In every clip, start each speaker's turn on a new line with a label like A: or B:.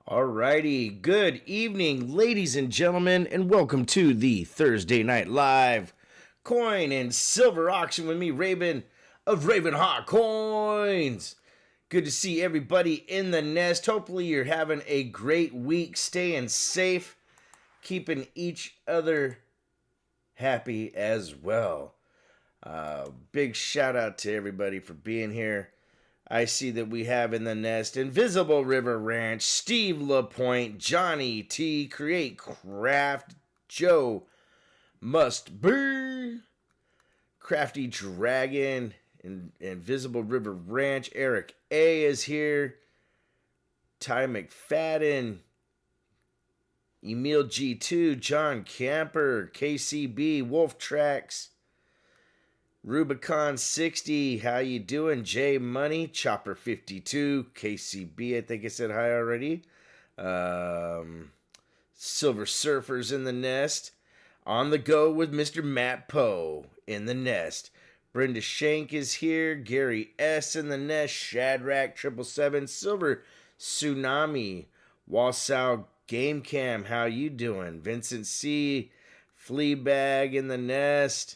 A: Alrighty, good evening, ladies and gentlemen, and welcome to the Thursday Night Live Coin and Silver Auction with me, Raven of RavenHawk Coins. Good to see everybody in the nest. Hopefully you're having a great week, staying safe, keeping each other happy as well. Big shout out to everybody for being here. I see that we have in the nest Invisible River Ranch, Steve LaPointe, Johnny T, Create Craft, Joe Must Be, Crafty Dragon, Invisible River Ranch, Eric A is here, Ty McFadden, Emil G2, John Camper, KCB, Wolf Tracks, Rubicon 60, how you doing? J Money, Chopper 52, KCB, I think I said hi already. Silver Surfers in the nest. On the go with Mr. Matt Poe in the nest. Brenda Shank is here. Gary S in the nest. Shadrack 777, Silver Tsunami, Wausau Game Cam, how you doing? Vincent C, Fleabag in the nest.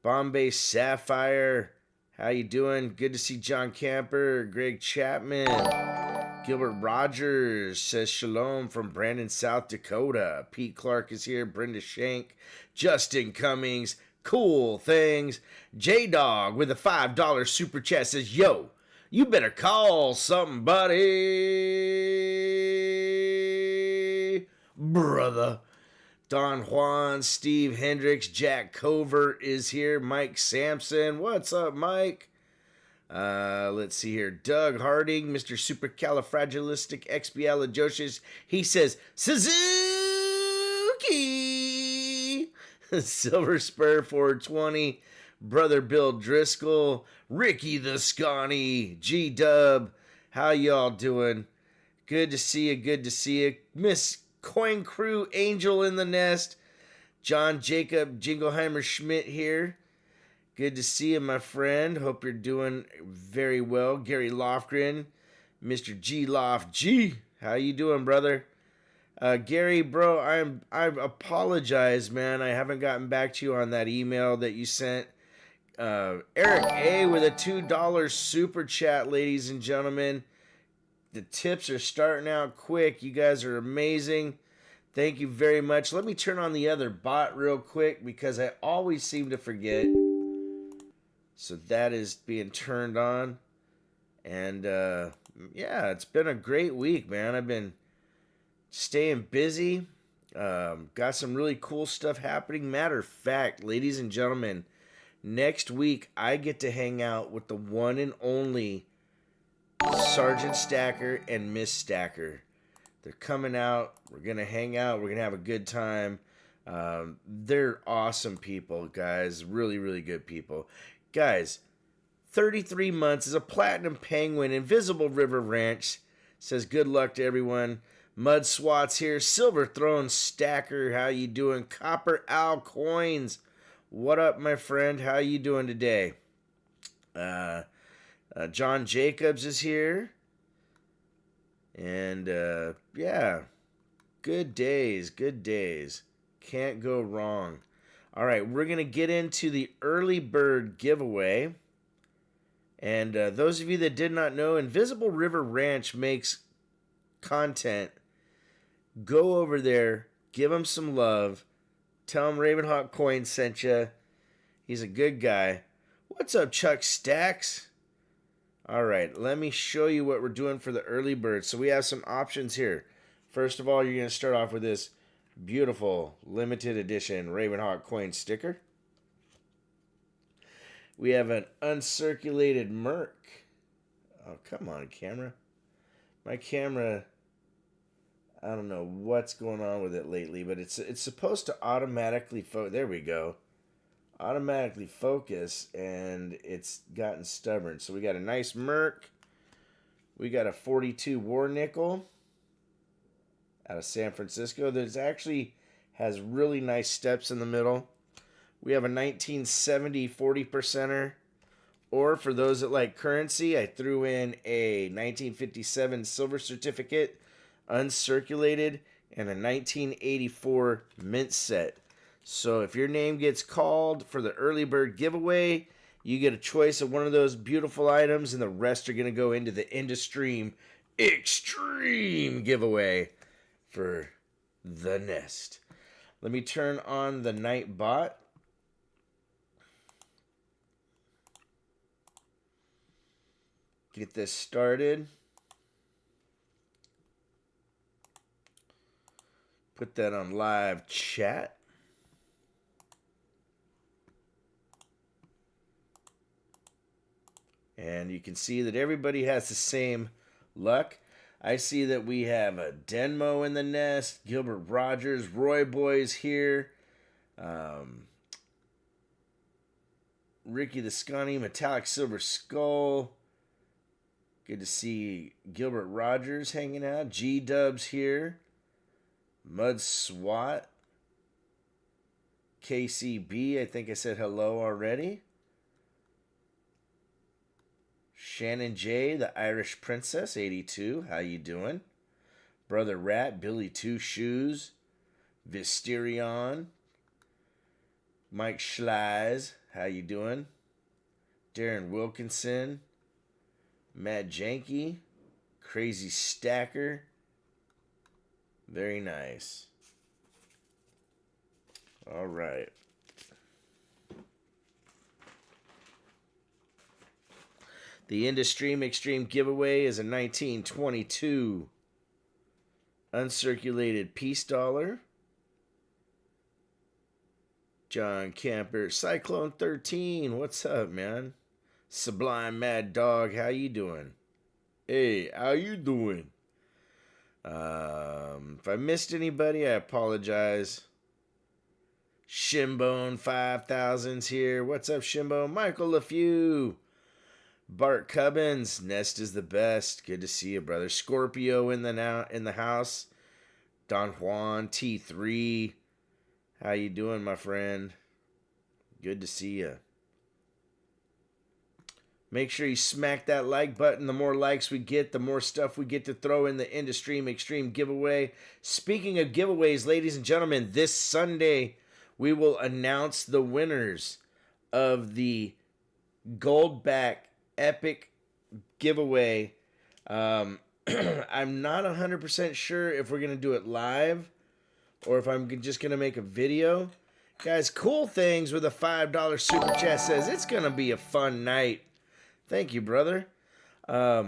A: Bombay Sapphire, how you doing? Good to see John Camper, Greg Chapman. Gilbert Rogers says shalom from Brandon, South Dakota. Pete Clark is here. Brenda Shank. Justin Cummings. Cool Things. J-Dog with a $5 super chat says, yo, you better call somebody, brother. Don Juan, Steve Hendricks, Jack Covert is here. Mike Sampson. What's up, Mike? Let's see here. Doug Harding, Mr. Supercalifragilisticexpialidocious. He says, Suzuki. Silver Spur 420. Brother Bill Driscoll. Ricky the Scawny. G-Dub. How y'all doing? Good to see you. Good to see you. Miss Coin Crew Angel in the nest. John Jacob Jingleheimer Schmidt here. Good to see you, my friend. Hope you're doing very well. Gary Lofgren, Mr. G Loft G. How you doing, brother? Gary, bro, I apologize, man. I haven't gotten back to you on that email that you sent. Eric A with a $2 super chat, ladies and gentlemen. The tips are starting out quick. You guys are amazing. Thank you very much. Let me turn on the other bot real quick because I always seem to forget. So that is being turned on. And yeah, it's been a great week, man. I've been staying busy. Got some really cool stuff happening. Matter of fact, ladies and gentlemen, next week I get to hang out with the one and only Sergeant Stacker and Miss Stacker. They're coming out. We're going to hang out. We're going to have a good time. They're awesome people, guys. Really, really good people. Guys, 33 months as a Platinum Penguin. Invisible River Ranch says good luck to everyone. Mud Swats here. Silver Throne Stacker, how you doing? Copper Owl Coins. What up, my friend? How you doing today? John Jacobs is here. And, yeah. Good days. Good days. Can't go wrong. All right, we're going to get into the early bird giveaway. And those of you that did not know, Invisible River Ranch makes content. Go over there. Give him some love. Tell him RavenHawk Coin sent you. He's a good guy. What's up, Chuck Stacks? All right, let me show you what we're doing for the early bird. So we have some options here. First of all, you're going to start off with this beautiful limited edition RavenHawk coin sticker. We have an uncirculated Merc. Oh, come on, camera. My camera, I don't know what's going on with it lately, but it's supposed to automatically focus. There we go. Automatically focus, and it's gotten stubborn. So we got a nice Merc. We got a 42 War Nickel out of San Francisco. That actually has really nice steps in the middle. We have a 1970 40%er. Or for those that like currency, I threw in a 1957 silver certificate uncirculated, and a 1984 mint set. So if your name gets called for the early bird giveaway, you get a choice of one of those beautiful items, and the rest are going to go into the Midstream Extreme giveaway for the nest. Let me turn on the night bot. Get this started. Put that on live chat. And you can see that everybody has the same luck. I see that we have a Denmo in the nest, Gilbert Rogers, Roy Boy's here, Ricky the Scunny, Metallic Silver Skull. Good to see Gilbert Rogers hanging out. G-Dub's here. Mud Swat. KCB, I think I said hello already. Shannon J, the Irish Princess, 82. How you doing? Brother Rat, Billy Two Shoes, Visterion, Mike Schleiz. How you doing? Darren Wilkinson, Matt Janke, Crazy Stacker. Very nice. All right. The Midstream Extreme giveaway is a 1922 uncirculated peace dollar. John Camper, Cyclone 13, what's up, man? Sublime Mad Dog, how you doing? Hey, how you doing? If I missed anybody, I apologize. Shimbone 5000's here. What's up, Shimbone? Michael LaFew. Bart Cubbins, Nest is the best. Good to see you, brother. Scorpio in the house. Don Juan T3. How you doing, my friend? Good to see you. Make sure you smack that like button. The more likes we get, the more stuff we get to throw in the Midstream Extreme giveaway. Speaking of giveaways, ladies and gentlemen, this Sunday we will announce the winners of the Goldback Epic giveaway. I'm not 100% sure if we're going to do it live or if I'm just going to make a video. Guys, Cool Things with a $5 super chat says it's going to be a fun night. Thank you, brother. I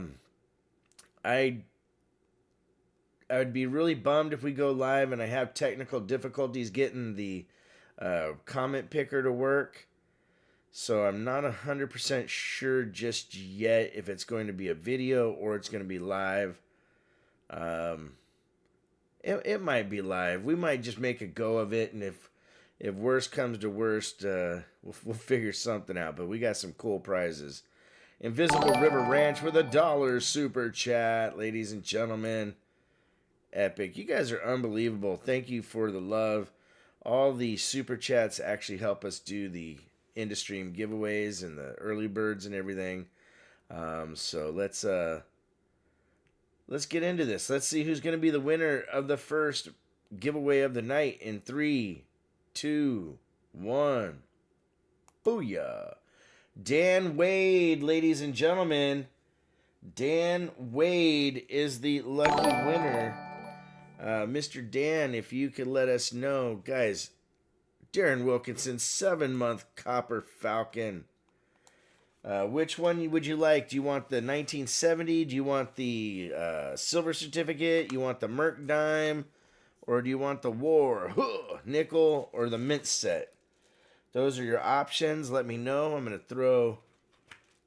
A: would be really bummed if we go live and I have technical difficulties getting the comment picker to work. So I'm not 100% sure just yet if it's going to be a video or it's going to be live. It might be live. We might just make a go of it, and if worst comes to worst, we'll figure something out. But we got some cool prizes. Invisible River Ranch with a $1 super chat, ladies and gentlemen. Epic. You guys are unbelievable. Thank you for the love. All the super chats actually help us do the Midstream giveaways and the early birds and everything. So let's get into this. Let's see who's going to be the winner of the first giveaway of the night in 3, 2, 1. Booyah. Dan Wade, ladies and gentlemen. Dan Wade is the lucky winner. Mr. Dan, if you could let us know. Guys, Darren Wilkinson, 7-month Copper Falcon. Which one would you like? Do you want the 1970? Do you want the silver certificate? You want the Merc dime? Or do you want the War, nickel, or the mint set? Those are your options. Let me know. I'm going to throw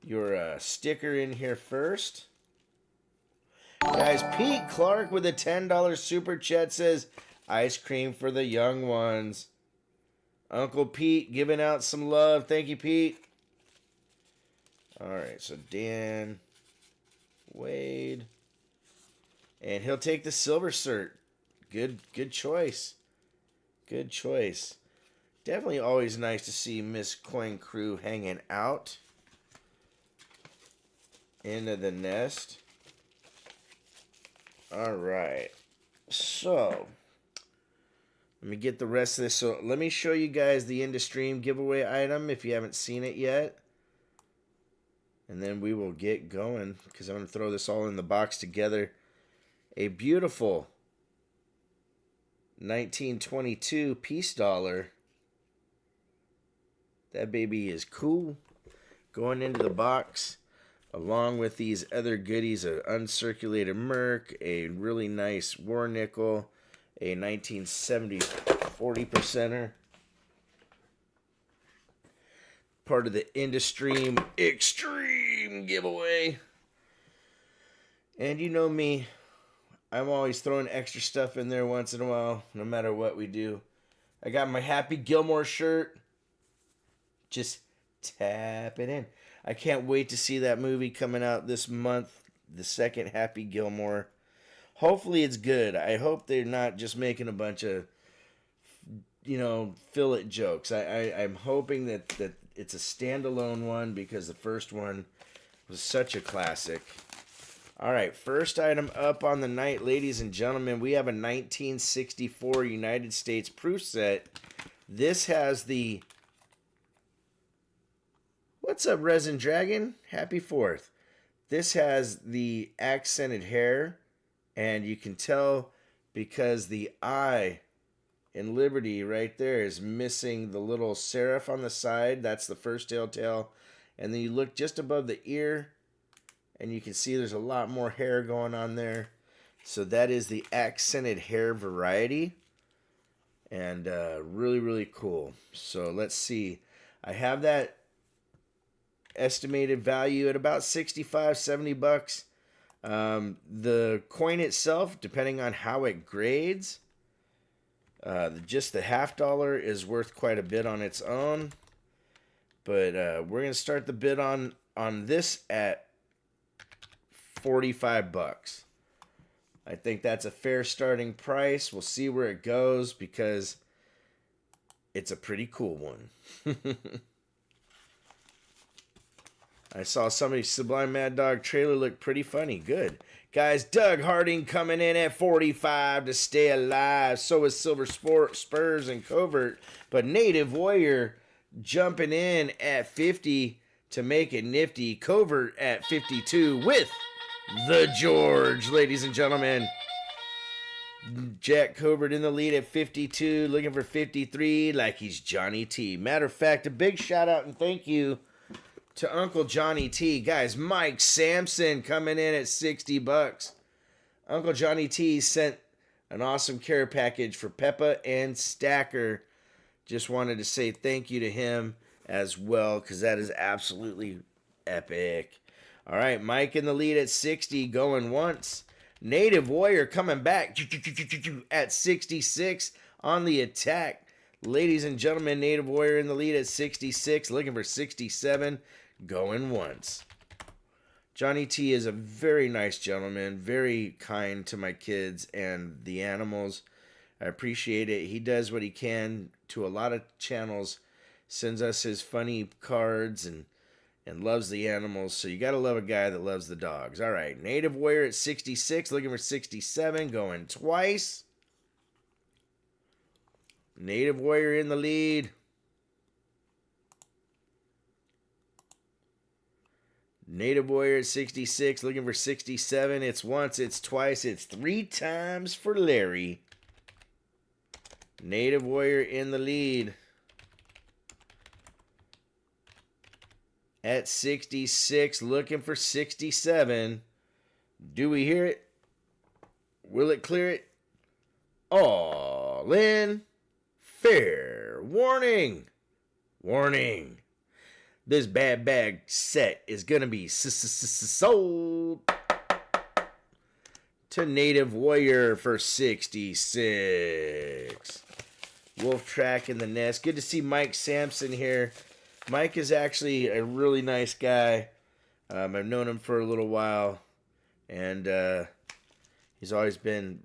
A: your sticker in here first. Guys, Pete Clark with a $10 super chat says, ice cream for the young ones. Uncle Pete giving out some love. Thank you, Pete. All right, so Dan Wade. And he'll take the silver cert. Good choice. Good choice. Definitely always nice to see Miss Coin Crew hanging out into the nest. All right. So, let me get the rest of this. So, let me show you guys the Midstream giveaway item if you haven't seen it yet. And then we will get going because I'm going to throw this all in the box together. A beautiful 1922 peace dollar. That baby is cool. Going into the box along with these other goodies, an uncirculated Merc, a really nice war nickel, a 1970 40%er. Part of the Midstream Extreme giveaway. And you know me, I'm always throwing extra stuff in there once in a while, no matter what we do. I got my Happy Gilmore shirt. Just tap it in. I can't wait to see that movie coming out this month, the second Happy Gilmore. Hopefully it's good. I hope they're not just making a bunch of, fill-it jokes. I'm hoping that it's a standalone one because the first one was such a classic. All right, first item up on the night, ladies and gentlemen, we have a 1964 United States proof set. This has the... What's up, Resin Dragon? Happy 4th. This has the accented hair, and you can tell because the eye in Liberty right there is missing the little serif on the side. That's the first telltale. And then you look just above the ear, and you can see there's a lot more hair going on there. So that is the accented hair variety. And really, really cool. So let's see. I have that estimated value at about 65, 70 bucks. The coin itself, depending on how it grades, just the $half is worth quite a bit on its own. But we're going to start the bid on this at 45 bucks. I think that's a fair starting price. We'll see where it goes because it's a pretty cool one. I saw somebody's Sublime Mad Dog trailer look pretty funny. Good. Guys, Doug Harding coming in at 45 to stay alive. So is Silver Spurs and Covert. But Native Warrior jumping in at 50 to make it nifty. Covert at 52 with the George, ladies and gentlemen. Jack Covert in the lead at 52, looking for 53 like he's Johnny T. Matter of fact, a big shout out and thank you to Uncle Johnny T. Guys, Mike Sampson coming in at 60 bucks. Uncle Johnny T sent an awesome care package for Peppa and Stacker. Just wanted to say thank you to him as well because that is absolutely epic. All right, Mike in the lead at 60, going once. Native Warrior coming back at 66 on the attack. Ladies and gentlemen, Native Warrior in the lead at 66, looking for 67, going once. Johnny T is a very nice gentleman, very kind to my kids and the animals. I appreciate it. He does what he can to a lot of channels, sends us his funny cards and loves the animals. So you got to love a guy that loves the dogs. All right, Native Warrior at 66, looking for 67, going twice. Native Warrior in the lead. Native Warrior at 66, looking for 67. It's once, it's twice, it's 3 times for Larry. Native Warrior in the lead. At 66, looking for 67. Do we hear it? Will it clear it? All in. Fair warning. Warning. This bad bag set is going to be sold to Native Warrior for 66. Wolf Track in the nest. Good to see Mike Sampson here. Mike is actually a really nice guy. I've known him for a little while. And he's always been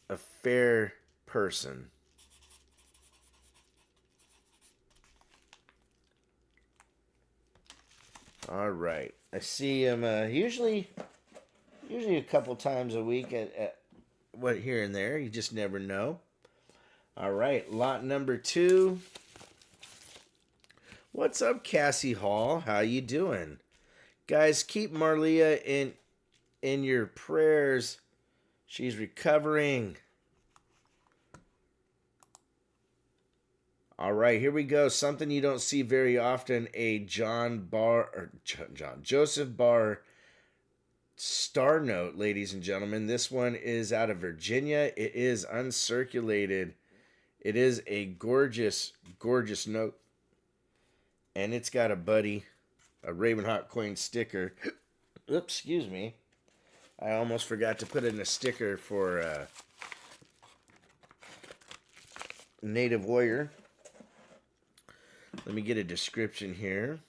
A: a fair person. All right. I see him usually Usually a couple times a week at what here and there. You just never know. All right, lot number 2. What's up, Cassie Hall? How you doing? Guys, keep Marlia in your prayers. She's recovering. All right, here we go. Something you don't see very often, a Joseph Barr star note, ladies and gentlemen. This one is out of Virginia. It is uncirculated. It is a gorgeous, gorgeous note. And it's got a RavenHawk coin sticker. Oops, excuse me. I almost forgot to put in a sticker for Native Warrior. Let me get a description here.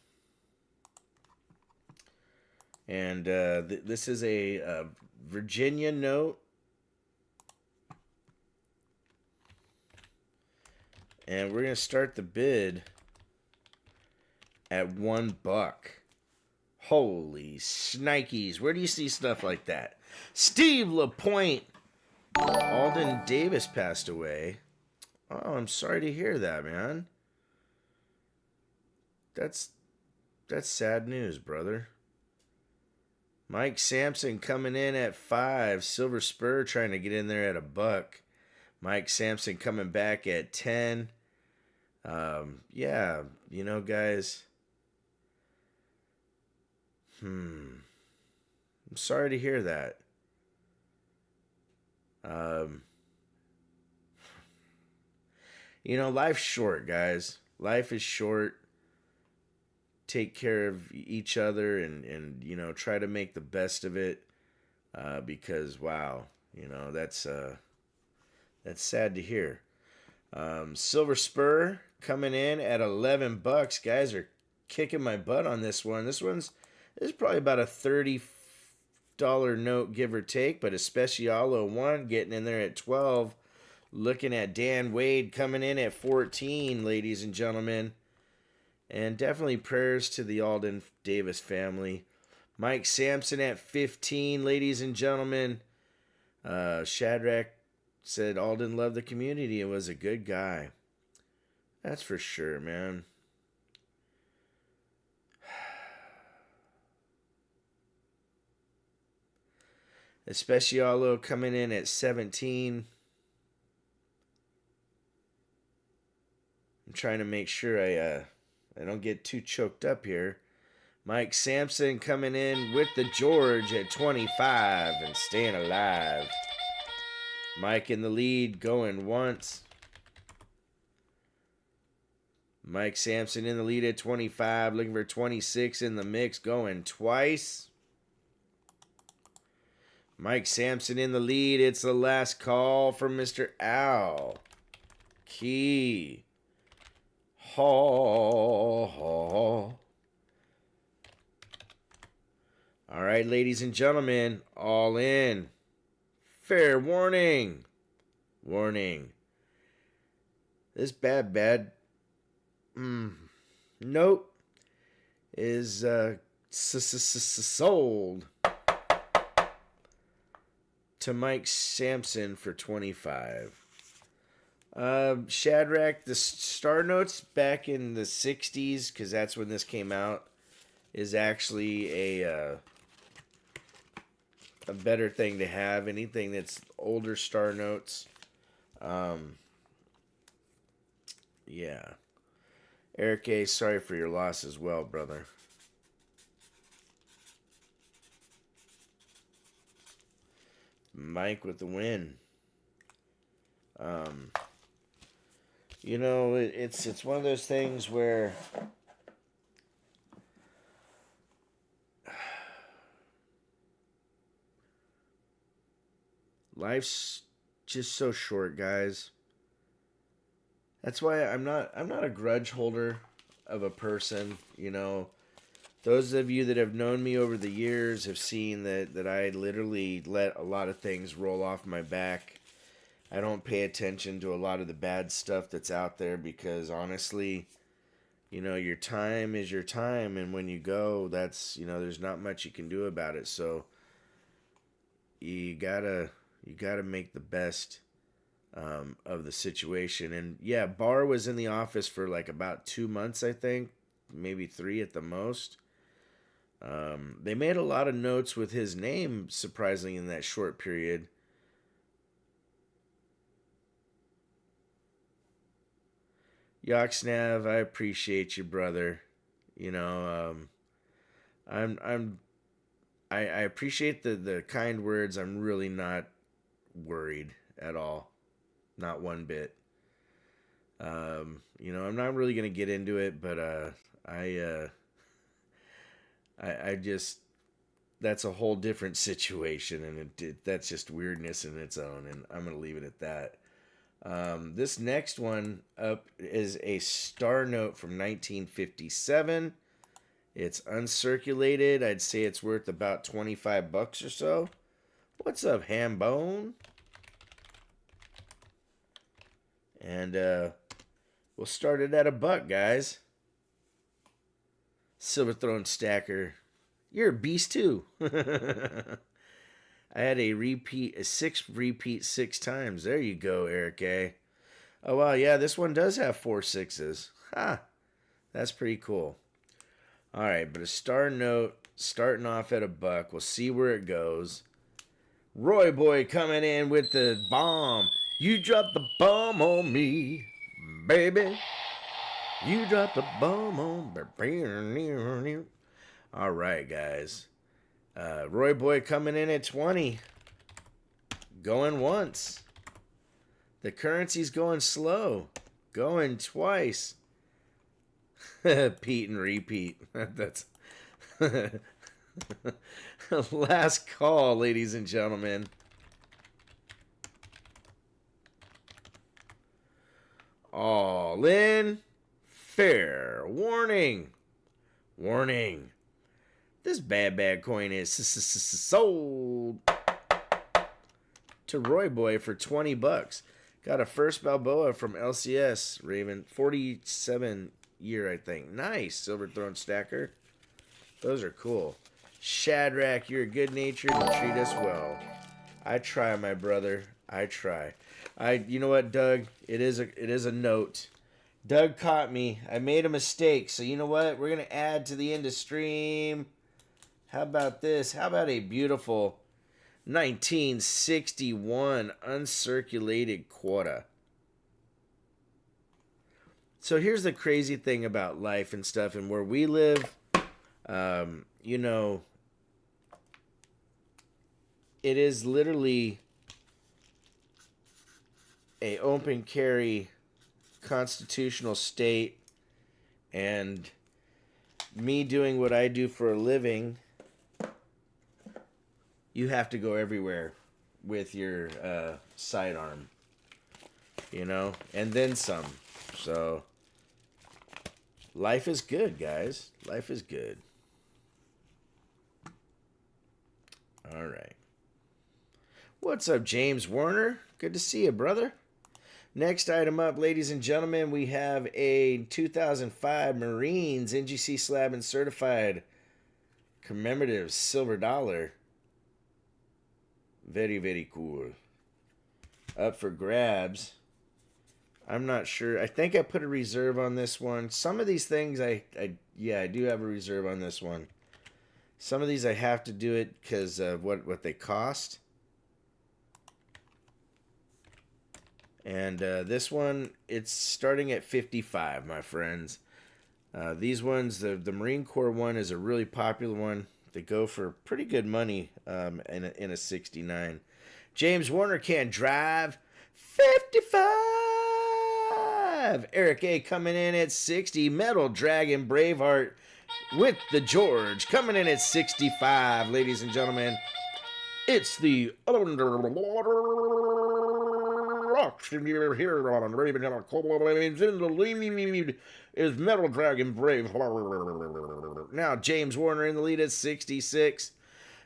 A: And this is a Virginia note. And we're going to start the bid at $1. Holy snikes. Where do you see stuff like that? Steve LaPointe. Alden Davis passed away. Oh, I'm sorry to hear that, man. That's sad news, brother. Mike Sampson coming in at 5. Silver Spur trying to get in there at $1. Mike Sampson coming back at 10. Yeah, you know, guys. I'm sorry to hear that. You know, life's short, guys. Life is short. Take care of each other and you know, try to make the best of it. Because wow, you know, that's sad to hear. Silver Spur coming in at $11. Guys are kicking my butt on this one. This is probably about a $30 note, give or take, but a Specialo 1 getting in there at 12. Looking at Dan Wade coming in at 14, ladies and gentlemen. And definitely prayers to the Alden Davis family. Mike Sampson at 15, ladies and gentlemen. Shadrach said Alden loved the community and was a good guy. That's for sure, man. Especialo coming in at 17. I'm trying to make sure I don't get too choked up here. Mike Sampson coming in with the George at 25 and staying alive. Mike in the lead going once. Mike Sampson in the lead at 25, looking for 26 in the mix, going twice. Mike Sampson in the lead. It's the last call from Mr. Al. Key. Hall. All right, ladies and gentlemen, all in. Fair warning. Warning. This bad note is sold to Mike Sampson for 25. Shadrach, the star notes back in the 60s, because that's when this came out, is actually a better thing to have. Anything that's older star notes. Yeah. Eric A., sorry for your loss as well, brother. Mike with the win. You know, it's one of those things where life's just so short, guys. That's why I'm not a grudge holder of a person, you know. Those of you that have known me over the years have seen that I literally let a lot of things roll off my back. I don't pay attention to a lot of the bad stuff that's out there because honestly, you know, your time is your time, and when you go, that's, you know, there's not much you can do about it. So you gotta make the best of the situation. And yeah, Barr was in the office for like about 2 months, I think, maybe 3 at the most. They made a lot of notes with his name, surprisingly, in that short period. Yoxnav, I appreciate you, brother. You know, I appreciate the kind words. I'm really not worried at all, not one bit. You know, I'm not really gonna get into it, but I just, that's a whole different situation, and that's just weirdness in its own, and I'm gonna leave it at that. This next one up is a star note from 1957. It's uncirculated. I'd say it's worth about $25 or so. What's up, Hambone? And we'll start it at $1, guys. Silver Throne Stacker, you're a beast too. I had a 6 repeat 6 times. There you go, Eric A. Oh, wow, yeah, this one does have 4 6s. Ha! That's pretty cool. All right, but a star note starting off at $1. We'll see where it goes. Roy Boy coming in with the bomb. You dropped the bomb on me, baby. You dropped the bomb on me. All right, guys. Roy Boy coming in at 20. Going once. The currency's going slow. Going twice. Pete and repeat. That's last call, ladies and gentlemen. All in. Fair warning. Warning. This bad coin is sold to Roy Boy for $20. Got a first Balboa from LCS Raven, 47 year, I think. Nice, Silver Throne Stacker. Those are cool. Shadrach, you're good-natured and treat us well. I try, my brother. I try. You know what, Doug? It is a note. Doug caught me. I made a mistake. So you know what? We're gonna add to the end of stream. How about this? How about a beautiful 1961 uncirculated quarter? So here's the crazy thing about life and stuff and where we live. You know, it is literally a open carry constitutional state, and me doing what I do for a living, you have to go everywhere with your sidearm, you know, and then some. So life is good, guys. Life is good. All right. What's up, James Warner? Good to see you, brother. Next item up, ladies and gentlemen, we have a 2005 Marines NGC slab and certified commemorative silver dollar. Very, very cool. Up for grabs. I'm not sure. I think I put a reserve on this one. Some of these things, I do have a reserve on this one. Some of these I have to do it because of what they cost. And this one, it's starting at 55, my friends. These ones, the Marine Corps one is a really popular one. They go for pretty good money in a 69. James Warner can't drive. 55. Eric A coming in at 60. Metal Dragon Braveheart with the George coming in at 65, ladies and gentlemen. It's the underwater auction here on RavenHawk. In the lead is Metal Dragon Braveheart. Now James Warner in the lead at 66.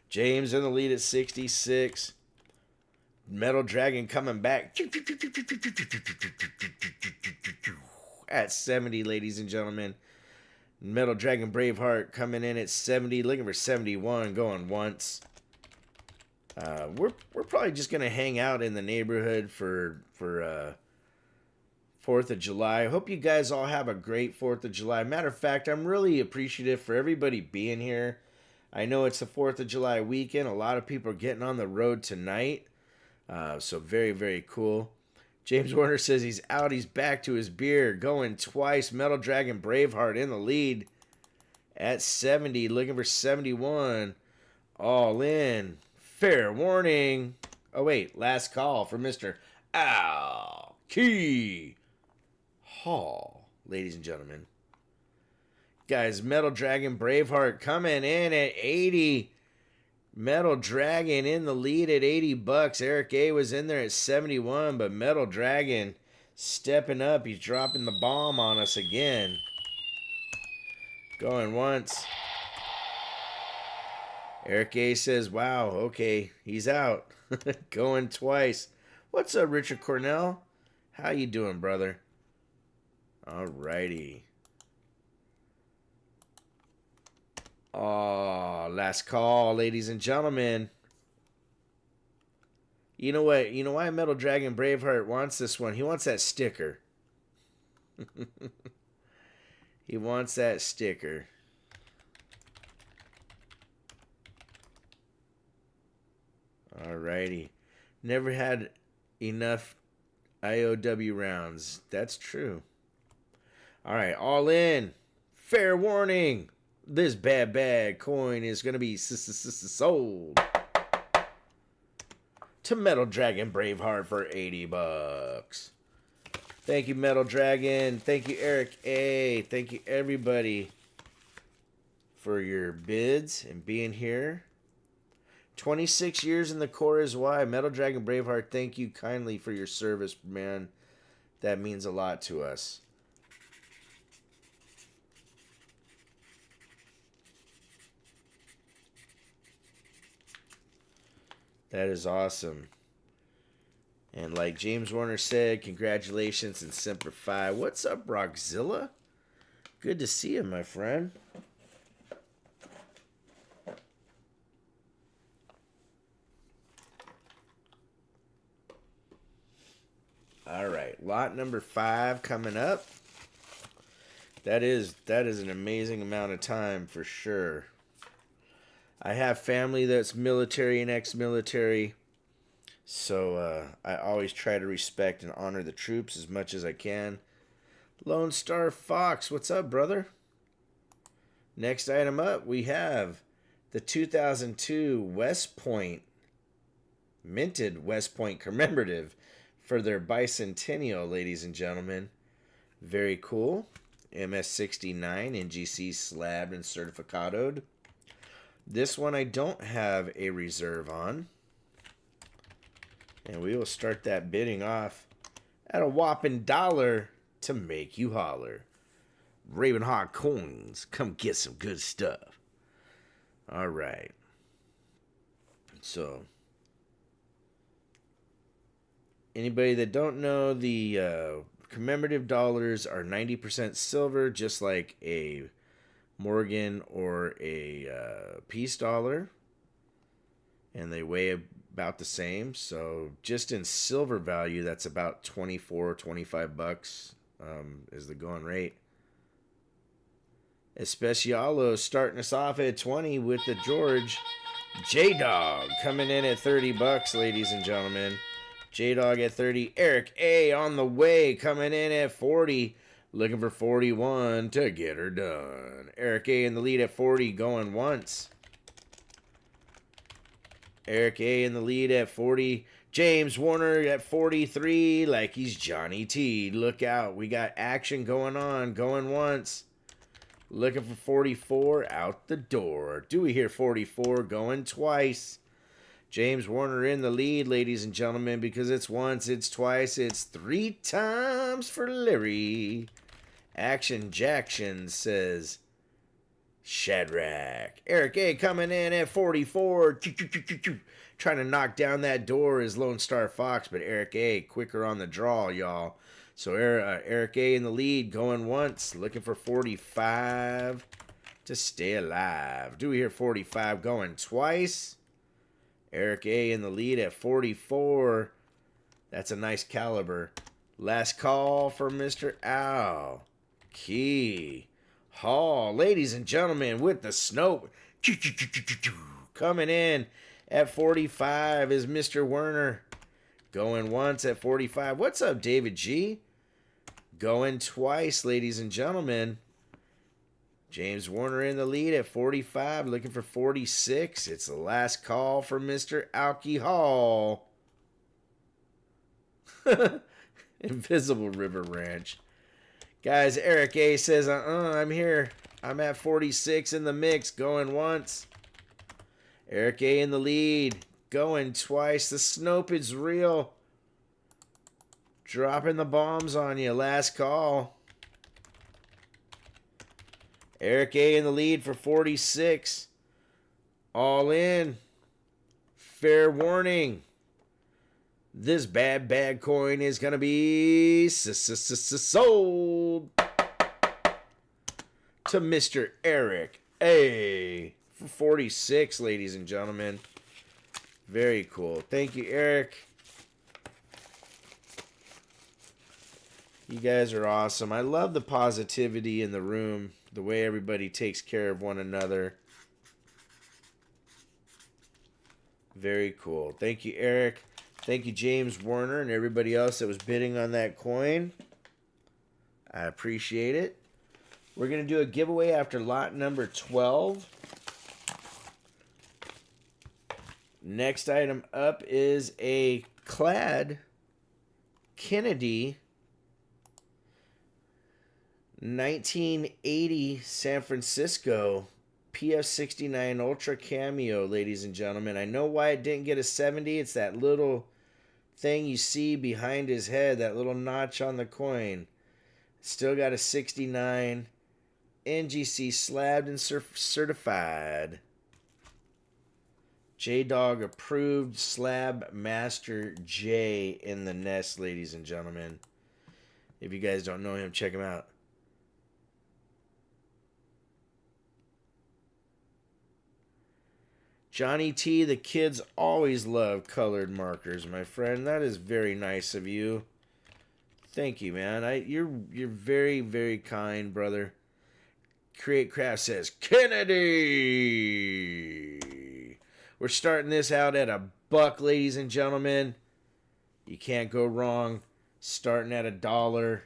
A: James in the lead at 66. Metal Dragon coming back at 70, ladies and gentlemen. Metal Dragon Braveheart coming in at 70, looking for 71, going once. We're probably just gonna hang out in the neighborhood for 4th of July. I hope you guys all have a great 4th of July. Matter of fact, I'm really appreciative for everybody being here. I know it's the 4th of July weekend. A lot of people are getting on the road tonight. So very, very cool. James Warner says he's out. He's back to his beer. Going twice. Metal Dragon Braveheart in the lead at 70. Looking for 71. All in. Fair warning. Oh, wait. Last call for Mr. Al Key Hall. Ladies and gentlemen. Guys, Metal Dragon Braveheart coming in at 80. Metal Dragon in the lead at 80 bucks. Eric A was in there at 71, but Metal Dragon stepping up. He's dropping the bomb on us again. Going once. Eric A says, wow, okay, he's out. Going twice. What's up, Richard Cornell? How you doing, brother? Alrighty. Oh, last call, ladies and gentlemen. You know what? You know why Metal Dragon Braveheart wants this one? He wants that sticker. He wants that sticker. Alrighty. Never had enough IOW rounds. That's true. Alright, all in. Fair warning. This bad coin is going to be sold to Metal Dragon Braveheart for 80 bucks. Thank you, Metal Dragon. Thank you, Eric A. Thank you, everybody, for your bids and being here. 26 years in the core is why. Metal Dragon Braveheart, thank you kindly for your service, man. That means a lot to us. That is awesome. And like James Warner said, congratulations and Semper Fi. What's up, Rockzilla? Good to see you, my friend. All right, lot number 5 coming up. That is an amazing amount of time for sure. I have family that's military and ex-military, so I always try to respect and honor the troops as much as I can. Lone Star Fox, what's up, brother? Next item up, we have the 2002 West Point, minted West Point commemorative for their bicentennial, ladies and gentlemen. Very cool. MS69 NGC slabbed and certificadoed. This one I don't have a reserve on. And we will start that bidding off at a whopping $1 to make you holler. RavenHawk coins, come get some good stuff. All right. So, anybody that don't know, the commemorative dollars are 90% silver, just like a Morgan or a peace dollar, and they weigh about the same. So just in silver value, that's about 24, 25 bucks is the going rate. Especialo starting us off at 20 with the George. J-Dog coming in at 30 bucks, ladies and gentlemen. J-Dog at 30. Eric A on the way, coming in at 40. Looking for 41 to get her done. Eric A in the lead at 40, going once. Eric A in the lead at 40. James Warner at 43, like he's Johnny T. Look out, we got action going on, going once. Looking for 44, out the door. Do we hear 44, going twice. James Warner in the lead, ladies and gentlemen, because it's once, it's twice, it's 3 times for Larry. Action Jackson says Shadrach. Eric A coming in at 44. Trying to knock down that door is Lone Star Fox, but Eric A quicker on the draw, y'all. So Eric A in the lead, going once, looking for 45 to stay alive. Do we hear 45 going twice? Eric A. in the lead at 44. That's a nice caliber. Last call for Mr. Al. Key. Hall. Ladies and gentlemen, with the snow. Coming in at 45 is Mr. Werner. Going once at 45. What's up, David G? Going twice, ladies and gentlemen. James Warner in the lead at 45, looking for 46. It's the last call for Mr. Alki Hall. Invisible River Ranch. Guys, Eric A says, I'm here. I'm at 46 in the mix, going once. Eric A in the lead, going twice. The Snope is real. Dropping the bombs on you. Last call. Eric A in the lead for 46. All in. Fair warning. This bad coin is going to be sold to Mr. Eric A for 46, ladies and gentlemen. Very cool. Thank you, Eric. You guys are awesome. I love the positivity in the room, the way everybody takes care of one another. Very cool. Thank you, Eric. Thank you, James Warner, and everybody else that was bidding on that coin. I appreciate it. We're going to do a giveaway after lot number 12. Next item up is a clad Kennedy 1980 San Francisco PF69 Ultra Cameo, ladies and gentlemen. I know why it didn't get a 70. It's that little thing you see behind his head, that little notch on the coin. Still got a 69. NGC slabbed and certified. J-Dog approved Slab Master J in the nest, ladies and gentlemen. If you guys don't know him, check him out. Johnny T, the kids always love colored markers, my friend. That is very nice of you. Thank you, man. You're very, very kind, brother. Create Craft says, Kennedy! We're starting this out at $1, ladies and gentlemen. You can't go wrong. Starting at $1.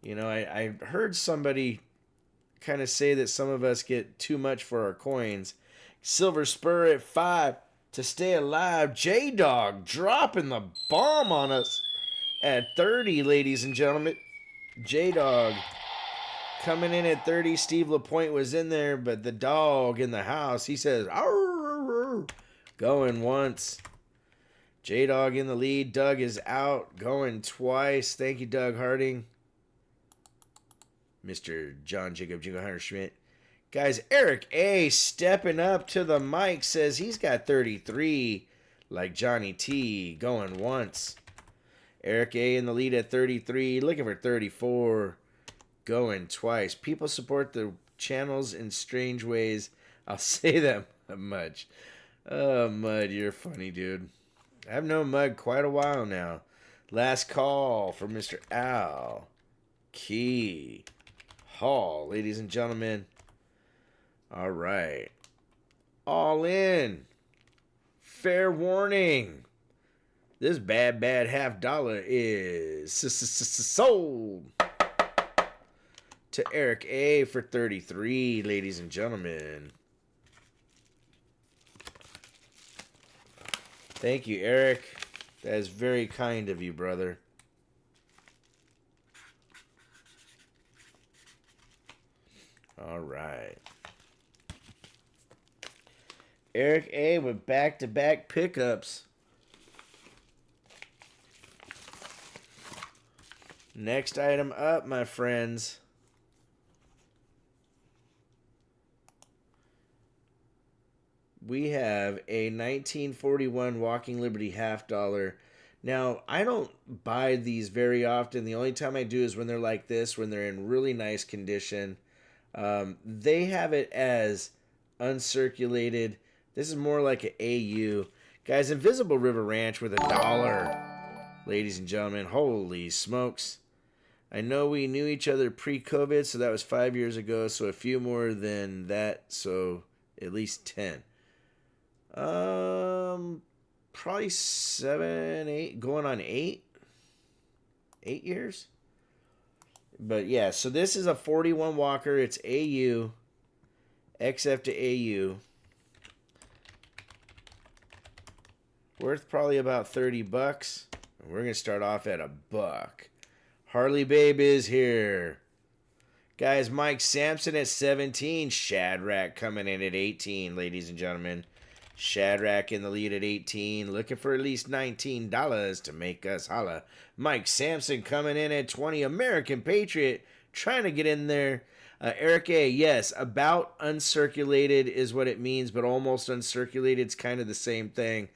A: You know, I heard somebody kind of say that some of us get too much for our coins. Silver Spur at 5 to stay alive. J-Dog dropping the bomb on us at 30, ladies and gentlemen. J-Dog coming in at 30. Steve LaPointe was in there, but the dog in the house, he says, arr, going once. J-Dog in the lead. Doug is out, going twice. Thank you, Doug Harding. Mr. John Jacob Jingle Hunter Schmidt. Guys, Eric A stepping up to the mic says he's got 33 like Johnny T, going once. Eric A in the lead at 33, looking for 34, going twice. People support the channels in strange ways. I'll say that much. Oh, Mud, you're funny, dude. I've known Mud quite a while now. Last call for Mr. Al Key Hall, ladies and gentlemen. All right. All in. Fair warning. This bad $half is sold to Eric A for 33, ladies and gentlemen. Thank you, Eric. That is very kind of you, brother. All right. Eric A with back-to-back pickups. Next item up, my friends. We have a 1941 Walking Liberty $half. Now, I don't buy these very often. The only time I do is when they're like this, when they're in really nice condition. They have it as uncirculated. This is more like an AU. Guys, Invisible River Ranch with $1. Ladies and gentlemen, holy smokes. I know we knew each other pre-COVID, so that was 5 years ago, so a few more than that, so at least 10. Probably 7, 8, going on 8. 8 years? But yeah, so this is a 41 Walker. It's AU. XF to AU. Worth probably about $30. And we're going to start off at $1. Harley Babe is here. Guys, Mike Sampson at 17. Shadrack coming in at 18, ladies and gentlemen. Shadrack in the lead at 18. Looking for at least $19 to make us holla. Mike Sampson coming in at 20. American Patriot trying to get in there. Eric A, yes, about uncirculated is what it means, but almost uncirculated. It's kind of the same thing.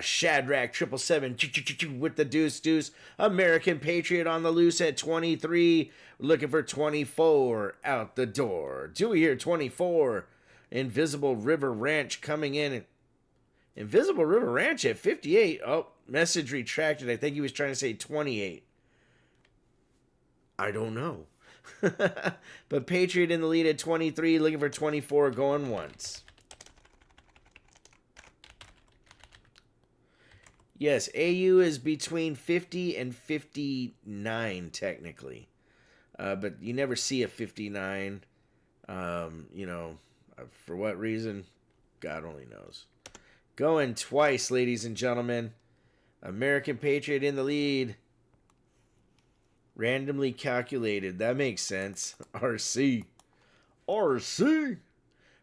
A: Shadrack 777 with the deuce. American Patriot on the loose at 23. Looking for 24 out the door. Dewey here 24. Invisible River Ranch coming in. Invisible River Ranch at 58. Oh, message retracted. I think he was trying to say 28. I don't know. But Patriot in the lead at 23. Looking for 24 going once. Yes, AU is between 50 and 59 technically. But you never see a 59. For what reason? God only knows. Going twice, ladies and gentlemen. American Patriot in the lead. Randomly calculated. That makes sense. RC.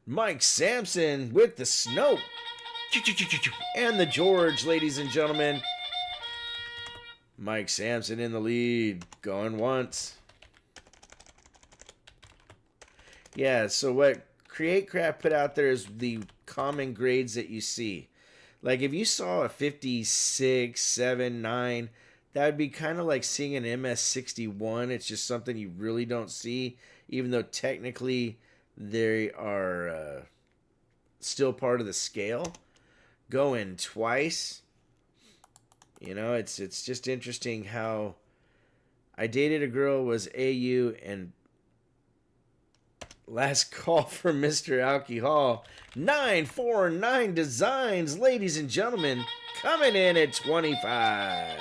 A: Mike Sampson with the snow. And the George, ladies and gentlemen. Mike Sampson in the lead. Going once. Yeah, so what Create Craft put out there is the common grades that you see. Like if you saw a 56, 7, 9, that would be kind of like seeing an MS61. It's just something you really don't see, even though technically they are still part of the scale. Going twice. It's just interesting how I dated a girl was AU and last call for Mr. Alcohol. 949 Designs, ladies and gentlemen, coming in at 25.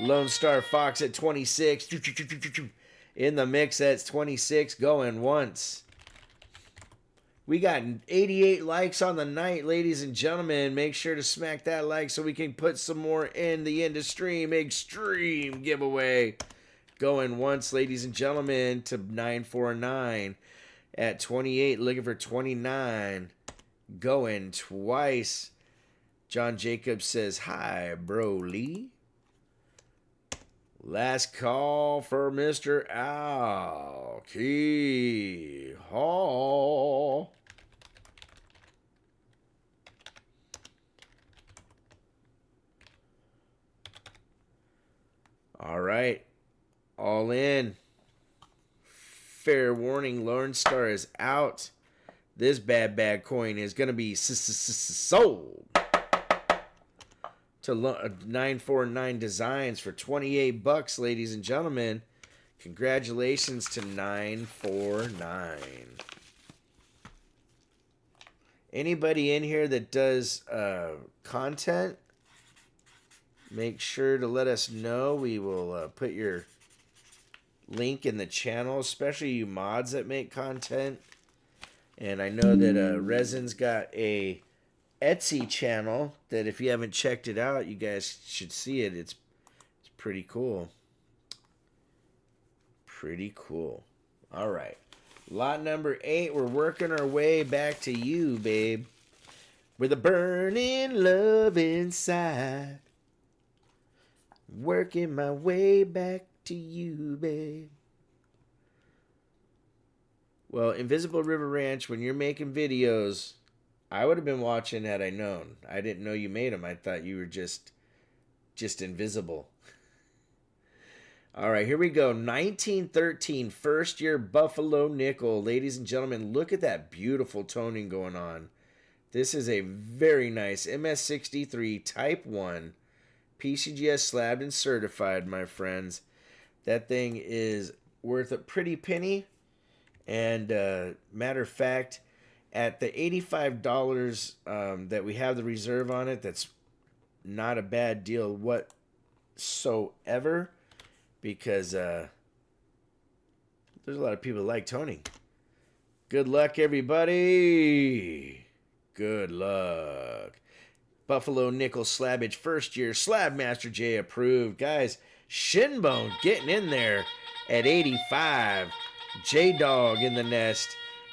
A: Lone Star Fox at 26. In the mix, that's 26. Going once. We got 88 likes on the night, ladies and gentlemen. Make sure to smack that like so we can put some more in the industry. Extreme giveaway. Going once, ladies and gentlemen, to 949 at 28. Looking for 29. Going twice. John Jacobs says, hi, Broly. Last call for Mr. Alcohol. All right. All in. Fair warning, Lone Star is out. This bad coin is going to be sold to 949 Designs for $28, ladies and gentlemen. Congratulations to 949. Anybody in here that does content, make sure to let us know. We will put your link in the channel, especially you mods that make content. And I know that Resin's got a Etsy channel that if you haven't checked it out, you guys should see it. It's pretty cool. Pretty cool. All right. Lot number 8. We're working our way back to you, babe. With a burning love inside. Working my way back to you, babe. Well, Invisible River Ranch, when you're making videos, I would have been watching had I known. I didn't know you made them. I thought you were just invisible. All right, here we go. 1913, first year Buffalo Nickel. Ladies and gentlemen, look at that beautiful toning going on. This is a very nice MS63 Type 1 PCGS slabbed and certified, my friends. That thing is worth a pretty penny. And matter of fact, at the $85 that we have the reserve on it, that's not a bad deal whatsoever, because there's a lot of people that like toning. Good luck, everybody. Good luck. Buffalo Nickel Slabbage first year. Slab Master J approved. Guys, Shinbone getting in there at 85. J-Dog in the nest.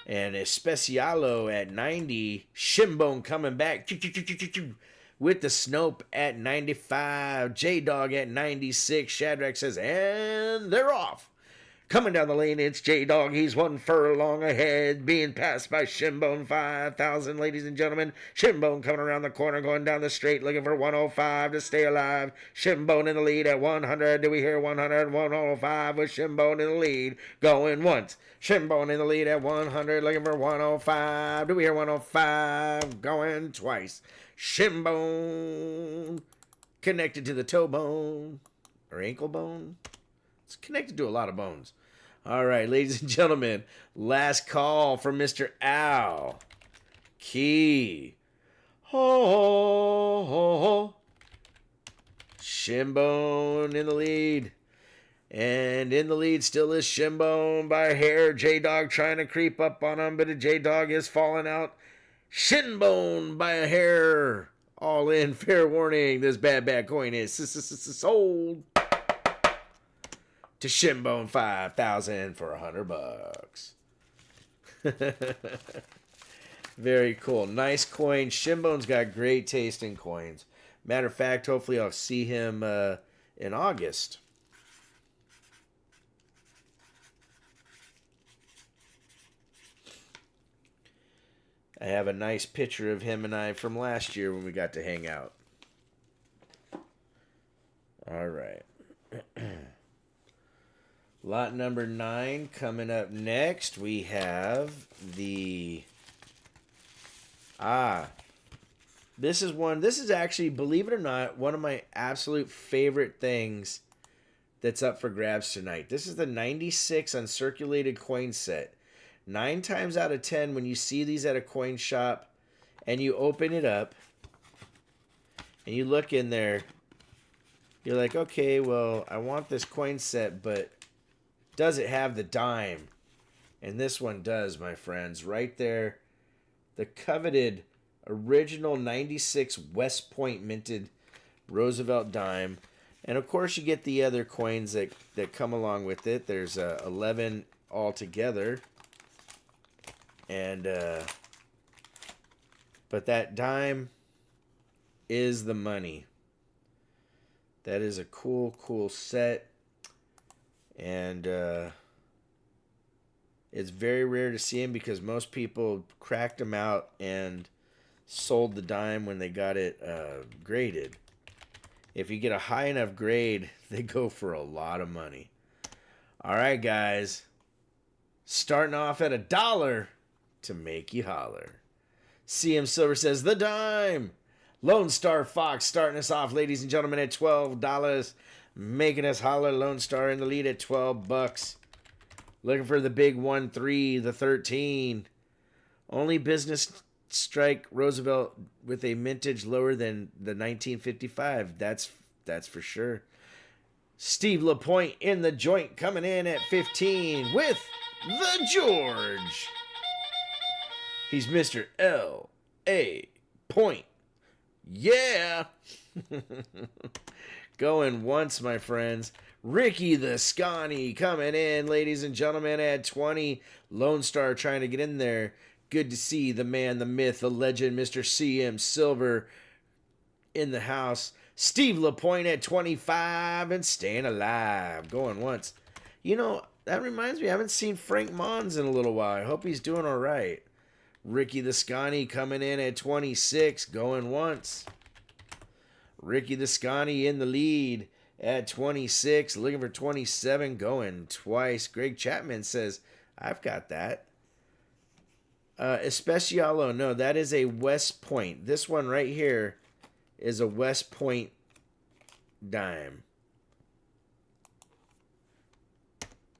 A: And Especialo at 90. Shinbone coming back with the Snope at 95. J-Dog at 96. Shadrach says, and they're off. Coming down the lane, it's J-Dog. He's 1 furlong ahead, being passed by Shinbone 5000, ladies and gentlemen. Shinbone coming around the corner, going down the straight, looking for 105 to stay alive. Shinbone in the lead at 100. Do we hear 100? 105 with Shinbone in the lead, going once. Shinbone in the lead at 100, looking for 105. Do we hear 105? Going twice. Shinbone connected to the toe bone or ankle bone. It's connected to a lot of bones. All right, ladies and gentlemen, last call from Mr. Al. Key. Ho, ho, ho, ho. Shinbone in the lead. And in the lead still is Shinbone by a hair. J-Dog trying to creep up on him, but J-Dog is falling out. Shinbone by a hair. All in, fair warning. This bad coin is sold to Shinbone 5000 for $100. Very cool. Nice coin. Shinbone's got great taste in coins. Matter of fact, hopefully I'll see him in August. I have a nice picture of him and I from last year when we got to hang out. All right. Lot number 9 coming up next. We have the... This is actually, believe it or not, one of my absolute favorite things that's up for grabs tonight. This is the 96 uncirculated coin set. 9 times out of 10, when you see these at a coin shop and you open it up and you look in there, you're like, okay, well, I want this coin set, but does it have the dime? And this one does, my friends. Right there, the coveted original 96 West Point minted Roosevelt dime. And of course, you get the other coins that come along with it. There's 11 altogether. And but that dime is the money. That is a cool set. And it's very rare to see them because most people cracked them out and sold the dime when they got it graded. If you get a high enough grade, they go for a lot of money. All right, guys. Starting off at $1 to make you holler. CM Silver says, the dime. Lone Star Fox starting us off, ladies and gentlemen, at $12. Making us holler. Lone Star in the lead at $12. Looking for the big 1-3, the 13. Only business strike Roosevelt with a mintage lower than the 1955. That's for sure. Steve LaPointe in the joint coming in at 15 with the George. He's Mr. L.A. Point. Yeah. Going once, my friends. Ricky the Scotty coming in, ladies and gentlemen, at 20. Lone Star trying to get in there. Good to see the man, the myth, the legend, Mr. CM Silver in the house. Steve LaPointe at 25 and staying alive. Going once. You know, that reminds me, I haven't seen Frank Mons in a little while. I hope he's doing all right. Ricky the Scotty coming in at 26, going once. Ricky the Scotty in the lead at 26, looking for 27, going twice. Greg Chapman says, I've got that. Especialo. No, that is a West Point. This one right here is a West Point dime.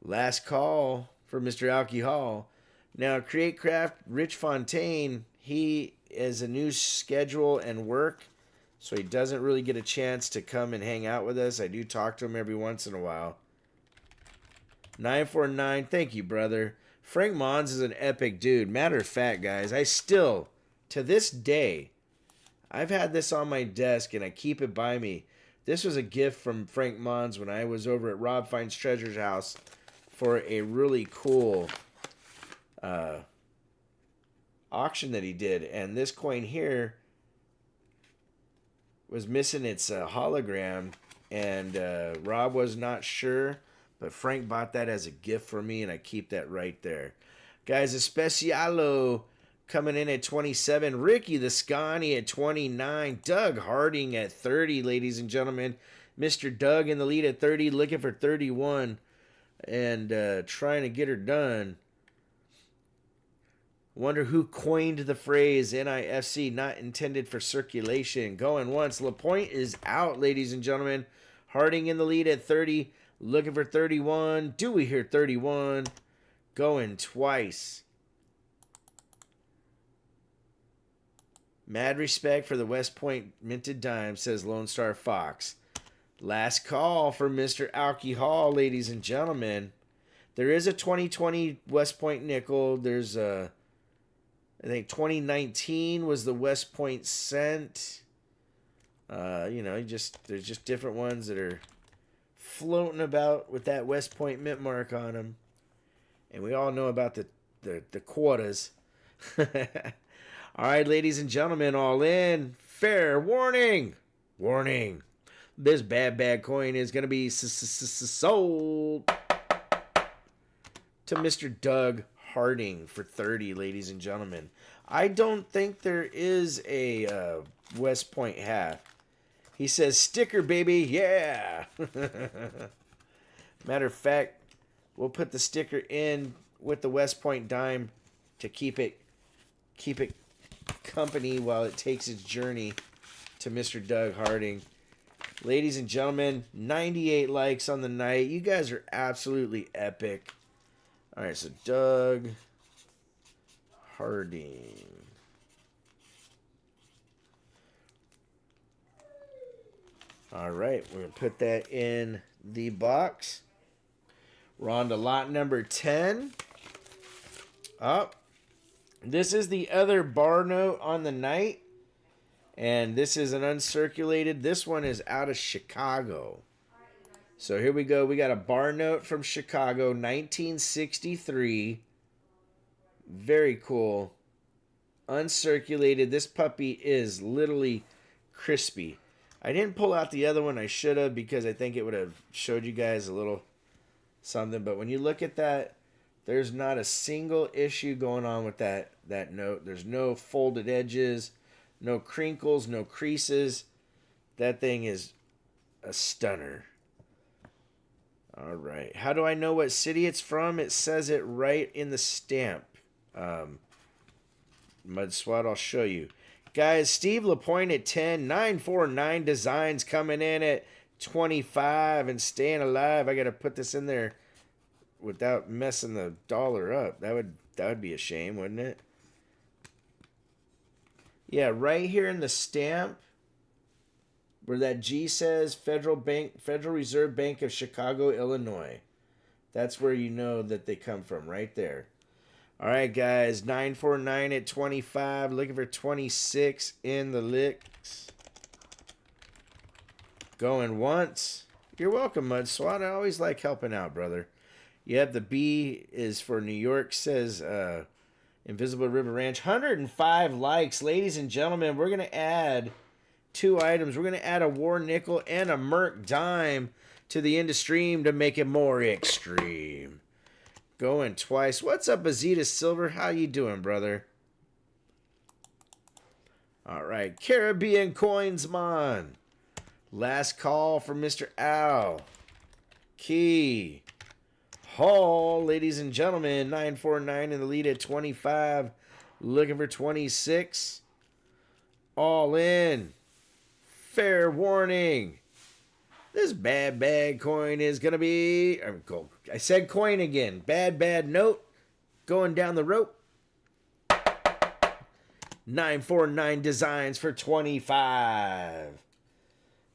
A: Last call for Mr. Alcohol. Now, Create Craft, Rich Fontaine, he is a new schedule and work, so he doesn't really get a chance to come and hang out with us. I do talk to him every once in a while. 949, thank you, brother. Frank Mons is an epic dude. Matter of fact, guys, I still, to this day, I've had this on my desk and I keep it by me. This was a gift from Frank Mons when I was over at Rob Finds Treasures house for a really cool auction that he did. And this coin here was missing its hologram, and Rob was not sure, but Frank bought that as a gift for me, and I keep that right there. Guys, Especialo coming in at 27. Ricky the Scotty at 29. Doug Harding at 30, ladies and gentlemen. Mr. Doug in the lead at 30, looking for 31. And trying to get her done. Wonder who coined the phrase NIFC, not intended for circulation. Going once. LaPointe is out, ladies and gentlemen. Harding in the lead at 30. Looking for 31. Do we hear 31? Going twice. Mad respect for the West Point minted dime, says Lone Star Fox. Last call for Mr. Alcohol, ladies and gentlemen. There is a 2020 West Point nickel. There's a, I think 2019 was the West Point cent. There's just different ones that are floating about with that West Point mint mark on them. And we all know about the quarters. All right, ladies and gentlemen, all in. Fair warning. Warning. This bad coin is going to be sold to Mr. Doug Harding for 30, ladies and gentlemen. I don't think there is a West Point half. He says, sticker, baby, yeah. Matter of fact, we'll put the sticker in with the West Point dime to keep it company while it takes its journey to Mr. Doug Harding. Ladies and gentlemen, 98 likes on the night. You guys are absolutely epic. All right, so Doug Harding. All right, we're going to put that in the box. We're on to lot number 10. Up. This is the other bar note on the night. And this is an uncirculated. This one is out of Chicago. So here we go. We got a bar note from Chicago, 1963. Very cool. Uncirculated. This puppy is literally crispy. I didn't pull out the other one. I should have, because I think it would have showed you guys a little something. But when you look at that, there's not a single issue going on with that note. There's no folded edges, no crinkles, no creases. That thing is a stunner. All right. How do I know what city it's from? It says it right in the stamp. Mud Swat, I'll show you. Guys, Steve LaPointe at 10. 949 Designs coming in at 25 and staying alive. I got to put this in there without messing the dollar up. That would be a shame, wouldn't it? Yeah, right here in the stamp where that G says Federal Reserve Bank of Chicago, Illinois. That's where you know that they come from, right there. All right, guys, 949 at 25, looking for 26 in the licks. Going once. You're welcome, Mud Swat. I always like helping out, brother. Yep, the B is for New York, says Invisible River Ranch. 105 likes. Ladies and gentlemen, we're going to add 2 items. We're going to add a War Nickel and a Merc Dime to the Industream to make it more extreme. Going twice. What's up, Azita Silver? How you doing, brother? All right, Caribbean Coins, man. Last call for Mr. Al. Key. Hall, ladies and gentlemen, 949 in the lead at 25. Looking for 26. All in. Fair warning. This bad coin is going to be... I said coin again. Bad note. Going down the rope. 949 designs for 25.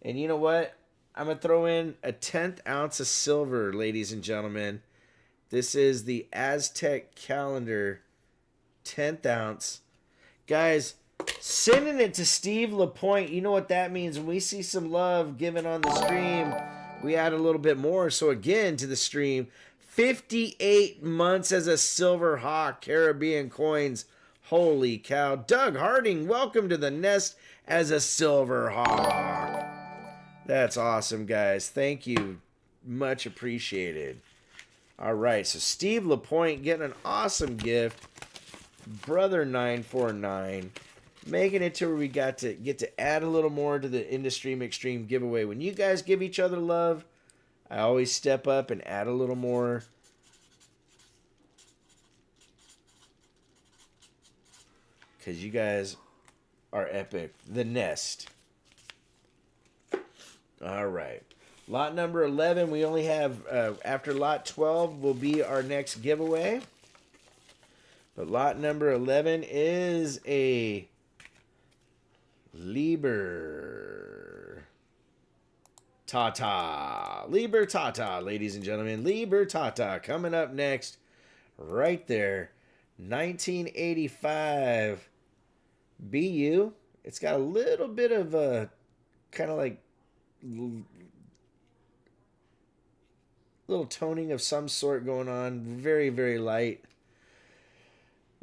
A: And you know what? I'm going to throw in a 1/10 ounce of silver, ladies and gentlemen. This is the Aztec calendar 1/10 ounce. Guys, sending it to Steve LaPointe. You know what that means. When we see some love given on the stream, we add a little bit more. So again, to the stream, 58 months as a Silver Hawk Caribbean coins. Holy cow. Doug Harding, welcome to the nest as a Silver Hawk. That's awesome, guys. Thank you. Much appreciated. All right, so Steve LaPointe getting an awesome gift. Brother 949 making it to where we get to add a little more to the Industry Extreme giveaway. When you guys give each other love, I always step up and add a little more. Because you guys are epic. The Nest. All right. Lot number 11, we only have, after lot 12 will be our next giveaway. But lot number 11 is a Libertad. Libertad, ladies and gentlemen. Libertad coming up next. Right there. 1985 BU. It's got a little bit of a kind of like little toning of some sort going on. Very, very light.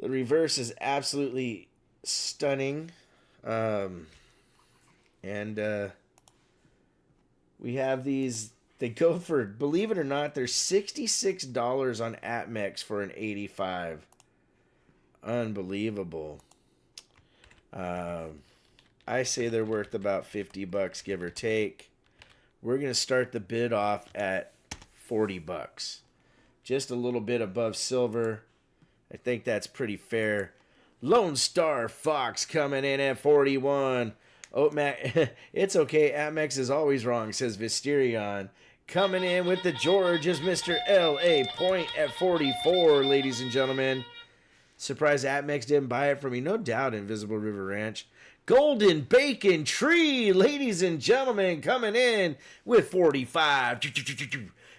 A: The reverse is absolutely stunning. We have these. They go for, believe it or not, they're $66 on APMEX for an 85. Unbelievable. I say they're worth about $50, give or take. We're going to start the bid off at $40. Just a little bit above silver. I think that's pretty fair. Lone Star Fox coming in at 41. Oh, Matt, it's okay. APMEX is always wrong, says Visterion. Coming in with the George is Mr. L.A. Point at 44, ladies and gentlemen. Surprised APMEX didn't buy it from me. No doubt, Invisible River Ranch. Golden Bacon Tree, ladies and gentlemen, coming in with 45.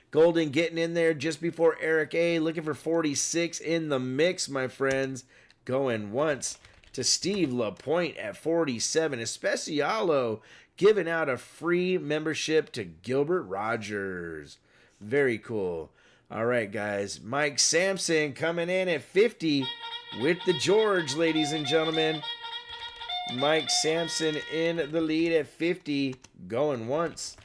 A: Golden getting in there just before Eric A. Looking for 46 in the mix, my friends. Going once to Steve LaPointe at 47. Especialo giving out a free membership to Gilbert Rogers. Very cool. All right, guys. Mike Sampson coming in at 50 with the George, ladies and gentlemen. Mike Sampson in the lead at 50. Going once.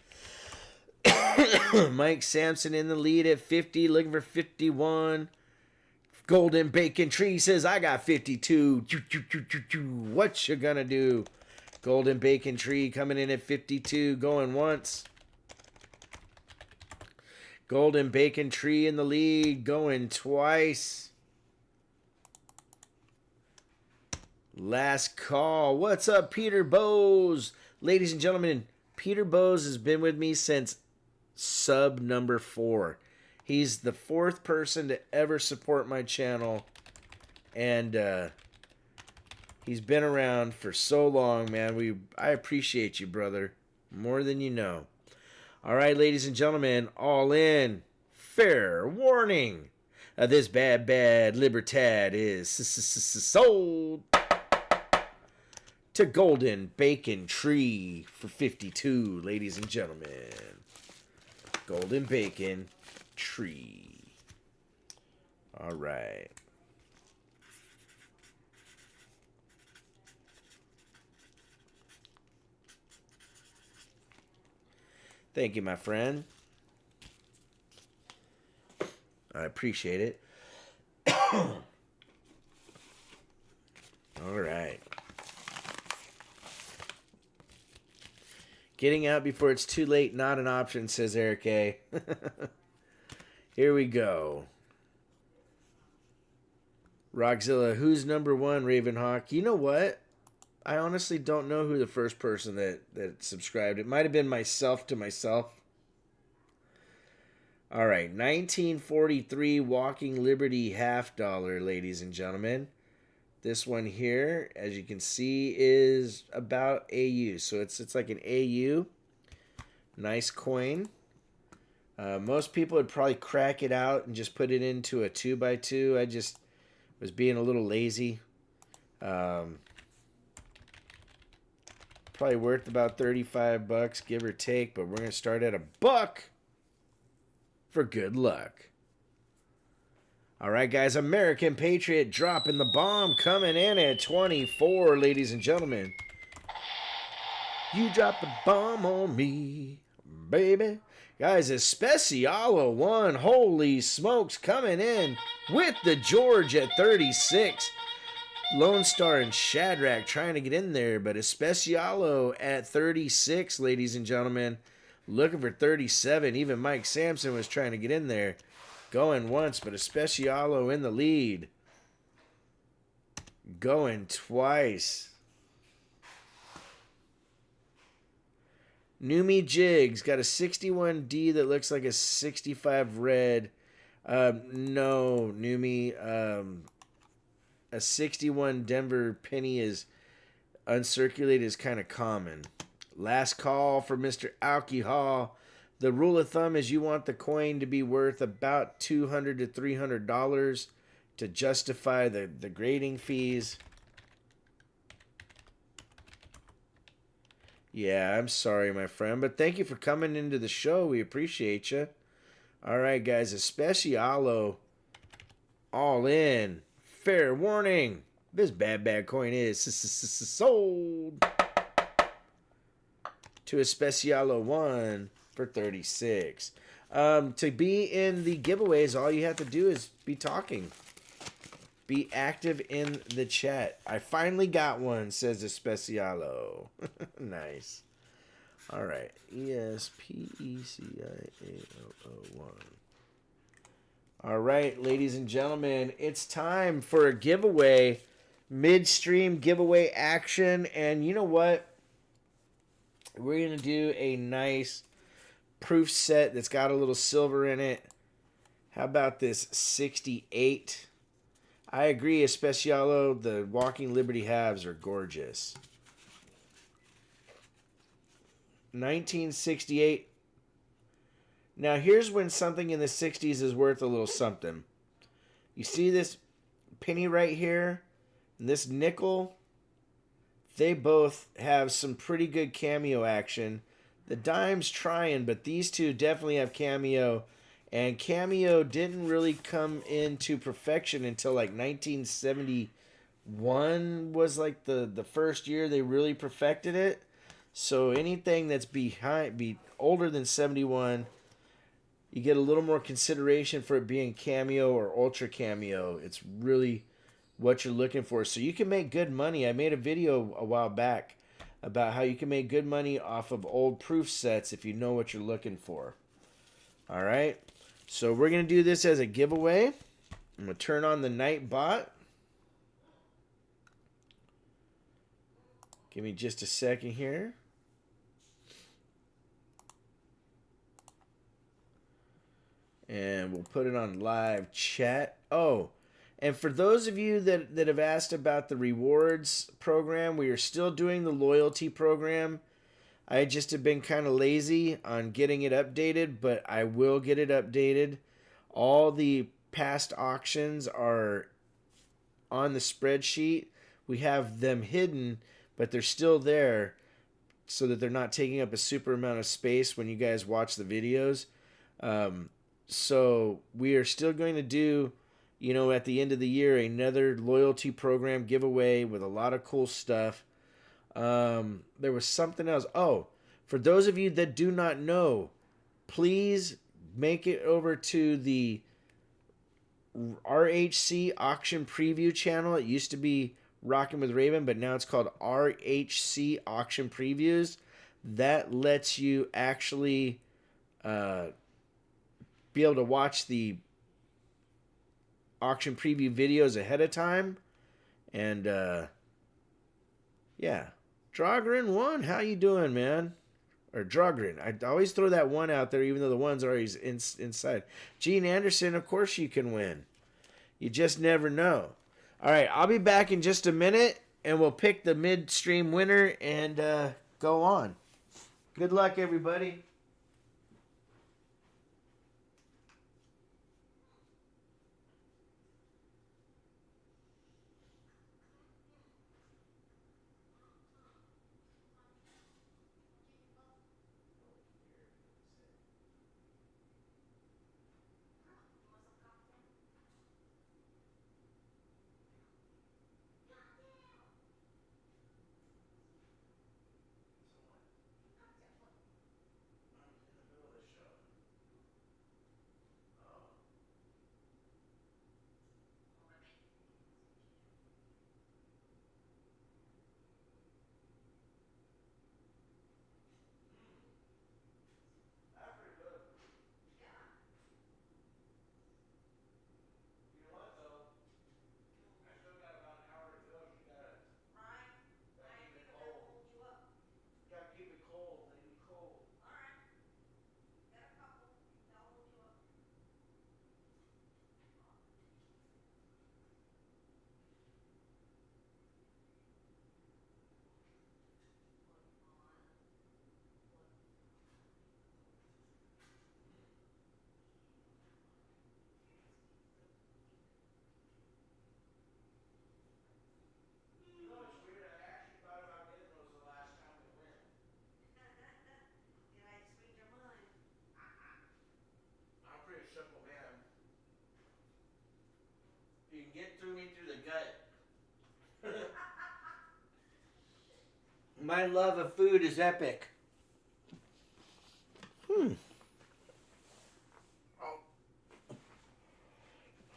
A: Mike Sampson in the lead at 50. Looking for 51. Golden Bacon Tree says, I got 52. What you gonna do? Golden Bacon Tree coming in at 52. Going once. Golden Bacon Tree in the lead. Going twice. Last call. What's up, Peter Bowes? Ladies and gentlemen, Peter Bowes has been with me since sub number 4. He's the 4th person to ever support my channel. And he's been around for so long, man. I appreciate you, brother. More than you know. All right, ladies and gentlemen, all in. Fair warning. This bad Libertad is sold to Golden Bacon Tree for 52, ladies and gentlemen. Golden Bacon Tree. All right. Thank you, my friend. I appreciate it. All right. Getting out before it's too late, not an option, says Eric A. Here we go. Rockzilla, who's number one, RavenHawk? You know what? I honestly don't know who the first person that subscribed. It might have been myself to myself. All right, 1943 Walking Liberty $50, ladies and gentlemen. This one here, as you can see, is about AU. So it's like an AU. Nice coin. Most people would probably crack it out and just put it into a 2x2. I just was being a little lazy. Probably worth about $35, give or take, but we're going to start at $1 for good luck. All right, guys, American Patriot dropping the bomb, coming in at 24, ladies and gentlemen. You dropped the bomb on me, baby. Guys, Especialo 1, holy smokes, coming in with the George at 36. Lone Star and Shadrach trying to get in there, but Especialo at 36, ladies and gentlemen. Looking for 37. Even Mike Sampson was trying to get in there. Going once, but Especialo in the lead. Going twice. Numi Jigs got a 61D that looks like a 65 red. No, Numi. A 61 Denver penny is uncirculated is kind of common. Last call for Mr. Alcohol. The rule of thumb is you want the coin to be worth about $200 to $300 to justify the grading fees. Yeah, I'm sorry, my friend, but thank you for coming into the show. We appreciate you. All right, guys, Especialo all in. Fair warning. This bad coin is sold to Especialo 1 for 36. To be in the giveaways, all you have to do is be talking. Be active in the chat. I finally got one, says Especialo. Nice. All right. ESPECIALO1. All right, ladies and gentlemen, it's time for a giveaway. Midstream giveaway action. And you know what? We're going to do a nice proof set that's got a little silver in it. How about this 68? I agree, Especialo, the Walking Liberty halves are gorgeous. 1968. Now, here's when something in the 60s is worth a little something. You see this penny right here? And this nickel? They both have some pretty good cameo action. The dime's trying, but these two definitely have cameo. And cameo didn't really come into perfection until like 1971 was like the first year they really perfected it. So anything that's be older than 71, you get a little more consideration for it being cameo or ultra cameo. It's really what you're looking for. So you can make good money. I made a video a while back about how you can make good money off of old proof sets if you know what you're looking for. All right. So we're going to do this as a giveaway. I'm going to turn on the night bot. Give me just a second here. And we'll put it on live chat. Oh, and for those of you that have asked about the rewards program, we are still doing the loyalty program. I just have been kind of lazy on getting it updated, but I will get it updated. All the past auctions are on the spreadsheet. We have them hidden, but they're still there so that they're not taking up a super amount of space when you guys watch the videos. So we are still going to do, you know, at the end of the year, another loyalty program giveaway with a lot of cool stuff. There was something else. Oh, for those of you that do not know, please make it over to the RHC Auction Preview channel. It used to be Rockin' with Raven, but now it's called RHC Auction Previews. That lets you actually be able to watch the auction preview videos ahead of time. And yeah, Drogrin 1, how you doing, man? Or Drogrin. I always throw that 1 out there, even though the 1's already inside. Gene Anderson, of course you can win. You just never know. All right, I'll be back in just a minute, and we'll pick the midstream winner and go on. Good luck, everybody. Simple man. You can get through me through the gut. My love of food is epic. Oh.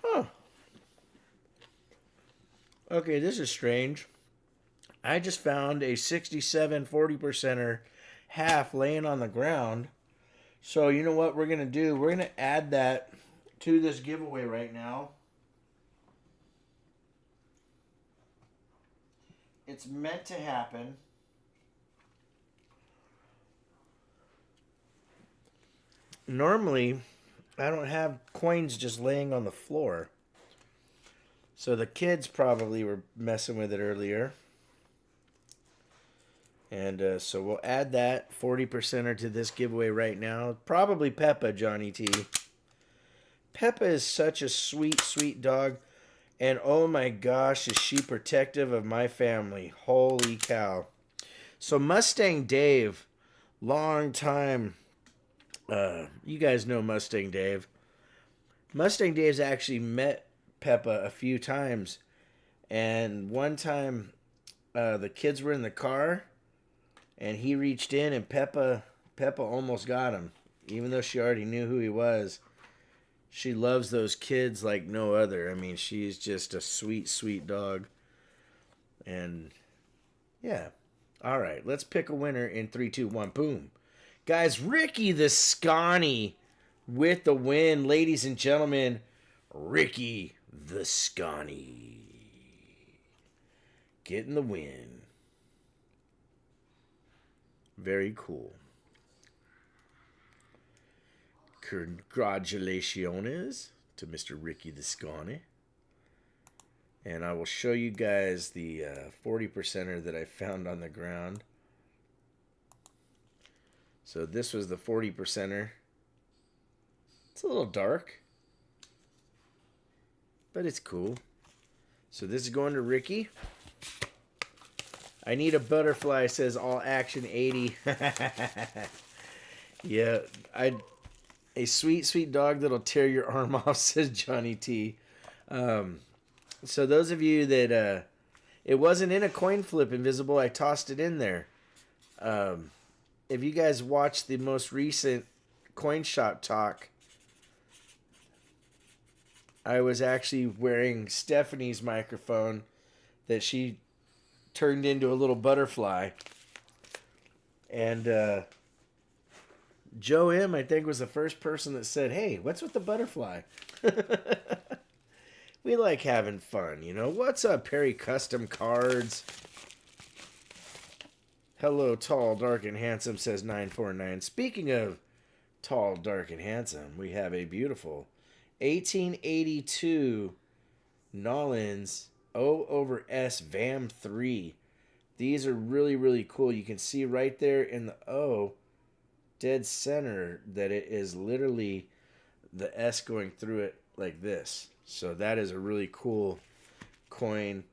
A: Huh. Okay, this is strange. I just found a 67 40%er half laying on the ground. So you know what we're going to do? We're going to add that to this giveaway right now. It's meant to happen. Normally, I don't have coins just laying on the floor. So the kids probably were messing with it earlier. And so we'll add that 40%er to this giveaway right now. Probably Peppa, Johnny T. Peppa is such a sweet, sweet dog. And oh my gosh, is she protective of my family. Holy cow. So Mustang Dave, long time. You guys know Mustang Dave. Mustang Dave's actually met Peppa a few times. And one time the kids were in the car. And he reached in and Peppa almost got him. Even though she already knew who he was. She loves those kids like no other. I mean, she's just a sweet, sweet dog. And, yeah. All right, let's pick a winner in 3, 2, 1. Boom. Guys, Ricky the Scotty with the win. Ladies and gentlemen, Ricky the Scotty getting the win. Very cool. Congratulations to Mr. Ricky the Scotty. And I will show you guys the 40%er that I found on the ground. So this was the 40%er. It's a little dark, but it's cool. So this is going to Ricky. I need a butterfly, says all action 80. Yeah, a sweet, sweet dog that'll tear your arm off, says Johnny T. So those of you that it wasn't in a coin flip, Invisible, I tossed it in there. If you guys watched the most recent coin shop talk, I was actually wearing Stephanie's microphone that she turned into a little butterfly. And Joe M, I think, was the first person that said, "Hey, what's with the butterfly?" We like having fun, you know. What's up, Perry Custom Cards? Hello, tall, dark, and handsome, says 949. Speaking of tall, dark, and handsome, we have a beautiful 1882 Nollins O over S VAM 3. These are really, really cool. You can see right there in the O, dead center, that it is literally the S going through it like this. So that is a really cool coin.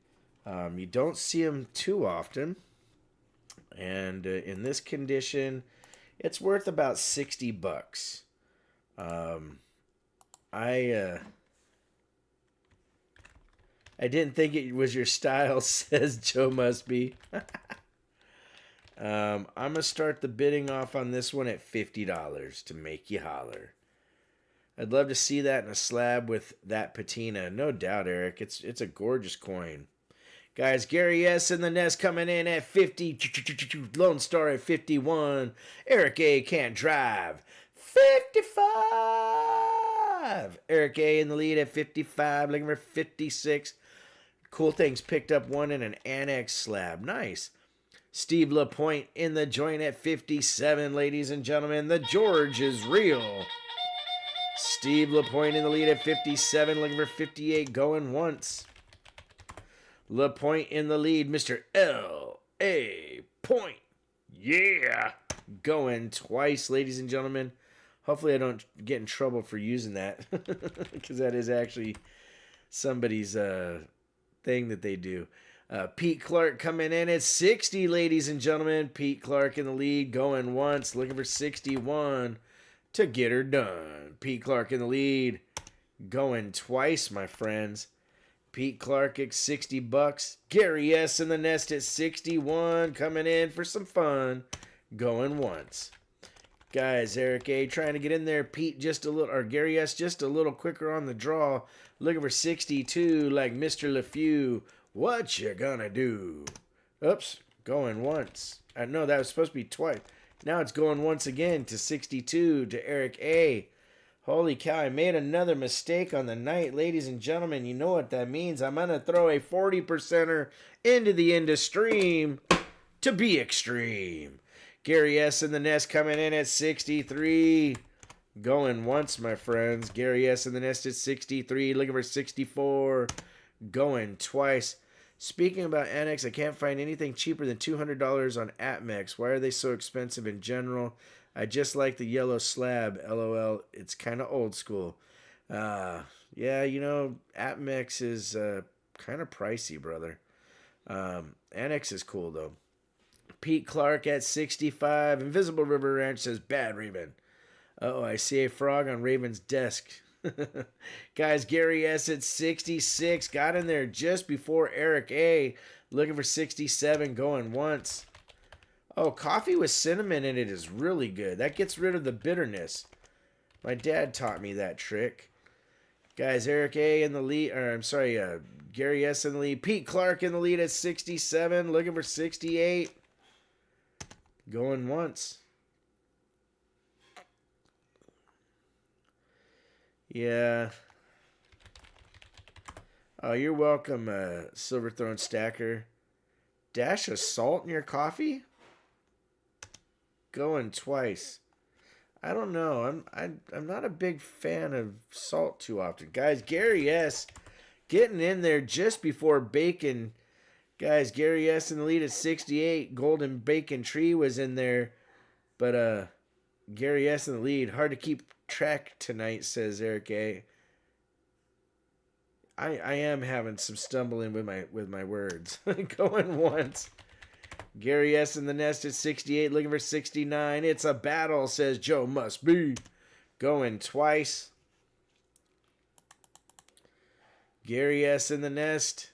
A: You don't see them too often. And in this condition, it's worth about 60 bucks. I didn't think it was your style, says Joe Musby. I'm going to start the bidding off on this one at $50 to make you holler. I'd love to see that in a slab with that patina. No doubt, Eric. It's a gorgeous coin. Guys, Gary S. in the nest coming in at 50. Lone Star at 51. Eric A. can't drive. 55. Eric A. in the lead at 55. Looking for 56. Cool Things picked up one in an annex slab. Nice. Steve LaPointe in the joint at 57, ladies and gentlemen. The George is real. Steve LaPointe in the lead at 57. Looking for 58. Going once. LaPointe in the lead. Mr. L.A. Point. Yeah. Going twice, ladies and gentlemen. Hopefully I don't get in trouble for using that. Because that is actually somebody's thing that they do. Pete Clark coming in at 60, ladies and gentlemen. Pete Clark in the lead. Going once. Looking for 61 to get her done. Pete Clark in the lead. Going twice, my friends. Pete Clark at 60 bucks. Gary S. in the nest at 61. Coming in for some fun. Going once. Guys, Eric A. trying to get in there. Pete just a little, or Gary S. just a little quicker on the draw. Looking for 62 like Mr. LeFew. What you gonna do? Oops. Going once. No, that was supposed to be twice. Now it's going once again to 62 to Eric A. Holy cow, I made another mistake on the night. Ladies and gentlemen, you know what that means. I'm going to throw a 40%er into the end of stream to be extreme. Gary S. in the nest coming in at 63. Going once, my friends. Gary S. in the nest at 63. Looking for 64. Going twice. Speaking about Annex, I can't find anything cheaper than $200 on Atmex. Why are they so expensive in general? I just like the yellow slab, LOL. It's kind of old school. Yeah, you know, Atmex is kind of pricey, brother. Annex is cool, though. Pete Clark at 65. Invisible River Ranch says, bad Raven. Uh-oh, I see a frog on Raven's desk. Guys, Gary S. at 66. Got in there just before Eric A. Looking for 67, going once. Oh, coffee with cinnamon in it is really good. That gets rid of the bitterness. My dad taught me that trick. Guys, Eric A. in the lead. Or, I'm sorry, Gary S. in the lead. Pete Clark in the lead at 67. Looking for 68. Going once. Yeah. Oh, you're welcome, Silver Throne Stacker. Dash of salt in your coffee? Going twice. I don't know. I'm not a big fan of salt too often. Guys, Gary S. getting in there just before bacon. Guys, Gary S. in the lead at 68. Golden Bacon Tree was in there. But Gary S. in the lead. Hard to keep track tonight, says Eric A. I am having some stumbling with my words. Going once. Gary S. in the nest at 68, looking for 69. It's a battle, says Joe Must Be. Going twice. Gary S. in the nest.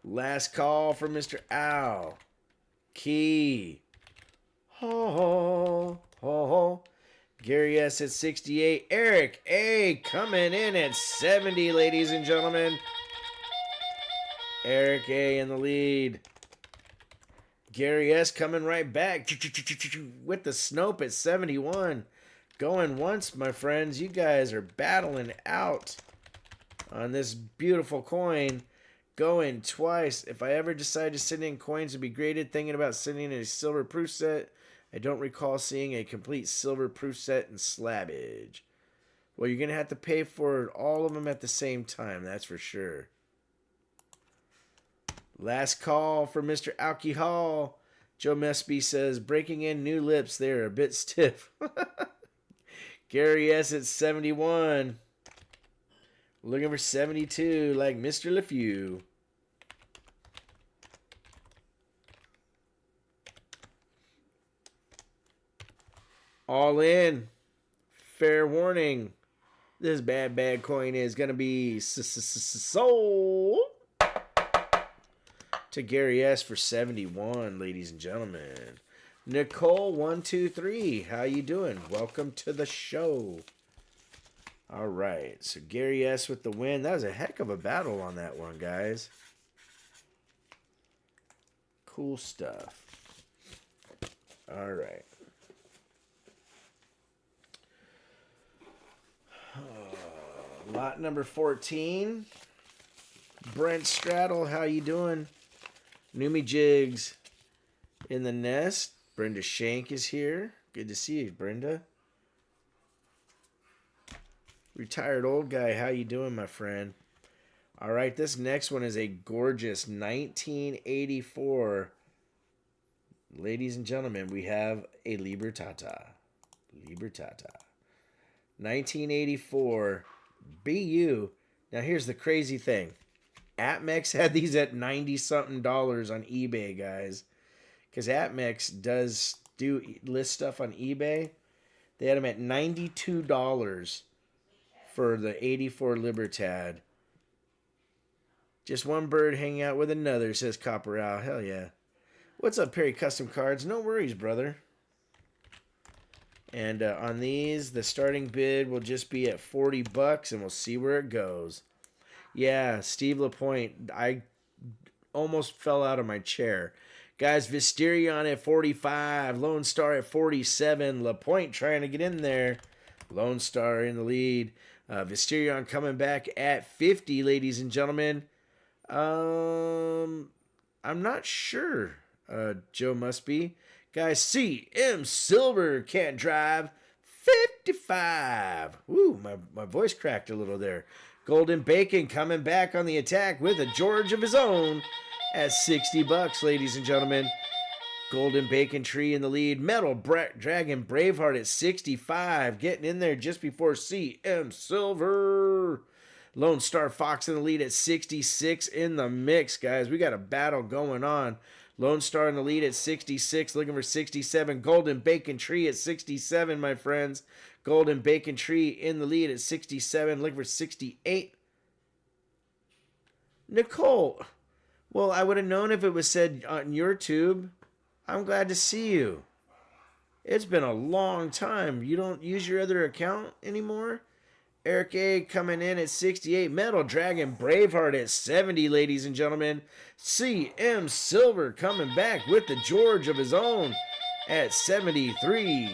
A: Last call for Mr. Owl. Key. Ho, ho, ho. Gary S. at 68. Eric A. coming in at 70, ladies and gentlemen. Eric A. in the lead. Gary S. coming right back with the Snope at 71. Going once, my friends. You guys are battling out. on this beautiful coin. Going twice. If I ever decide to send in coins to be graded, thinking about sending in a silver proof set. I don't recall seeing a complete silver proof set in slabbage. Well, you're going to have to pay for all of them at the same time, that's for sure. Last call for Mr. Alcohol. Joe Mesby says, breaking in new lips, they're a bit stiff. Gary S. at 71. Looking for 72 like Mr. LeFew. All in. Fair warning. This bad coin is going to be sold to Gary S. for 71, ladies and gentlemen. Nicole123, how you doing? Welcome to the show. All right, so Gary S. with the win. That was a heck of a battle on that one, guys. Cool stuff. All right. Lot number 14. Brent Straddle, how you doing? Noomy Jigs in the nest. Brenda Shank is here. Good to see you, Brenda. Retired old guy, how you doing, my friend? All right, this next one is a gorgeous 1984. Ladies and gentlemen, we have a Libertad. 1984 BU. Now here's the crazy thing. Atmex had these at 90-something dollars on eBay, guys. Because Atmex does list stuff on eBay. They had them at $92 for the 84 Libertad. Just one bird hanging out with another, says Copper Owl. Hell yeah. What's up, Perry Custom Cards? No worries, brother. And on these, the starting bid will just be at $40, and we'll see where it goes. Yeah, Steve LaPointe, I almost fell out of my chair. Guys, Visterion at 45, Lone Star at 47, LaPointe trying to get in there. Lone Star in the lead. Visterion coming back at 50, ladies and gentlemen. I'm not sure. Joe must be. Guys, CM Silver can't drive. 55. Woo, my voice cracked a little there. Golden Bacon coming back on the attack with a George of his own at $60, ladies and gentlemen. Golden Bacon Tree in the lead. Metal Dragon Braveheart at 65. Getting in there just before CM Silver. Lone Star Fox in the lead at 66 in the mix, guys. We got a battle going on. Lone Star in the lead at 66, looking for 67. Golden Bacon Tree at 67, my friends. Golden Bacon Tree in the lead at 67, looking for 68. Nicole, well, I would have known if it was said on your tube. I'm glad to see you. It's been a long time. You don't use your other account anymore? Eric A. coming in at 68. Metal Dragon Braveheart at 70, ladies and gentlemen. CM Silver coming back with the George of his own at 73.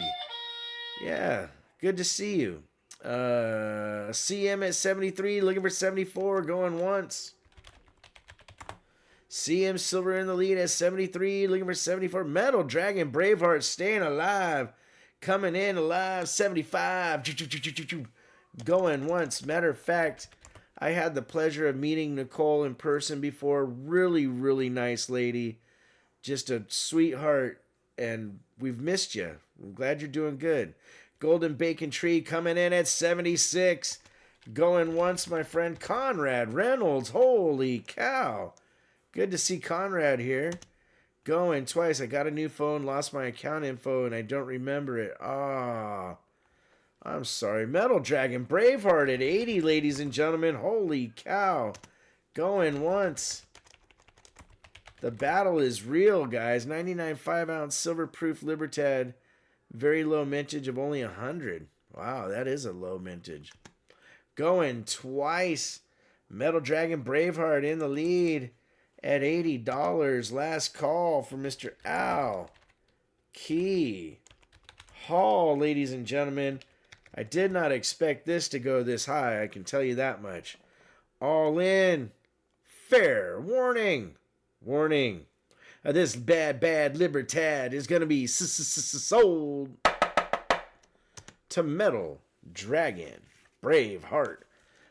A: Yeah, good to see you. CM at 73, looking for 74, going once. CM Silver in the lead at 73, looking for 74. Metal Dragon Braveheart staying alive. Coming in alive, 75. Going once. Matter of fact, I had the pleasure of meeting Nicole in person before. Really, really nice lady. Just a sweetheart. And we've missed you. I'm glad you're doing good. Golden Bacon Tree coming in at 76. Going once, my friend Conrad Reynolds. Holy cow. Good to see Conrad here. Going twice. I got a new phone, lost my account info, and I don't remember it. Ah. I'm sorry. Metal Dragon Braveheart at 80, ladies and gentlemen. Holy cow. Going once. The battle is real, guys. 99 5-ounce silver proof Libertad. Very low mintage of only 100. Wow, that is a low mintage. Going twice. Metal Dragon Braveheart in the lead at $80. Last call for Mr. Al Key Hall, ladies and gentlemen. I did not expect this to go this high, I can tell you that much. All in. Fair warning. Warning. This bad Libertad is going to be sold to Metal Dragon Braveheart.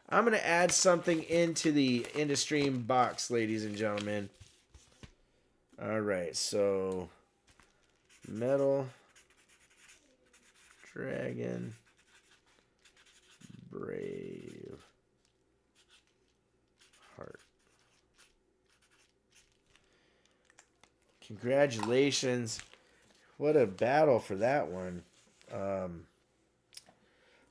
A: I'm going to add something into the Midstream box, ladies and gentlemen. All right, so Metal Dragon Brave Heart. Congratulations. What a battle for that one.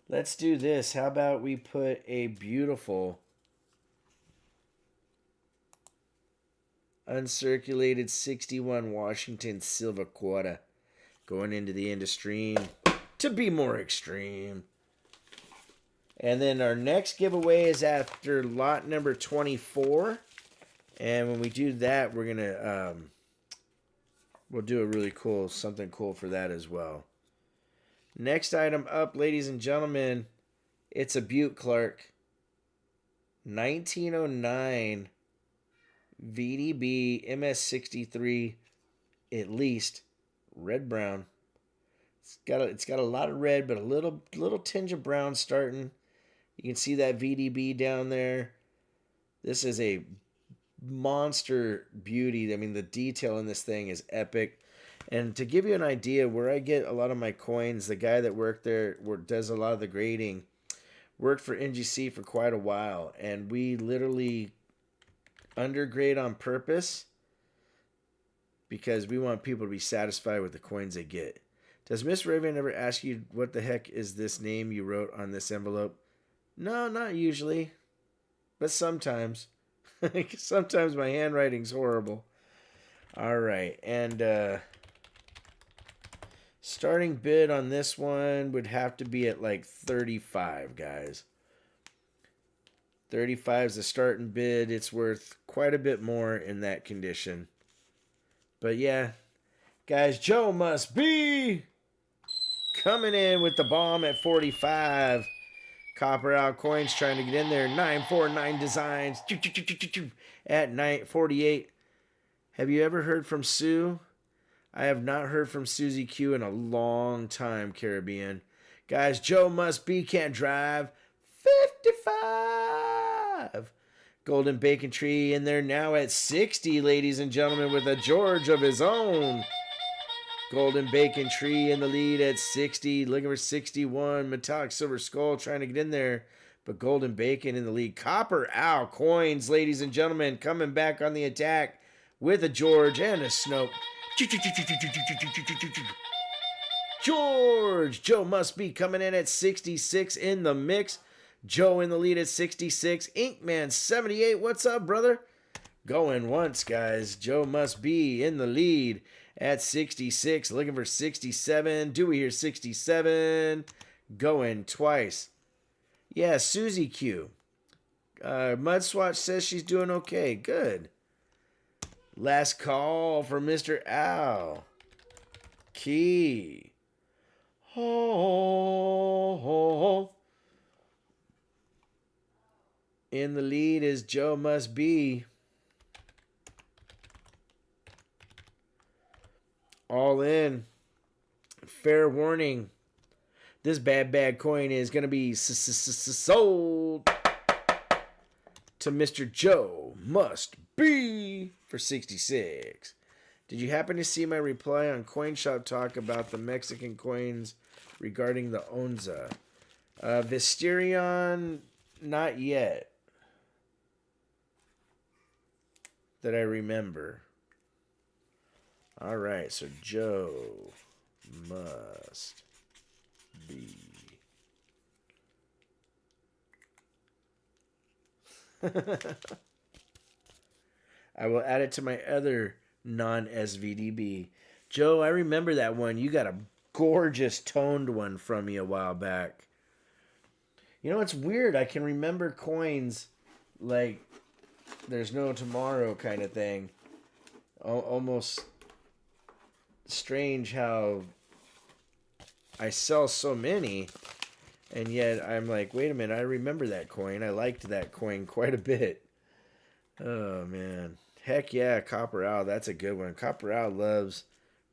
A: Let's do this. How about we put a beautiful uncirculated 61 Washington Silver Quarter going into the Midstream to be more extreme. And then our next giveaway is after lot number 24. And when we do that, we're going to we'll do a really cool, something cool for that as well. Next item up, ladies and gentlemen, it's a Butte Clark 1909 VDB MS63, at least red brown. It's got a lot of red, but a little tinge of brown starting. You can see that VDB down there. This is a monster beauty. I mean, the detail in this thing is epic. And to give you an idea where I get a lot of my coins, the guy that worked there does a lot of the grading, worked for NGC for quite a while, and we literally undergrade on purpose because we want people to be satisfied with the coins they get. Does Miss Raven ever ask you what the heck is this name you wrote on this envelope? No, not usually, but sometimes. Sometimes my handwriting's horrible. All right, and starting bid on this one would have to be at like 35, guys. 35 is the starting bid. It's worth quite a bit more in that condition. But yeah, guys, Joe must be coming in with the bomb at 45. Copper out coins trying to get in there. 949 designs at 48. Have you ever heard from Sue? I have not heard from Susie Q in a long time, Caribbean. Guys, Joe must be can't drive. 55. Golden Bacon Tree in there now at 60, ladies and gentlemen, with a George of his own. Golden Bacon Tree in the lead at 60. Looking for 61. Metallic Silver Skull trying to get in there. But Golden Bacon in the lead. Copper Owl Coins, ladies and gentlemen, coming back on the attack with a George and a Snoke. George! Joe must be coming in at 66 in the mix. Joe in the lead at 66. Inkman 78. What's up, brother? Going once, guys. Joe must be in the lead at 66. Looking for 67. Do we hear 67? Going twice. Yeah, Susie Q. Mudswatch says she's doing okay. Good. Last call for Mr. Owl. Key. Oh. In the lead is Joe must be. All in. Fair warning. This bad coin is going to be sold to Mr. Joe must be for 66. Did you happen to see my reply on Coin Shop Talk about the Mexican coins regarding the Onza? Visterion, not yet. That I remember. All right, so Joe must be. I will add it to my other non-SVDB. Joe, I remember that one. You got a gorgeous toned one from me a while back. You know, it's weird. I can remember coins like there's no tomorrow kind of thing. Almost strange how I sell so many And yet I'm like, wait a minute, I remember that coin. I liked that coin quite a bit. Oh, man. Heck yeah, Copper Owl. That's a good one. Copper Owl loves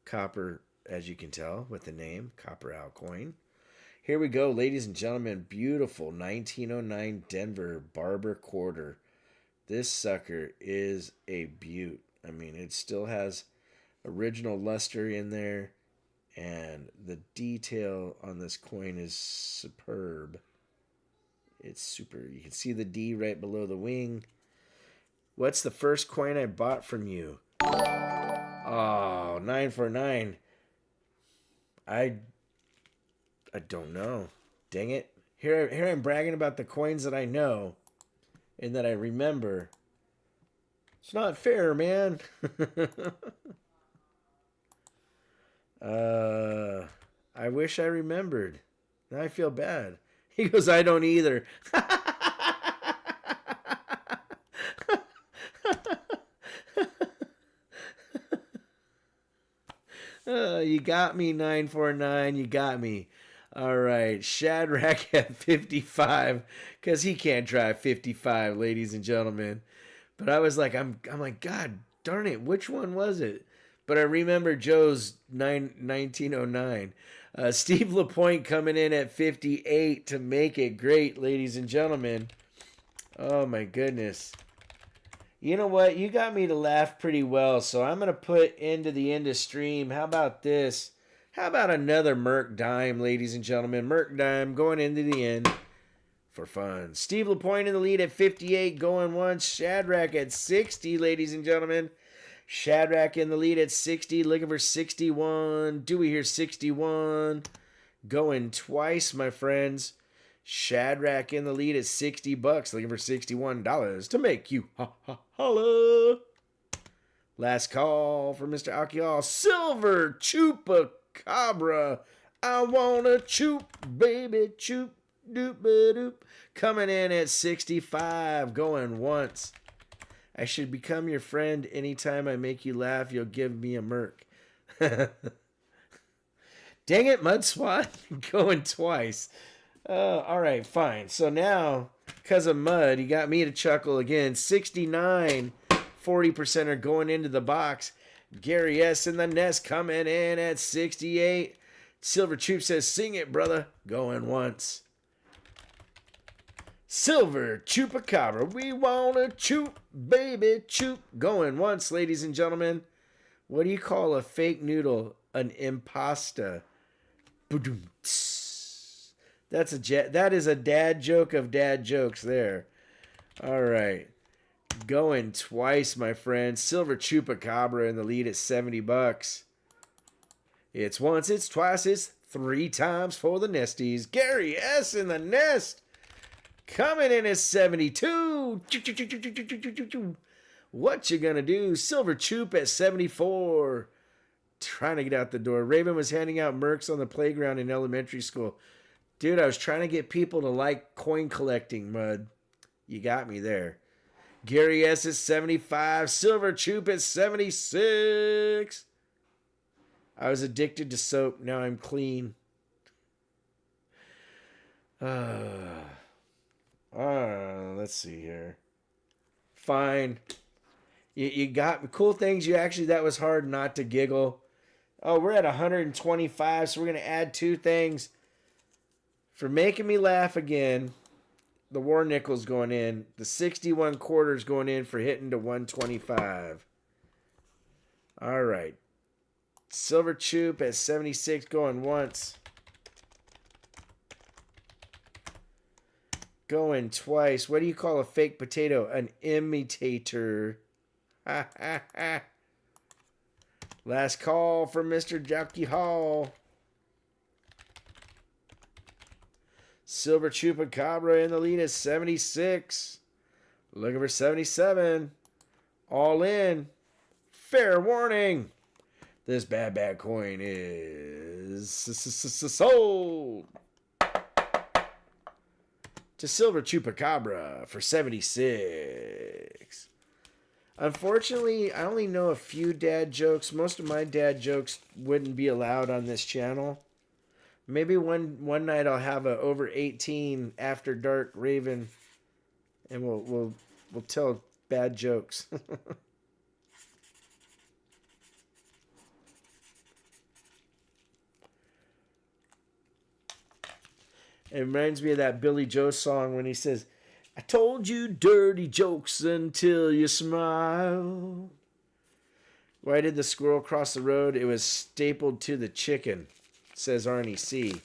A: copper, as you can tell with the name, Copper Owl coin. Here we go, ladies and gentlemen. Beautiful 1909 Denver Barber quarter. This sucker is a beaut. I mean, it still has original luster in there, and the detail on this coin is superb. It's super. You can see the D right below the wing. What's the first coin I bought from you? Oh, 949. I don't know. Dang it. Here I'm bragging about the coins that I know and that I remember. It's not fair, man. I wish I remembered. Now I feel bad. He goes, I don't either. You got me, 949. You got me. All right. Shadrach at 55. Because he can't drive 55, ladies and gentlemen. But I was like, I'm like, God darn it. Which one was it? But I remember Joe's 1909. Steve LaPointe coming in at 58 to make it great, ladies and gentlemen. Oh, my goodness. You know what? You got me to laugh pretty well, so I'm going to put into the end of stream. How about this? How about another Merc Dime, ladies and gentlemen? Merc Dime going into the end for fun. Steve LaPointe in the lead at 58, going once. Shadrach at 60, ladies and gentlemen. Shadrach in the lead at 60, looking for 61. Dewey here, 61. Going twice, my friends. Shadrach in the lead at $60, looking for $61 to make you holla. Last call for Mr. Akial. Silver Chupacabra. I wanna choop, baby, choop, doop, doop. Coming in at 65, going once. I should become your friend. Anytime I make you laugh, you'll give me a Merc. Dang it, Mud Swat. Going twice. All right, fine. So now, because of Mud, he got me to chuckle again. 69, 40% are going into the box. Gary S. in the nest coming in at 68. Silver Troop says, sing it, brother. Going once. Silver Chupacabra, we wanna choop, baby, choop. Going once, ladies and gentlemen. What do you call a fake noodle? An impasta. That is a dad joke of dad jokes there. All right. Going twice, my friend. Silver Chupacabra in the lead at $70. It's once, it's twice, it's 3 times for the Nesties. Gary S. in the nest. Coming in at 72. What you gonna do? Silver Chup at 74. Trying to get out the door. Raven was handing out mercs on the playground in elementary school. Dude, I was trying to get people to like coin collecting, Mud. You got me there. Gary S. is 75. Silver Chup is 76. I was addicted to soap. Now I'm clean. Let's see here. Fine. You got cool things. That was hard not to giggle. Oh, we're at 125, so we're going to add 2 things. For making me laugh again, the War Nickel's going in. The 61 quarters going in for hitting to 125. All right. Silver Chup at 76 going once. Going twice. What do you call a fake potato? An imitator. Ha ha ha. Last call from Mr. Jockey Hall. Silver Chupacabra in the lead at 76. Looking for 77. All in. Fair warning. This bad coin is sold to Silver Chupacabra for 76. Unfortunately, I only know a few dad jokes. Most of my dad jokes wouldn't be allowed on this channel. Maybe one night I'll have a over 18 after dark Raven, and we'll tell bad jokes. It reminds me of that Billy Joe song when he says, "I told you dirty jokes until you smile." Why did the squirrel cross the road? It was stapled to the chicken, says Arnie C.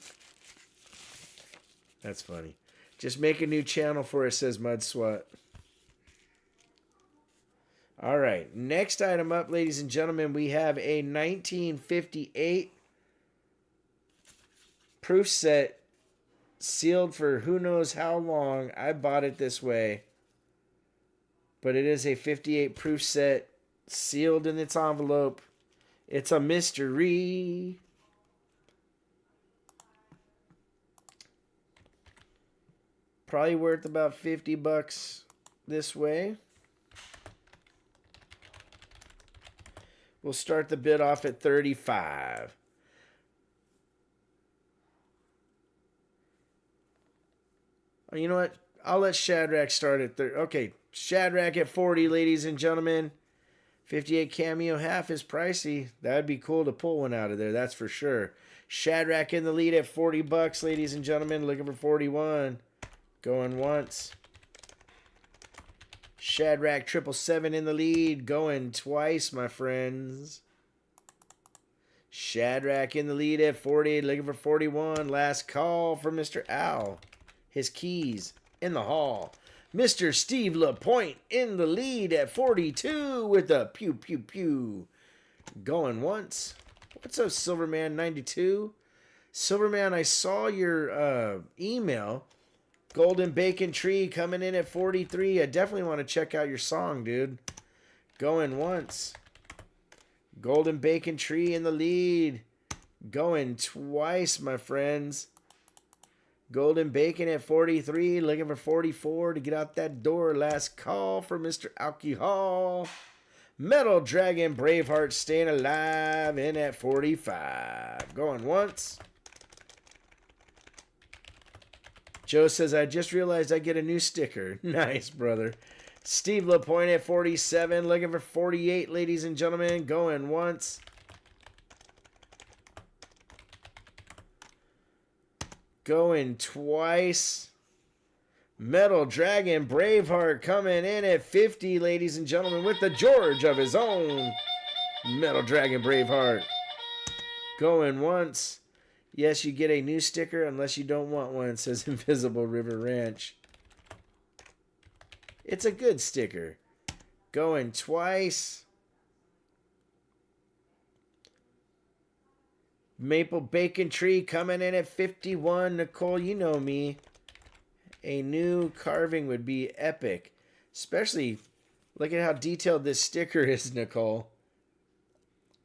A: That's funny. Just make a new channel for it, says Mud Swat. All right. Next item up, ladies and gentlemen, we have a 1958 proof set sealed for who knows how long. I bought it this way. But it is a 58 proof set sealed in its envelope. It's a mystery. Probably worth about $50 this way. We'll start the bid off at $35. Oh, you know what? I'll let Shadrach start at $30. Okay, Shadrach at $40, ladies and gentlemen. 58 cameo half is pricey. That'd be cool to pull one out of there, that's for sure. Shadrach in the lead at $40, ladies and gentlemen. Looking for 41. Going once. Shadrach 777 in the lead. Going twice, my friends. Shadrach in the lead at 40. Looking for 41. Last call for Mr. Owl. His keys in the hall. Mr. Steve LaPointe in the lead at 42 with a pew, pew, pew. Going once. What's up, Silverman 92? Silverman, I saw your email. Golden Bacon Tree coming in at 43. I definitely want to check out your song, dude. Going once. Golden Bacon Tree in the lead. Going twice, my friends. Golden Bacon at 43. Looking for 44 to get out that door. Last call for Mr. Alcohol. Metal Dragon Braveheart staying alive in at 45. Going once. Joe says, I just realized I get a new sticker. Nice, brother. Steve LaPointe at 47. Looking for 48, ladies and gentlemen. Going once. Going twice. Metal Dragon Braveheart coming in at 50, ladies and gentlemen, with the George of his own. Metal Dragon Braveheart. Going once. Yes, you get a new sticker unless you don't want one, says Invisible River Ranch. It's a good sticker. Going twice. Maple Bacon Tree coming in at 51. Nicole, you know me. A new carving would be epic. Especially, look at how detailed this sticker is, Nicole.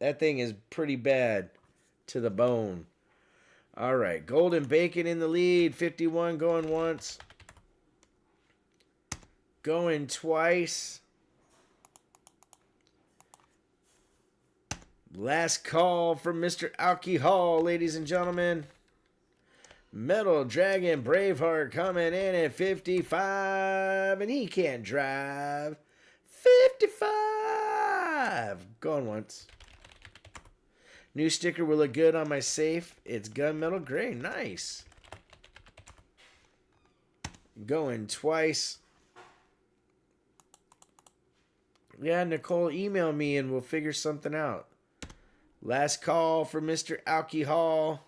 A: That thing is pretty bad to the bone. All right, Golden Bacon in the lead. 51 going once. Going twice. Last call from Mr. Alcohol, ladies and gentlemen. Metal Dragon Braveheart coming in at 55, and he can't drive. 55. Going once. New sticker will look good on my safe. It's gunmetal gray. Nice. Going twice. Yeah, Nicole, email me and we'll figure something out. Last call for Mr. Alcohol.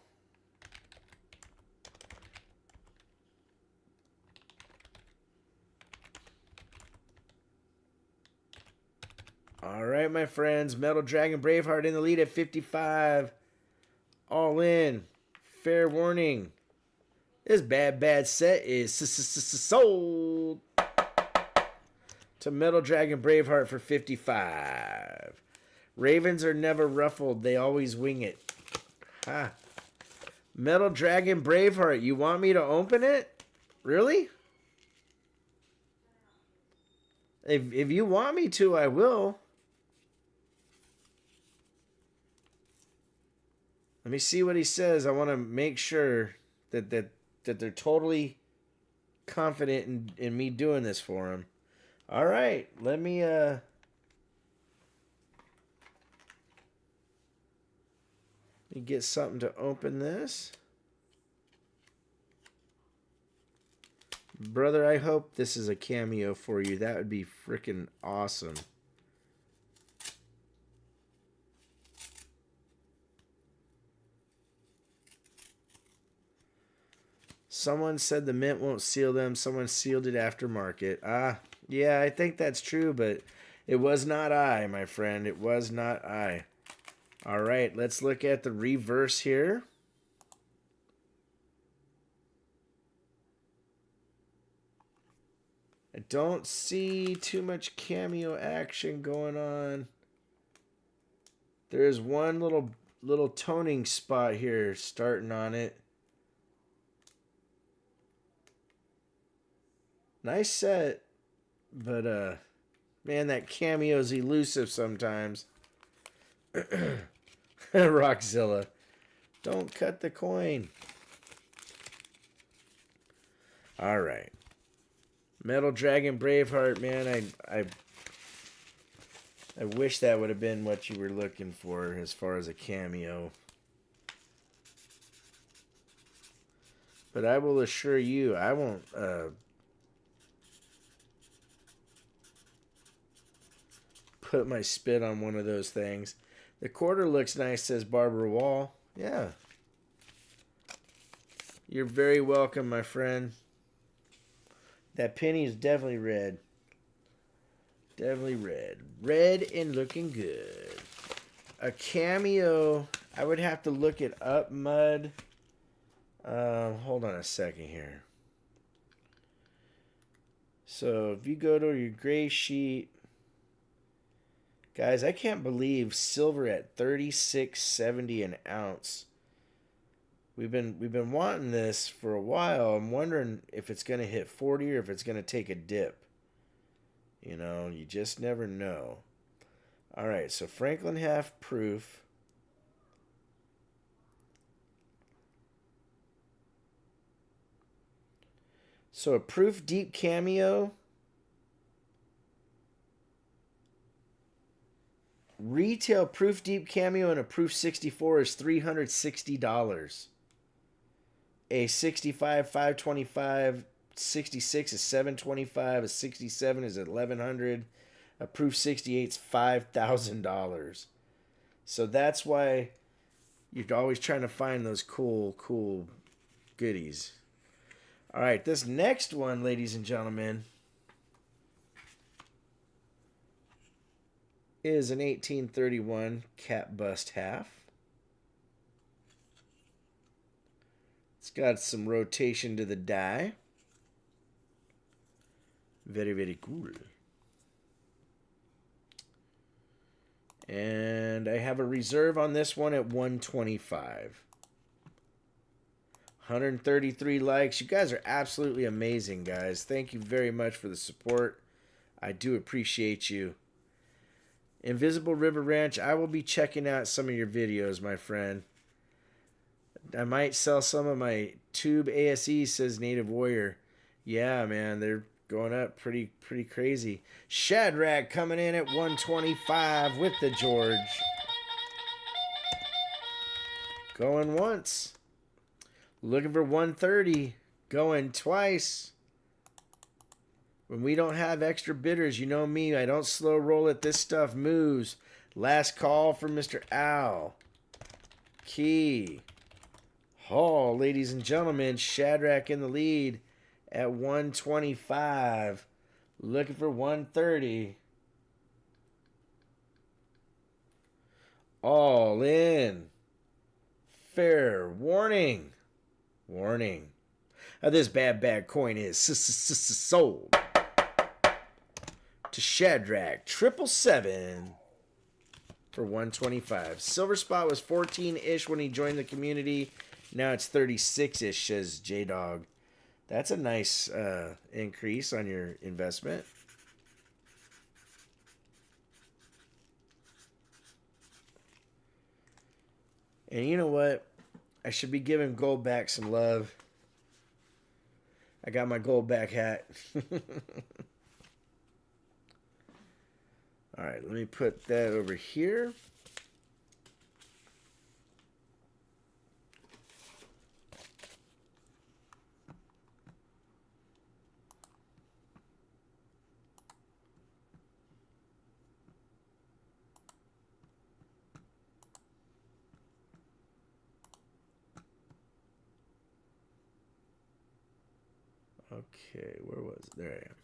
A: All right, my friends. Metal Dragon Braveheart in the lead at 55. All in. Fair warning. This bad set is sold to Metal Dragon Braveheart for 55. Ravens are never ruffled. They always wing it. Ha. Metal Dragon Braveheart. You want me to open it? Really? If you want me to, I will. Let me see what he says. I want to make sure that they're totally confident in me doing this for him. All right, let me get something to open this. Brother, I hope this is a cameo for you. That would be freaking awesome. Someone said the mint won't seal them. Someone sealed it aftermarket. Yeah, I think that's true, but it was not I, my friend. It was not I. All right, let's look at the reverse here. I don't see too much cameo action going on. There's one little toning spot here starting on it. Nice set, but man, that cameo's elusive sometimes. Rockzilla, don't cut the coin. All right, Metal Dragon Braveheart, man, I wish that would have been what you were looking for as far as a cameo. But I will assure you, I won't put my spit on one of those things. The quarter looks nice, says Barber Wall. Yeah. You're very welcome, my friend. That penny is definitely red. Definitely red. Red and looking good. A cameo, I would have to look it up, Mud. Hold on a second here. So if you go to your gray sheet, guys, I can't believe silver at $36.70 an ounce. We've been wanting this for a while. I'm wondering if it's going to hit 40 or if it's going to take a dip. You know, you just never know. All right, so Franklin half proof. So a proof deep cameo. Retail proof deep cameo and a proof 64 is $360. A 65 525, 66 is $725, a 67 is $1,100, a proof 68 is $5,000. So that's why you're always trying to find those cool goodies. All right, this next one, ladies and gentlemen, is an 1831 cap bust half. It's got some rotation to the die. Very, very cool. And I have a reserve on this one at 125. 133 likes. You guys are absolutely amazing, guys. Thank you very much for the support. I do appreciate you. Invisible River Ranch, I will be checking out some of your videos, my friend. I might sell some of my tube ASE, says Native Warrior. Yeah, man, they're going up pretty crazy. Shadrach coming in at 125 with the George. Going once. Looking for 130. Going twice. When we don't have extra bidders, you know me, I don't slow roll it. This stuff moves. Last call for Mr. Owl. Key. Hall, ladies and gentlemen. Shadrach in the lead at 125. Looking for 130. All in. Fair warning. Warning. This bad coin is sold to Shadrach 777 for 125. Silver spot was 14-ish when he joined the community. Now it's 36-ish, says J-Dog. That's a nice increase on your investment. And you know what? I should be giving gold back some love. I got my gold back hat. All right, let me put that over here. Okay, where was it? There I am.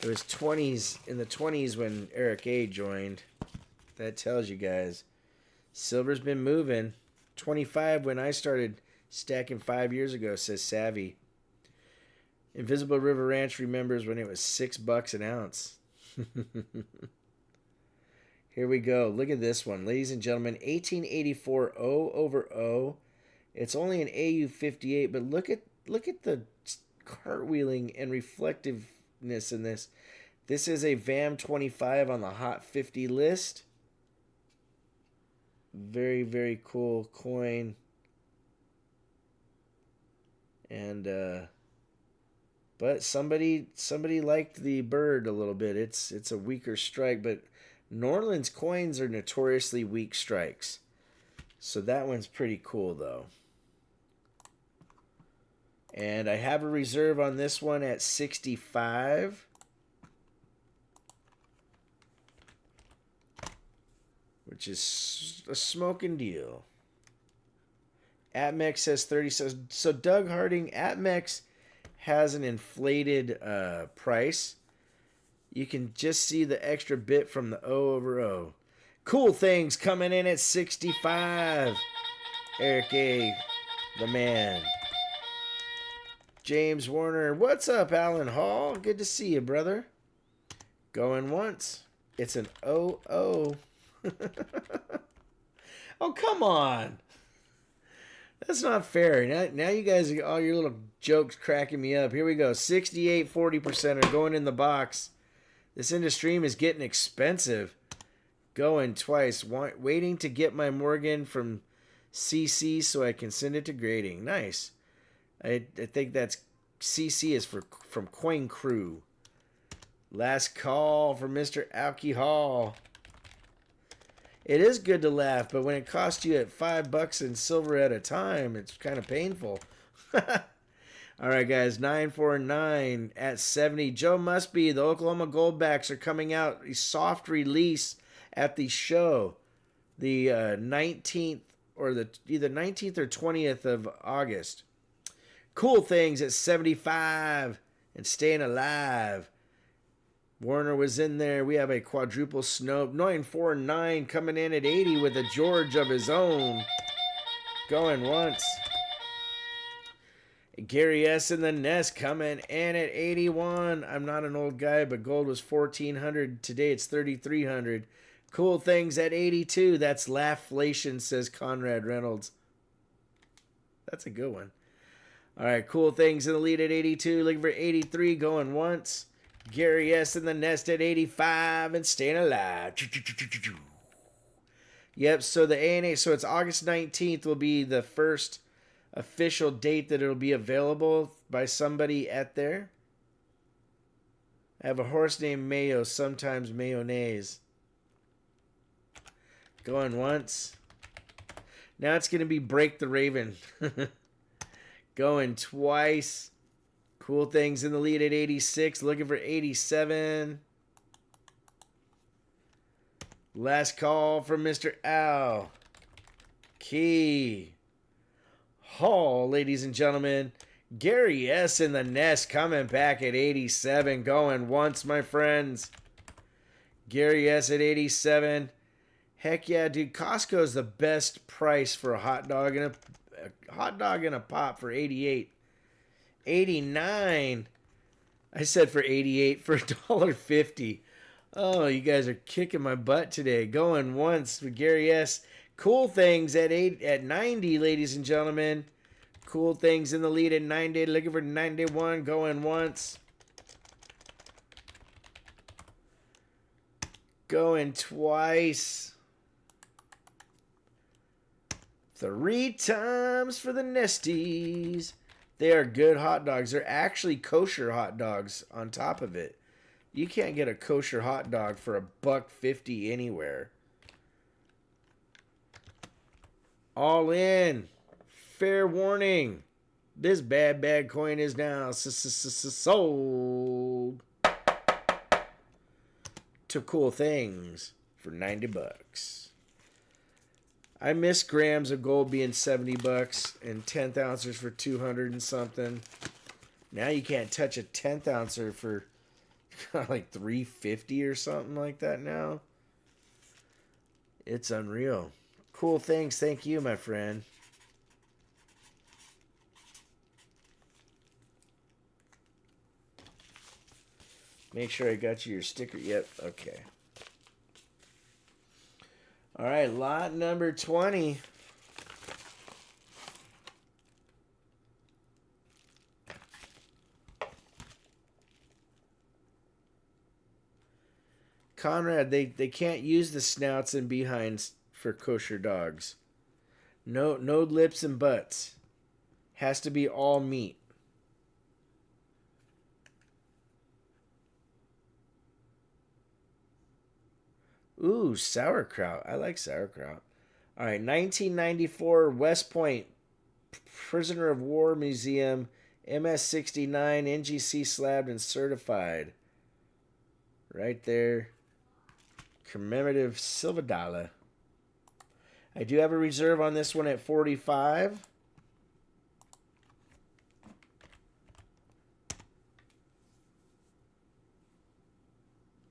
A: It was 20s, in the 20s when Eric A. joined. That tells you guys. Silver's been moving. 25 when I started stacking 5 years ago, says Savvy. Invisible River Ranch remembers when it was $6 an ounce. Here we go. Look at this one. Ladies and gentlemen, 1884 O over O. It's only an AU58, but look at the cartwheeling and reflectiveness in this. This is a VAM 25 on the Hot 50 list. Very, very cool coin. And but somebody liked the bird a little bit. It's a weaker strike, but New Orleans coins are notoriously weak strikes. So that one's pretty cool though. And I have a reserve on this one at 65. Which is a smoking deal. ATMEX says 30. So Doug Harding, ATMEX has an inflated price. You can just see the extra bit from the O over O. Cool things coming in at 65. Eric A., the man. James Warner, what's up, Alan Hall? Good to see you, brother. Going once. It's an OO. Oh, come on. That's not fair. Now you guys, all your little jokes cracking me up. Here we go. 68 40% are going in the box. This Midstream is getting expensive. Going twice. Waiting to get my Morgan from CC so I can send it to grading. Nice. I think that's CC is from Coin Crew. Last call for Mr. Alcohol. It is good to laugh, but when it costs you at $5 in silver at a time, it's kind of painful. All right, guys, 949 at 70. Joe Musby, the Oklahoma Goldbacks are coming out a soft release at the show, the 19th or either 19th or 20th of August. Cool things at 75 and staying alive. Warner was in there. We have a quadruple snow. 949 coming in at 80 with a George of his own. Going once. Gary S. in the nest coming in at 81. I'm not an old guy, but gold was 1,400. Today it's 3,300. Cool things at 82. That's laughflation, says Conrad Reynolds. That's a good one. All right, cool things in the lead at 82. Looking for 83, going once. Gary S. in the nest at 85 and staying alive. Yep, so the ANA, so it's August 19th will be the first official date that it'll be available by somebody at there. I have a horse named Mayo, sometimes mayonnaise. Going once. Now it's going to be Break the Raven. Going twice. Cool things in the lead at 86. Looking for 87. Last call from Mr. Al. Key. Hall, ladies and gentlemen. Gary S. in the nest coming back at 87. Going once, my friends. Gary S. at 87. Heck yeah, dude. Costco's the best price for a hot dog and a pop for 88. 89. I said for 88 for $1.50. Oh, you guys are kicking my butt today. Going once with Gary S. Cool things at 90, ladies and gentlemen. Cool things in the lead at 90. Looking for 91. Going once. Going twice. 3 times for the Nesties. They are good hot dogs. They're actually kosher hot dogs on top of it. You can't get a kosher hot dog for $1.50 anywhere. All in. Fair warning. This bad coin is now sold to Cool Things for $90. I miss grams of gold being $70 and 10th ounces for 200 and something. Now you can't touch a 10th ouncer for like $3.50 or something like that now. It's unreal. Cool Things, thank you, my friend. Make sure I got you your sticker. Yep, okay. All right, lot number 20. Conrad, they can't use the snouts and behinds for kosher dogs. No lips and butts. Has to be all meat. Ooh, sauerkraut. I like sauerkraut. All right, 1994 West Point Prisoner of War Museum, MS-69, NGC slabbed and certified. Right there. Commemorative silver dollar. I do have a reserve on this one at 45.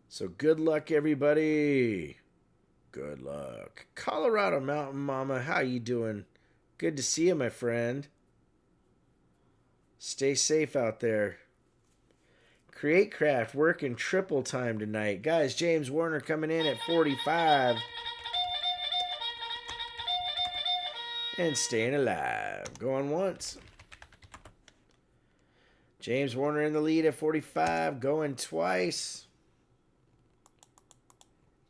A: So good luck, everybody. Good luck. Colorado Mountain Mama, how you doing? Good to see you, my friend. Stay safe out there. Create Craft working triple time tonight. Guys, James Warner coming in at 45. And staying alive. Going once. James Warner in the lead at 45. Going twice.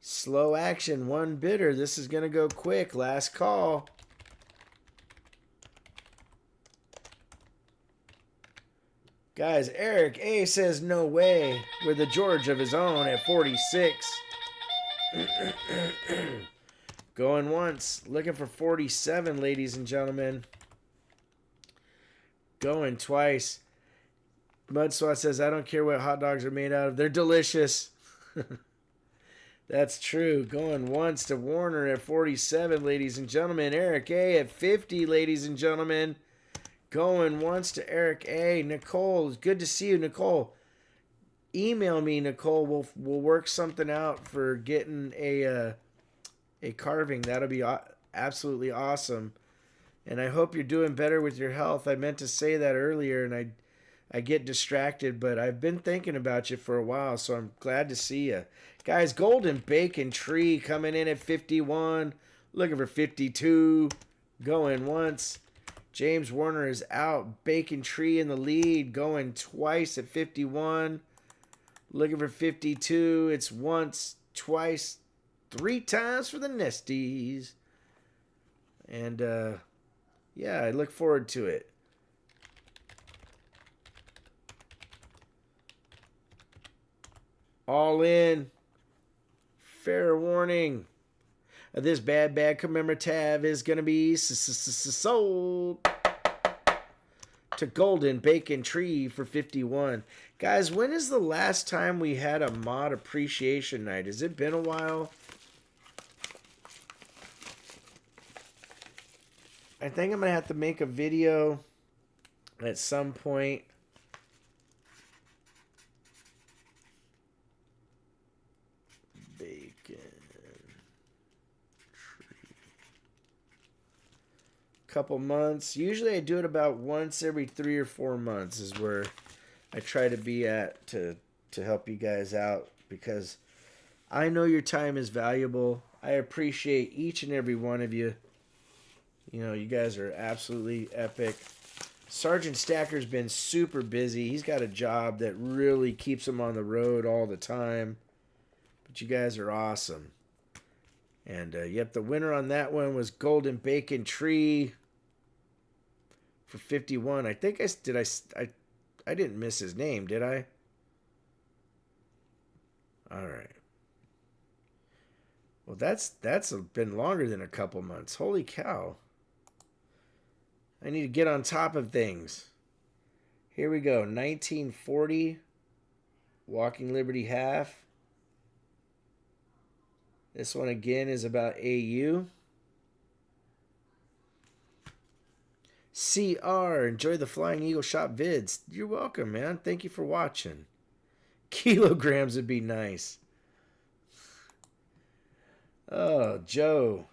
A: Slow action, one bidder. This is going to go quick. Last call. Guys, Eric A says no way with a George of his own at 46. Going once. Looking for 47, ladies and gentlemen. Going twice. Mudswat says, I don't care what hot dogs are made out of. They're delicious. That's true. Going once to Warner at 47, ladies and gentlemen. Eric A at 50, ladies and gentlemen. Going once to Eric A. Nicole, good to see you, Nicole. Email me, Nicole. We'll work something out for getting a carving. That'll be absolutely awesome. And I hope you're doing better with your health. I meant to say that earlier, and I get distracted, but I've been thinking about you for a while, so I'm glad to see you. Guys, Golden Bacon Tree coming in at 51. Looking for 52. Going once. James Warner is out. Bacon Tree in the lead. Going twice at 51. Looking for 52. It's once, twice, 3 times for the Nesties. And, yeah, I look forward to it. All in. Fair warning. This bad commemorative is going to be sold to Golden Bacon Tree for 51. Guys, when is the last time we had a mod appreciation night? Has it been a while? I think I'm going to have to make a video at some point. Couple months. Usually I do it about once every 3 or 4 months is where I try to be at to help you guys out, because I know your time is valuable. I appreciate each and every one of you. You know, you guys are absolutely epic. Sergeant Stacker's been super busy. He's got a job that really keeps him on the road all the time. But you guys are awesome. And yep, the winner on that one was Golden Bacon Tree for 51. I think I didn't miss his name, did I? All right. Well, that's been longer than a couple months. Holy cow. I need to get on top of things. Here we go. 1940 Walking Liberty half. This one again is about AU. CR, enjoy the Flying Eagle Shop vids. You're welcome, man. Thank you for watching. Kilograms would be nice. Oh, Joe.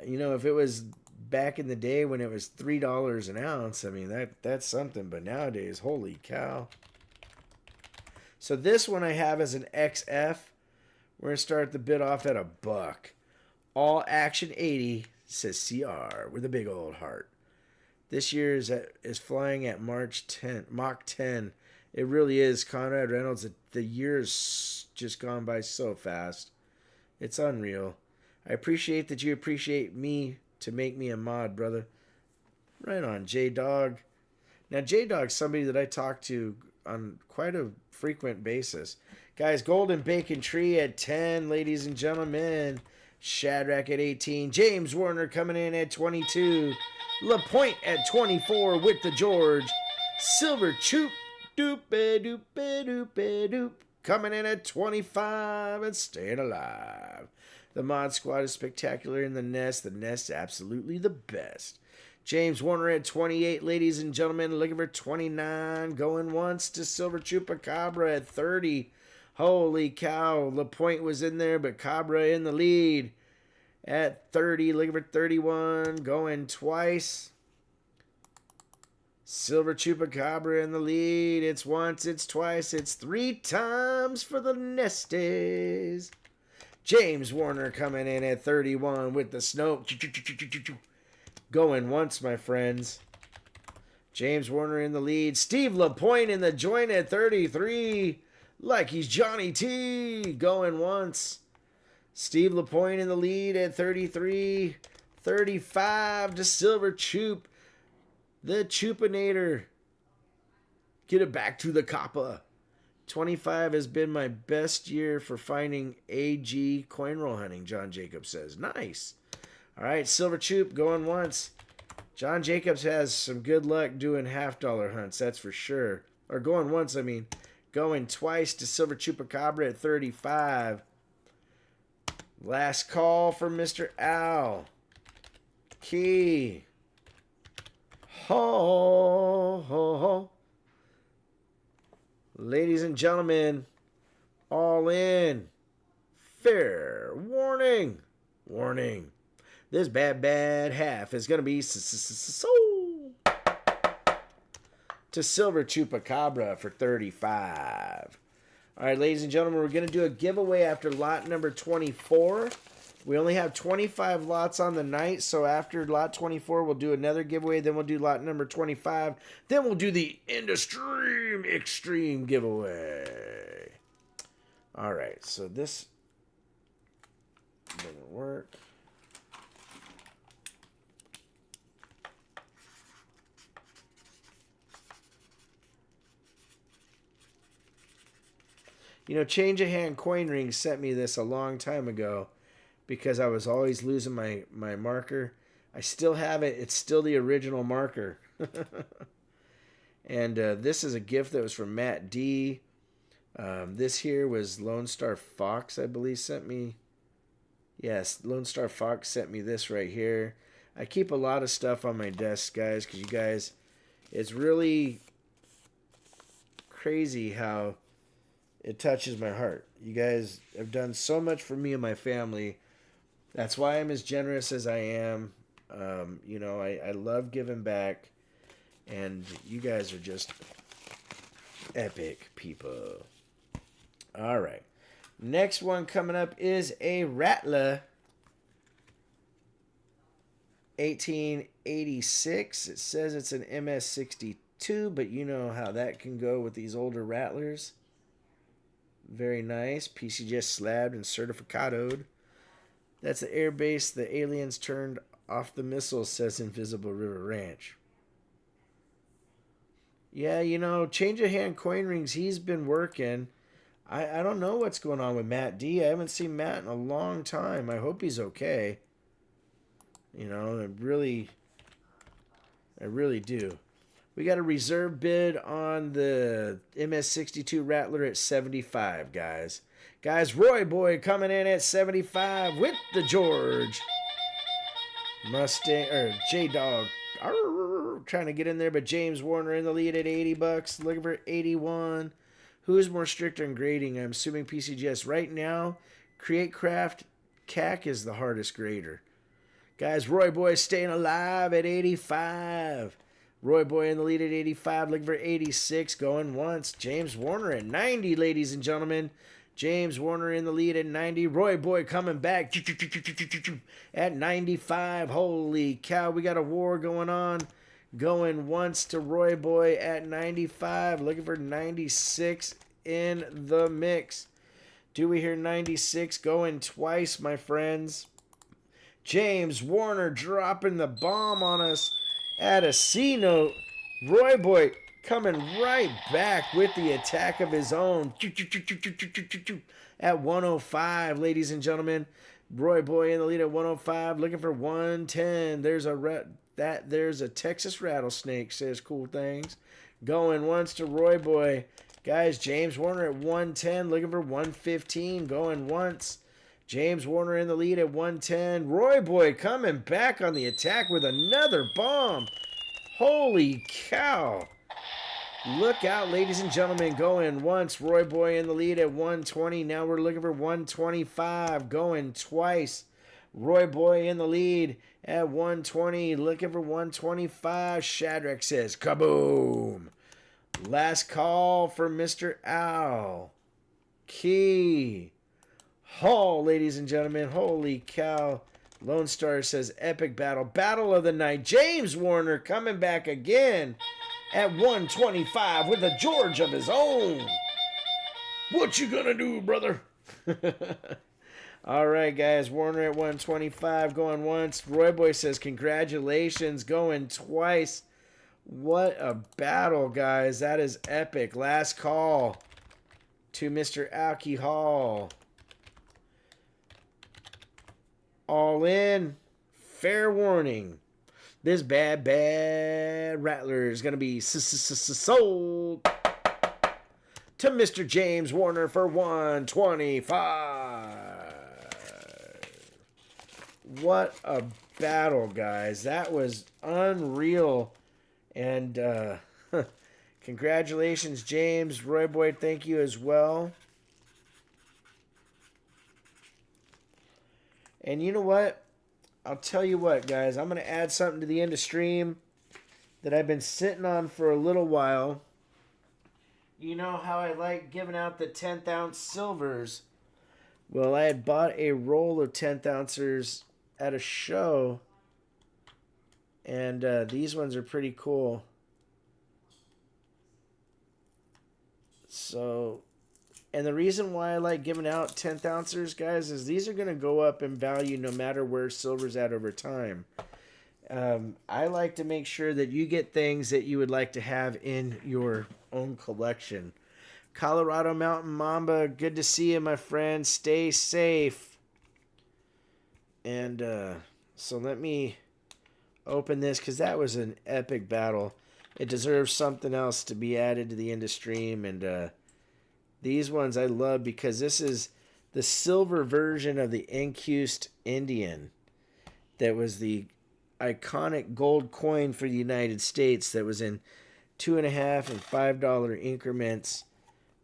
A: You know, if it was back in the day when it was $3 an ounce, I mean, that's something. But nowadays, holy cow. So this one I have as an XF. We're going to start the bid off at $1. All Action 80 says CR with a big old heart. This year is flying at Mach 10. It really is, Conrad Reynolds. The year's just gone by so fast. It's unreal. I appreciate that you appreciate me to make me a mod, brother. Right on, J-Dog. Now, J-Dog's somebody that I talk to on quite a frequent basis. Guys, Golden Bacon Tree at 10, ladies and gentlemen. Shadrach at 18. James Warner coming in at 22. LaPointe at 24 with the George. Silver Choop, doop coming in at 25 and staying alive. The Mod Squad is spectacular in the nest. The nest absolutely the best. James Warner at 28, ladies and gentlemen. Looking for 29. Going once to Silver Chupacabra at 30. Holy cow. LaPointe was in there, but Cabra in the lead at 30. Looking for 31. Going twice. Silver Chupacabra in the lead. It's once, it's twice, it's 3 times for the Nesties. James Warner coming in at 31 with the snow. Going once, my friends. James Warner in the lead. Steve LaPointe in the joint at 33. Like he's Johnny T. Going once. Steve LaPointe in the lead at 33. 35 to Silver Choop. The Choopinator. Get it back to the Kappa. 25 has been my best year for finding AG coin roll hunting, John Jacobs says. Nice. All right, Silver Choop going once. John Jacobs has some good luck doing $half hunts, that's for sure. Or going once, I mean. Going twice to Silver Chupacabra at 35. Last call for Mr. Al. Key. Ho, ho, ho. Ladies and gentlemen, all in. Fair warning. Warning. This bad half is going to be sold to Silver Chupacabra for 35. All right, ladies and gentlemen, we're going to do a giveaway after lot number 24. We only have 25 lots on the night, so after lot 24, we'll do another giveaway. Then we'll do lot number 25. Then we'll do the Industream Extreme giveaway. All right, so this doesn't work. You know, Change of Hand Coin Ring sent me this a long time ago because I was always losing my marker. I still have it. It's still the original marker. And this is a gift that was from Matt D. This here was Lone Star Fox, I believe, sent me. Yes, Lone Star Fox sent me this right here. I keep a lot of stuff on my desk, guys, because you guys, it's really crazy how it touches my heart. You guys have done so much for me and my family. That's why I'm as generous as I am. You know, I love giving back. And you guys are just epic people. All right. Next one coming up is a Rattler. 1886. It says it's an MS62, but you know how that can go with these older Rattlers. Very nice. PCGS slabbed and certificadoed. That's the air base the aliens turned off the missiles, says Invisible River Ranch. Yeah, you know, change of hand coin rings, he's been working. I don't know what's going on with Matt D. I haven't seen Matt in a long time. I hope he's okay. You know, I really do. We got a reserve bid on the MS62 Rattler at 75, guys. Guys, Roy Boy coming in at 75 with the George. Mustang, or J-Dog. Trying to get in there, but James Warner in the lead at 80 bucks. Looking for 81. Who's more strict on grading? I'm assuming PCGS. Right now, Create Craft CAC is the hardest grader. Guys, Roy Boy staying alive at 85. Roy Boy in the lead at 85. Looking for 86. Going once. James Warner at 90, ladies and gentlemen. James Warner in the lead at 90. Roy Boy coming back at 95. Holy cow, we got a war going on. Going once to Roy Boy at 95. Looking for 96 in the mix. Do we hear 96 going twice, my friends? James Warner dropping the bomb on us at a C note. Roy Boy coming right back with the attack of his own at 105, ladies and gentlemen. Roy Boy in the lead at 105, looking for 110. There's a Texas rattlesnake, says Cool Things. Going once to Roy Boy. Guys, James Warner at 110, looking for 115. Going once. James Warner in the lead at 110. Roy Boy coming back on the attack with another bomb. Holy cow. Look out, ladies and gentlemen. Going once. Roy Boy in the lead at 120. Now we're looking for 125. Going twice. Roy Boy in the lead at 120. Looking for 125. Shadrach says, kaboom. Last call for Mr. Owl. Key. Hall, ladies and gentlemen. Holy cow. Lone Star says, epic battle. Battle of the night. James Warner coming back again at 125 with a George of his own. What you gonna do, brother? All right, guys. Warner at 125 going once. Roy Boy says, congratulations. Going twice. What a battle, guys. That is epic. Last call to Mr. Alki Hall. All in. Fair warning. This bad Rattler is going to be sold to Mr. James Warner for 125. What a battle, guys. That was unreal. And congratulations, James. Roy Boy, thank you as well. And you know what? I'll tell you what, guys. I'm going to add something to the end of stream that I've been sitting on for a little while. You know how I like giving out the 10th ounce silvers. Well, I had bought a roll of 10th ouncers at a show. And these ones are pretty cool. So, and the reason why I like giving out 10th ouncers, guys, is these are going to go up in value no matter where silver's at over time. I like to make sure that you get things that you would like to have in your own collection. Colorado Mountain Mamba, good to see you, my friend. Stay safe. And so let me open this because that was an epic battle. It deserves something else to be added to the end of stream. And these ones I love because this is the silver version of the Encused Indian. That was the iconic gold coin for the United States that was in $2.50 and $5 increments.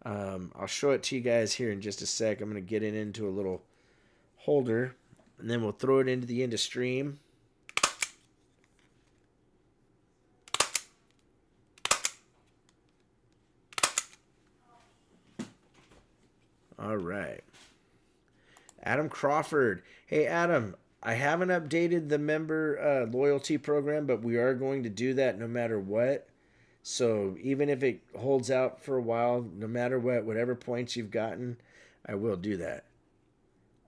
A: I'll show it to you guys here in just a sec. I'm going to get it into a little holder, and then we'll throw it into the end of stream. All right. Adam Crawford. Hey, Adam, I haven't updated the member loyalty program, but we are going to do that no matter what. So even if it holds out for a while, no matter what, whatever points you've gotten, I will do that.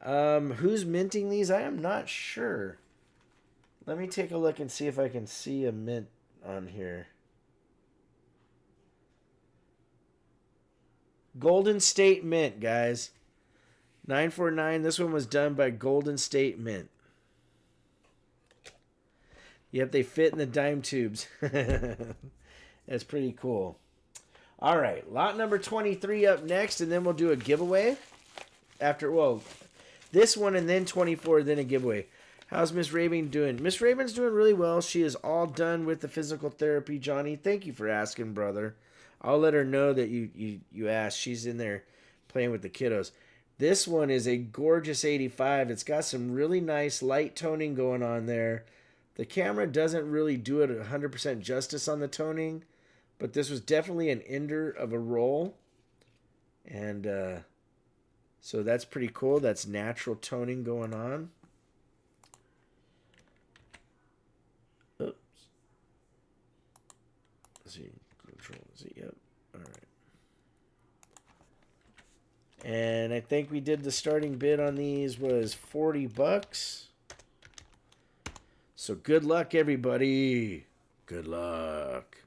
A: Who's minting these? I am not sure. Let me take a look and see if I can see a mint on here. Golden State Mint, guys. 949. This one was done by Golden State Mint. Yep, they fit in the dime tubes. That's pretty cool. All right, lot number 23 up next, and then we'll do a giveaway. After, well, this one and then 24, then a giveaway. How's Miss Raven doing? Miss Raven's doing really well. She is all done with the physical therapy, Johnny. Thank you for asking, brother. I'll let her know that you asked. She's in there playing with the kiddos. This one is a gorgeous 85. It's got some really nice light toning going on there. The camera doesn't really do it 100% justice on the toning, but this was definitely an ender of a roll. And so that's pretty cool. That's natural toning going on. Oops. Let's see. Control Z. Yep. All right. And I think we did the starting bid on these was $40. So good luck, everybody. Good luck.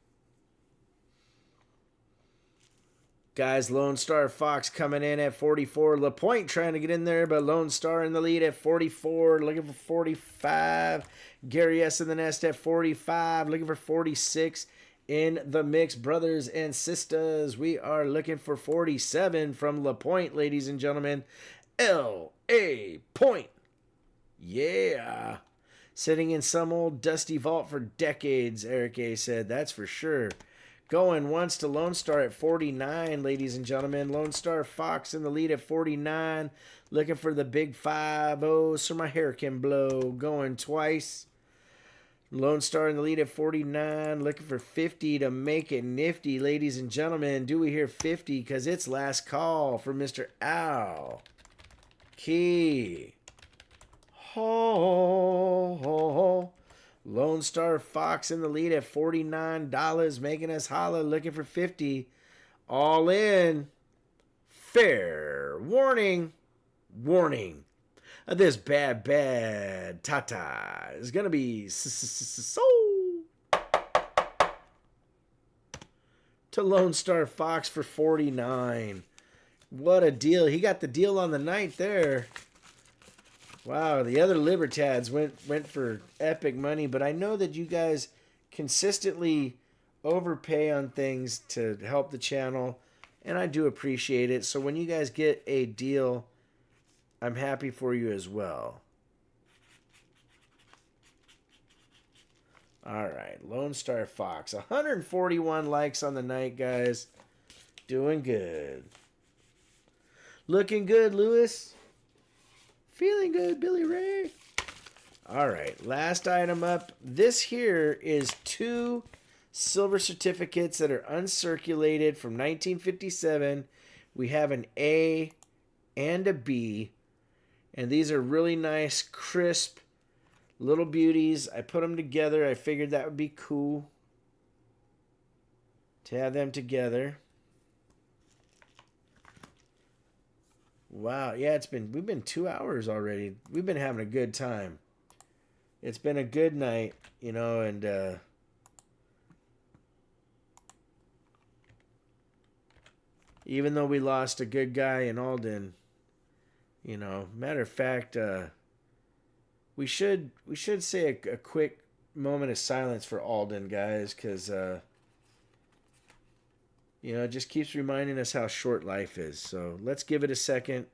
A: Guys, Lone Star Fox coming in at 44. LaPointe trying to get in there, but Lone Star in the lead at 44. Looking for 45. Gary S. in the nest at 45. Looking for 46. In the mix, brothers and sisters, we are looking for 47 from LaPointe, ladies and gentlemen. L.A. Point. Yeah. Sitting in some old dusty vault for decades, Eric A. said. That's for sure. Going once to Lone Star at 49, ladies and gentlemen. Lone Star Fox in the lead at 49. Looking for the big 5-0 so my hair can blow. Going twice. Lone Star in the lead at 49. Looking for 50 to make it nifty, ladies and gentlemen. Do we hear 50? Because it's last call for Mr. Al. Key. Ho, ho, ho. Lone Star Fox in the lead at $49, making us holla, looking for 50. All in. Fair warning. Warning. This bad Tata is going to be so to Lone Star Fox for 49. What a deal. He got the deal on the night there. Wow, the other Libertads went for epic money, but I know that you guys consistently overpay on things to help the channel, and I do appreciate it. So when you guys get a deal, I'm happy for you as well. All right, Lone Star Fox. 141 likes on the night, guys. Doing good. Looking good, Lewis. Feeling good, Billy Ray. All right, last item up. This here is 2 silver certificates that are uncirculated from 1957. We have an A and a B. And these are really nice, crisp little beauties. I put them together. I figured that would be cool to have them together. Wow, yeah, we've been 2 hours already. We've been having a good time. It's been a good night, you know, and even though we lost a good guy in Alden, you know, matter of fact, we should say a quick moment of silence for Alden, guys, because you know, it just keeps reminding us how short life is. So let's give it a second.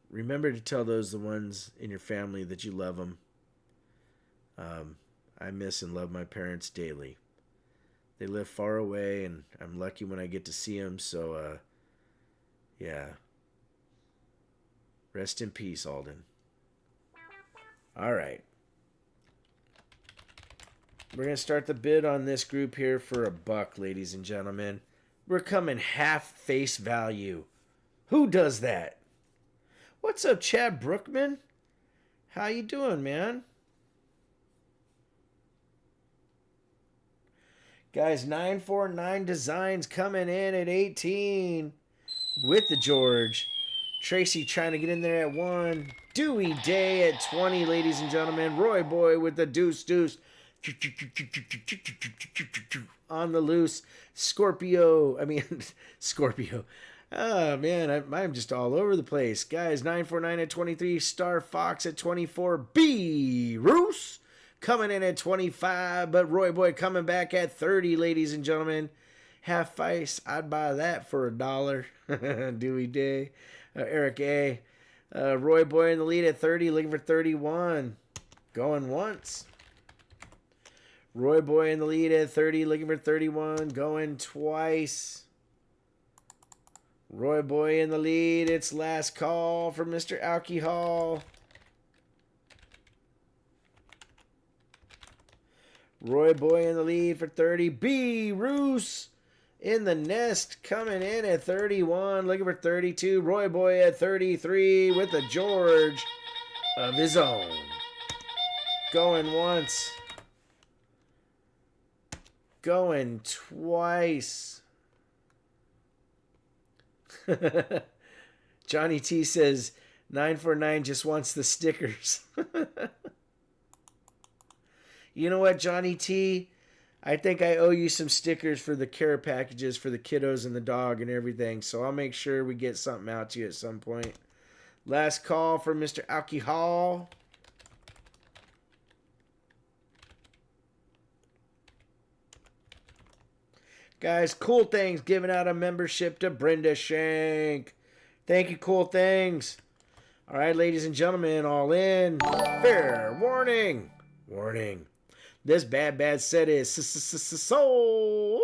A: Remember to tell the ones in your family that you love them. I miss and love my parents daily. They live far away, and I'm lucky when I get to see them. So, yeah. Rest in peace, Alden. All right. We're going to start the bid on this group here for $1, ladies and gentlemen. We're coming half face value. Who does that? What's up, Chad Brookman? How you doing, man? Guys, 949 Designs coming in at 18 with the George. Tracy trying to get in there at 1. Dewey Day at 20, ladies and gentlemen. Roy Boy with the deuce. On the loose. Scorpio. Oh, man, I'm just all over the place. Guys, 949 at 23. Star Fox at 24. B. Roos coming in at 25. But Roy Boy coming back at 30, ladies and gentlemen. Half face. I'd buy that for $1. Dewey Day. Eric A. Roy Boy in the lead at 30. Looking for 31. Going once. Roy Boy in the lead at 30. Looking for 31. Going twice. Roy Boy in the lead. It's last call for Mr. Alcohol. Roy Boy in the lead for 30. B. Roos in the nest coming in at 31. Looking for 32. Roy Boy at 33 with a George of his own. Going once. Going twice. Johnny T says 949 just wants the stickers. You know what, Johnny T? I think I owe you some stickers for the care packages for the kiddos and the dog and everything. So I'll make sure we get something out to you at some point. Last call for Mr. Alcohol. Guys, Cool Things giving out a membership to Brenda Shank. Thank you, Cool Things. All right, ladies and gentlemen, all in. Fair warning. Warning. This bad set is sold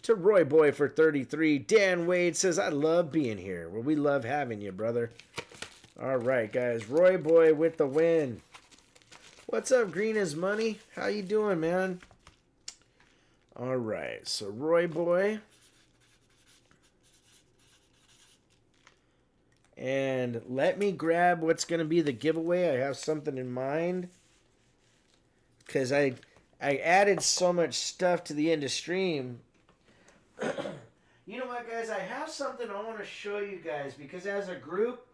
A: to Roy Boy for 33. Dan Wade says, I love being here. Well, we love having you, brother. All right, guys. Roy Boy with the win. What's up, Green as Money? How you doing, man? All right, so Roy Boy. And let me grab what's going to be the giveaway. I have something in mind. Because I added so much stuff to the end of stream. You know what, guys? I have something I want to show you guys. Because as a group,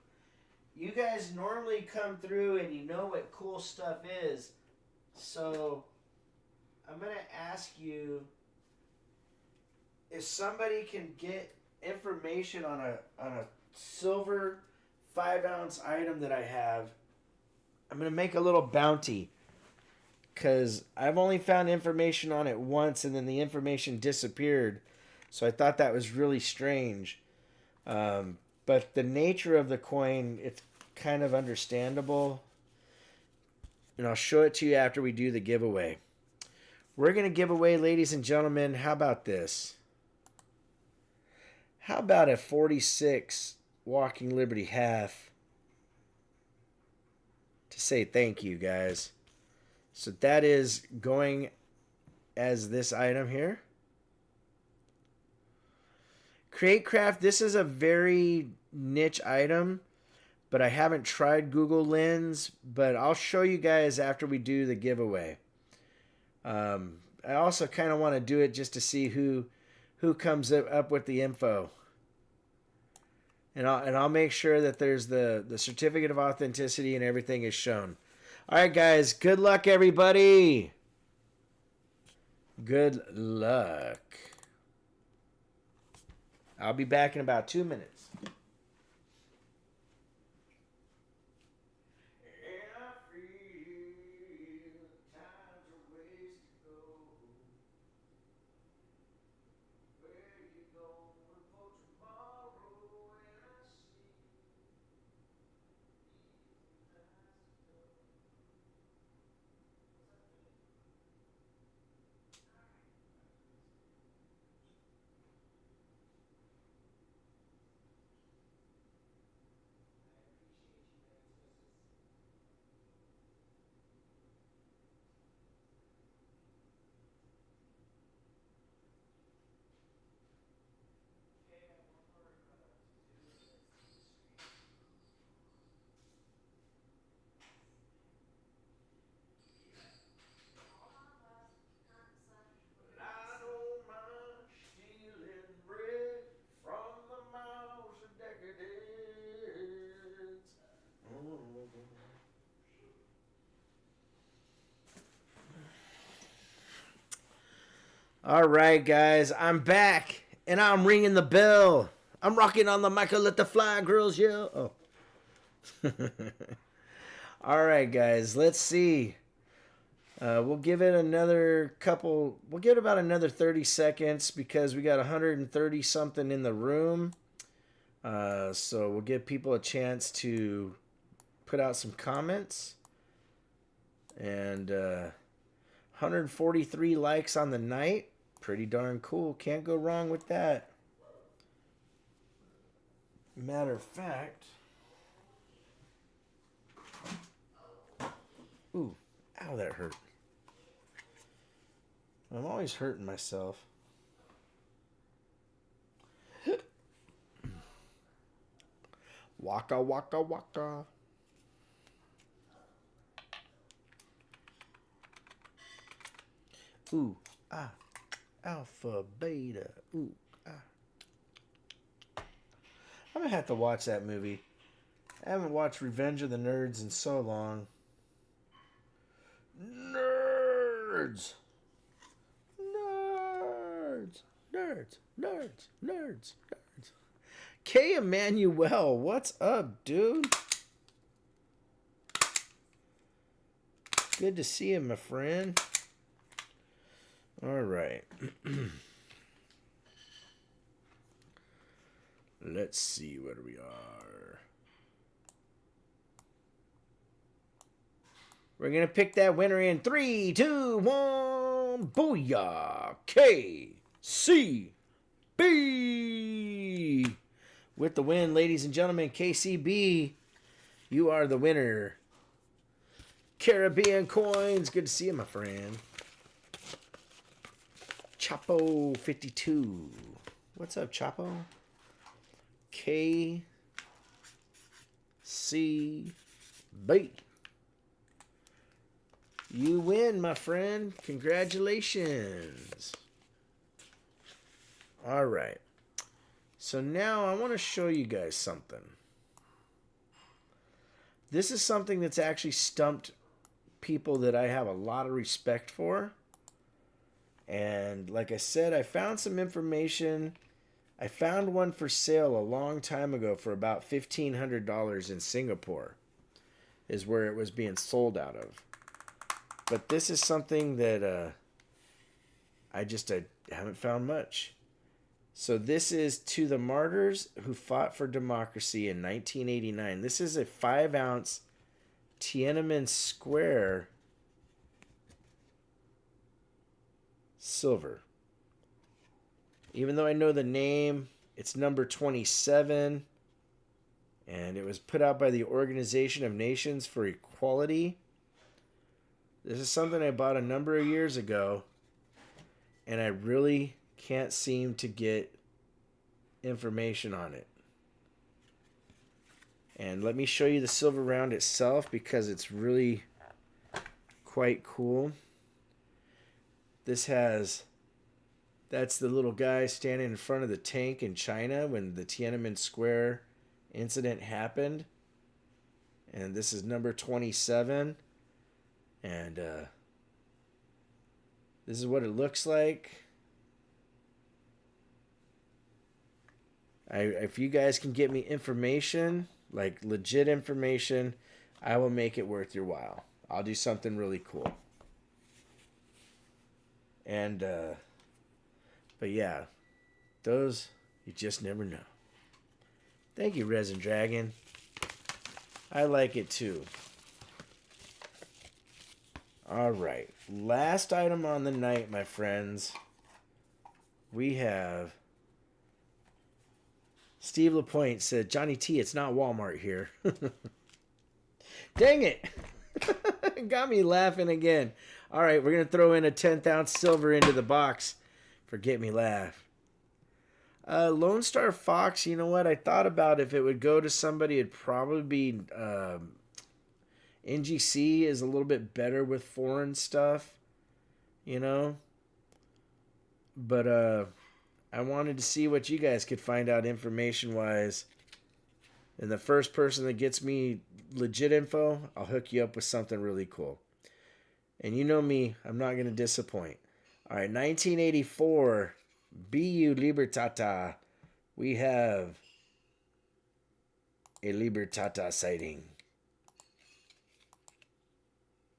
A: you guys normally come through and you know what cool stuff is. So I'm going to ask you if somebody can get information on a silver 5-ounce item that I have. I'm going to make a little bounty. Because I've only found information on it once and then the information disappeared. So I thought that was really strange. But the nature of the coin, it's kind of understandable. And I'll show it to you after we do the giveaway. We're going to give away, ladies and gentlemen, how about this? How about a 46 Walking Liberty half to say thank you, guys. So that is going as this item here. Create Craft, this is a very niche item, but I haven't tried Google Lens, but I'll show you guys after we do the giveaway. I also kind of want to do it just to see who comes up with the info. And I'll make sure that there's the certificate of authenticity and everything is shown. All right, guys. Good luck, everybody. Good luck. I'll be back in about 2 minutes. All right, guys, I'm back and I'm ringing the bell. I'm rocking on the mic. Let the fly girls yell. Oh. All right, guys, let's see. We'll give it another couple. We'll give it about another 30 seconds because we got 130 something in the room. So we'll give people a chance to put out some comments. And 143 likes on the night. Pretty darn cool. Can't go wrong with that. Matter of fact. Ooh, ow, that hurt. I'm always hurting myself. Waka, waka, waka. Ooh, ah. Alpha, beta. Ooh, ah. I'm going to have to watch that movie. I haven't watched Revenge of the Nerds in so long. Nerds! Nerds! Nerds! Nerds! Nerds! Nerds! K. Emmanuel, what's up, dude? Good to see you, my friend. All right. Let's see where we are. We're going to pick that winner in 3, 2, 1. Booyah! KCB! With the win, ladies and gentlemen, KCB, you are the winner. Caribbean Coins, good to see you, my friend. Chapo 52. What's up, Chapo? KCB. You win, my friend. Congratulations. All right. So now I want to show you guys something. This is something that's actually stumped people that I have a lot of respect for. And like I said, I found some information. I found one for sale a long time ago for about $1,500 in Singapore is where it was being sold out of. But this is something that I haven't found much. So this is to the martyrs who fought for democracy in 1989. This is a 5-ounce Tiananmen Square silver. Even though I know the name, it's number 27. And it was put out by the Organization of Nations for Equality. This is something I bought a number of years ago. And I really can't seem to get information on it. And let me show you the silver round itself because it's really quite cool. This has, that's the little guy standing in front of the tank in China when the Tiananmen Square incident happened. And this is number 27. And this is what it looks like. If you guys can get me information, like legit information, I will make it worth your while. I'll do something really cool. And, but yeah, those, you just never know. Thank you, Resin Dragon. I like it too. All right, last item on the night, my friends. We have Steve LaPointe said, Johnny T, it's not Walmart here. Dang it. Got me laughing again. All right, we're going to throw in a 10th ounce silver into the box for Get Me Laugh. Lone Star Fox, you know what? I thought about if it would go to somebody, it'd probably be NGC is a little bit better with foreign stuff, you know? But I wanted to see what you guys could find out information-wise. And the first person that gets me legit info, I'll hook you up with something really cool. And you know me, I'm not going to disappoint. All right, 1984, BU Libertad. We have a Libertad sighting.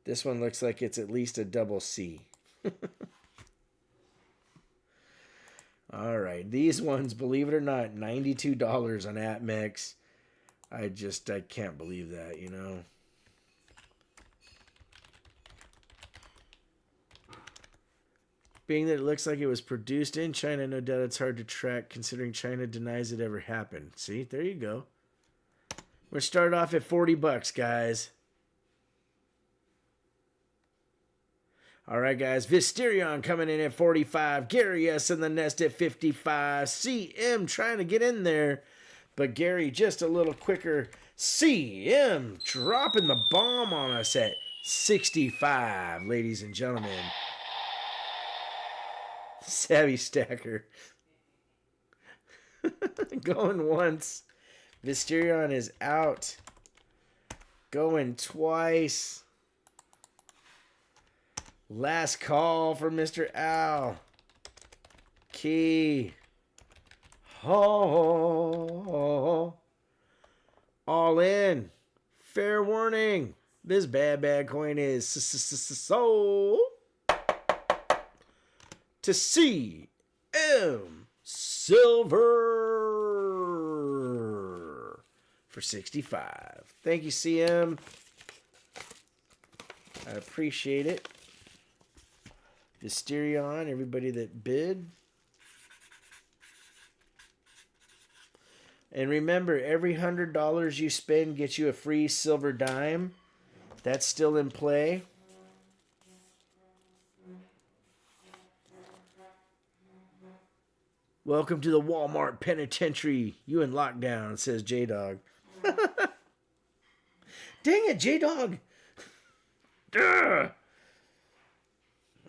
A: This one looks like it's at least a double C. All right, these ones, believe it or not, $92 on APMEX. I can't believe that, you know. Being that it looks like it was produced in China, no doubt it's hard to track considering China denies it ever happened. See, there you go. We're started off at 40 bucks, guys. All right, guys. Visterion coming in at 45. Gary S. in the nest at 55. CM trying to get in there, but Gary just a little quicker. CM dropping the bomb on us at 65, ladies and gentlemen. Savvy Stacker. Going once. Visterion is out. Going twice. Last call for Mr. Al. Key. Oh. All in. Fair warning. This bad coin is sold to CM Silver for 65. Thank you, CM. I appreciate it. Visterion, everybody that bid. And remember, every $100 you spend gets you a free silver dime. That's still in play. Welcome to the Walmart Penitentiary. You in lockdown, says J-Dog. Dang it, J-Dog.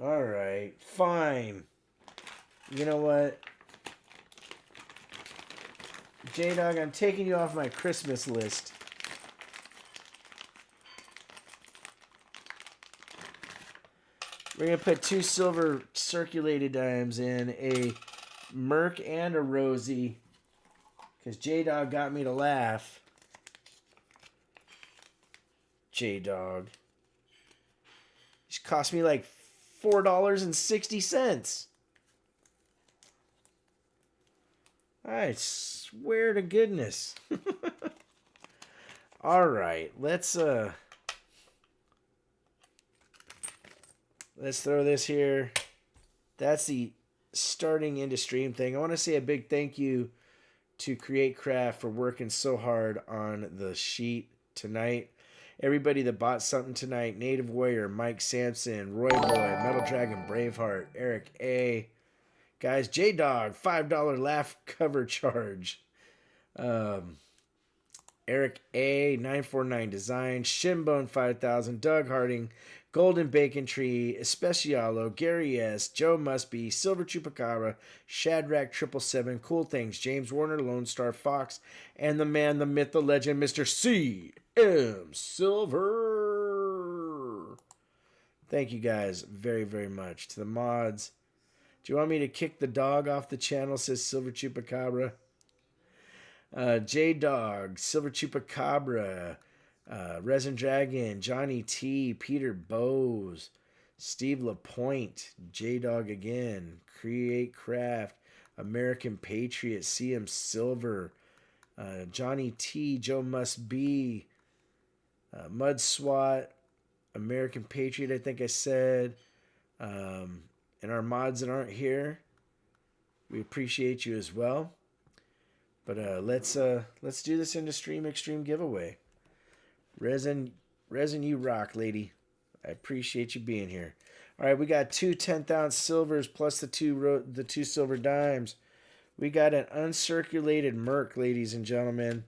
A: All right, fine. You know what? J-Dog, I'm taking you off my Christmas list. We're going to put 2 silver circulated dimes in, a Merc and a Rosie, because J-Dog got me to laugh. J-Dog. It cost me like $4.60. I swear to goodness. All right, let's throw this here. That's the starting into stream thing. I want to say a big thank you to Create Craft for working so hard on the sheet tonight. Everybody that bought something tonight: Native Warrior, Mike Sampson, Roy Boy, Metal Dragon, Braveheart, Eric A. Guys, J-Dog, $5 laugh cover charge. Eric A, 949 Design, Shinbone 5000, Doug Harding, Golden Bacon Tree, Especialo, Gary S, Joe Musby, Silver Chupacabra, Shadrack 777, Cool Things, James Warner, Lone Star Fox, and the man, the myth, the legend, Mr. C.M. Silver. Thank you guys very, very much. To the mods. Do you want me to kick the dog off the channel, says Silver Chupacabra? J-Dog, Silver Chupacabra, Resin Dragon, Johnny T, Peter Bowes, Steve LaPointe, J-Dog again, Create Craft, American Patriot, CM Silver, Johnny T, Joe Must Be, Mud SWAT, American Patriot, I think I said, and our mods that aren't here, we appreciate you as well. But let's do this into Stream Extreme giveaway. Resin, you rock, lady. I appreciate you being here. All right, we got 2 10th-ounce silvers plus the two silver dimes. We got an uncirculated Merc, ladies and gentlemen.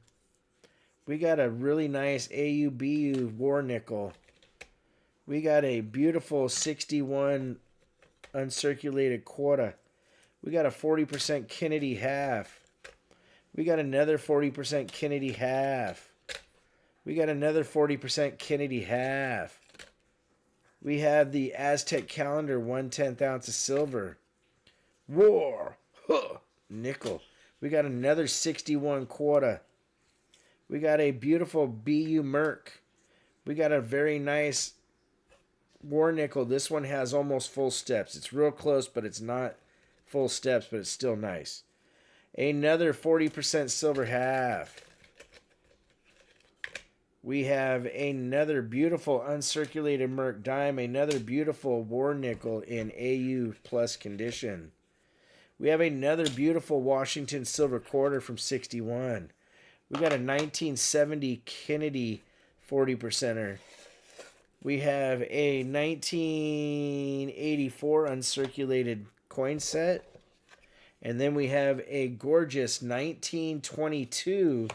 A: We got a really nice AUBU War Nickel. We got a beautiful 61 uncirculated Quota. We got a 40% Kennedy half. We got another 40% Kennedy half. We got another 40% Kennedy half. We have the Aztec calendar, 1/10 ounce of silver. War. Huh. Nickel. We got another 61 quarter. We got a beautiful BU Merc. We got a very nice war nickel. This one has almost full steps. It's real close, but it's not full steps, but it's still nice. Another 40% silver half. We have another beautiful uncirculated Merc dime. Another beautiful war nickel in AU plus condition. We have another beautiful Washington silver quarter from 61. We got a 1970 Kennedy 40%er. We have a 1984 uncirculated coin set. And then we have a gorgeous 1922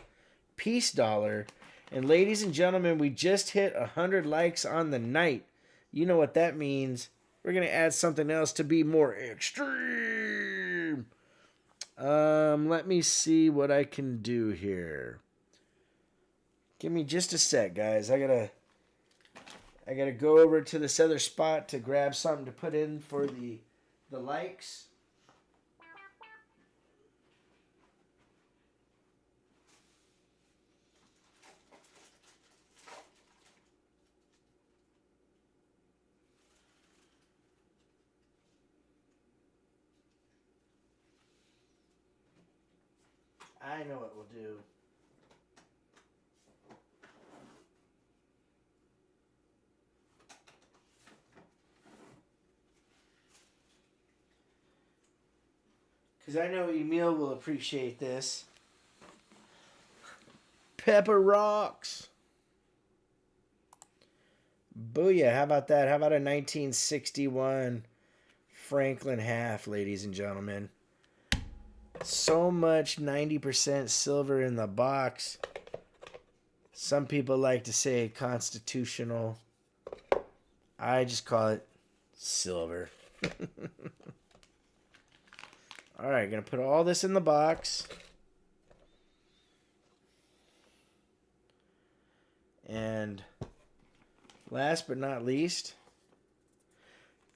A: peace dollar. And ladies and gentlemen, we just hit 100 likes on the night. You know what that means. We're going to add something else to be more extreme. Let me see what I can do here. Give me just a sec, guys. I gotta go over to this other spot to grab something to put in for the likes. I know what we'll do. Because I know Emil will appreciate this. Pepper rocks. Booyah. How about that? How about a 1961 Franklin half, ladies and gentlemen? So much 90% silver in the box. Some people like to say constitutional. I just call it silver. All right, going to put all this in the box. And last but not least,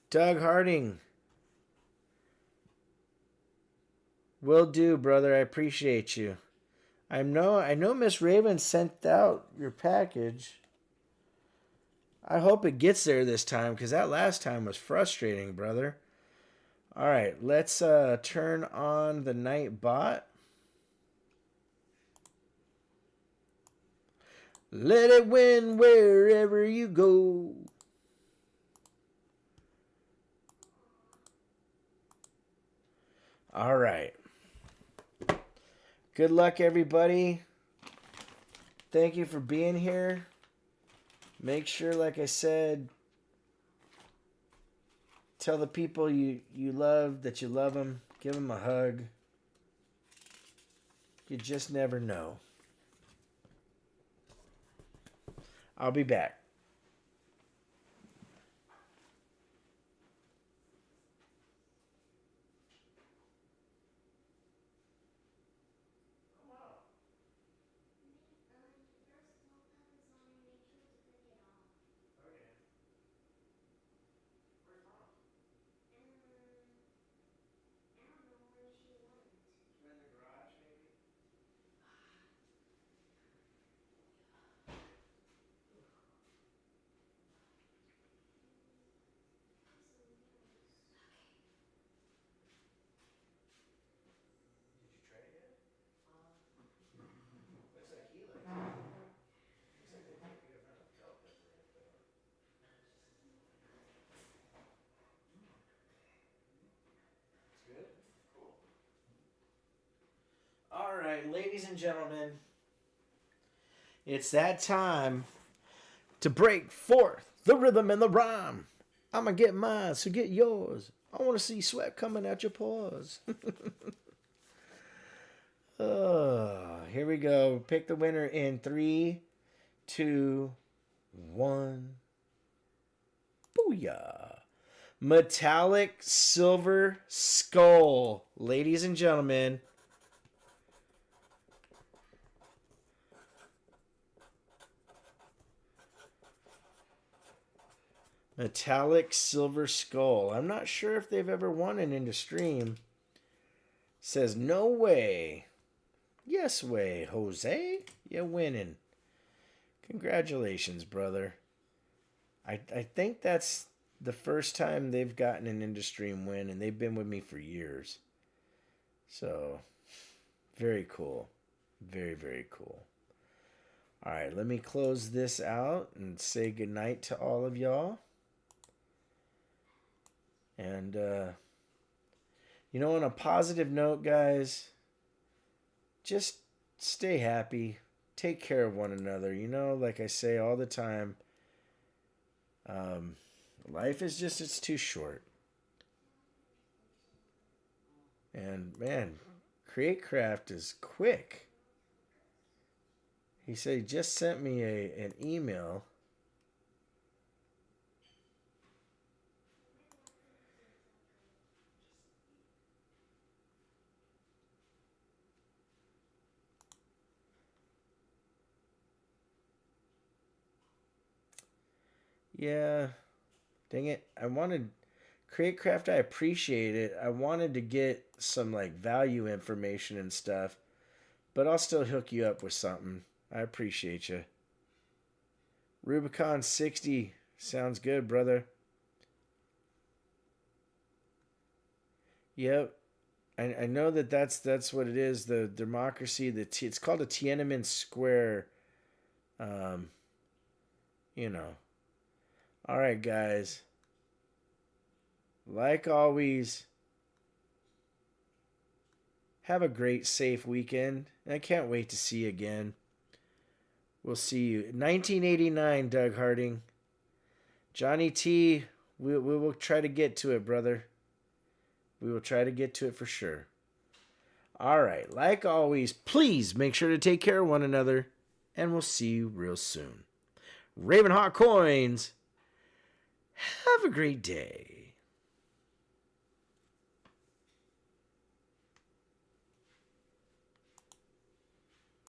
A: Doug Harding. Will do, brother. I appreciate you. I know Miss Raven sent out your package. I hope it gets there this time, because that last time was frustrating, brother. All right, let's turn on the night bot. Let it win wherever you go. All right. Good luck, everybody. Thank you for being here. Make sure, like I said, tell the people you love that you love them. Give them a hug. You just never know. I'll be back. All right, ladies and gentlemen, it's that time to break forth the rhythm and the rhyme. I'm going to get mine, so get yours. I want to see sweat coming out your pores. Here we go. Pick the winner in 3, 2, 1. Booyah. Metallic silver skull. Ladies and gentlemen, Metallic Silver Skull. I'm not sure if they've ever won an Midstream. Says, no way. Yes way, Jose. You're winning. Congratulations, brother. I think that's the first time they've gotten an Midstream win, and they've been with me for years. So, very cool. Very, very cool. All right, let me close this out and say goodnight to all of y'all. And, you know, on a positive note, guys, just stay happy. Take care of one another. You know, like I say all the time, life is just, it's too short. And, man, Create Craft is quick. He said he just sent me an email. Yeah. Dang it. I wanted Create Craft, I appreciate it. I wanted to get some like value information and stuff, but I'll still hook you up with something. I appreciate you. Rubicon 60 sounds good, brother. Yep. I know that's what it is. The democracy. It's called a Tiananmen Square. Um, you know. All right, guys. Like always, have a great, safe weekend. And I can't wait to see you again. We'll see you. 1989, Doug Harding. Johnny T, we will try to get to it, brother. We will try to get to it for sure. All right. Like always, please make sure to take care of one another. And we'll see you real soon. RavenHawk Coins. Have a great day.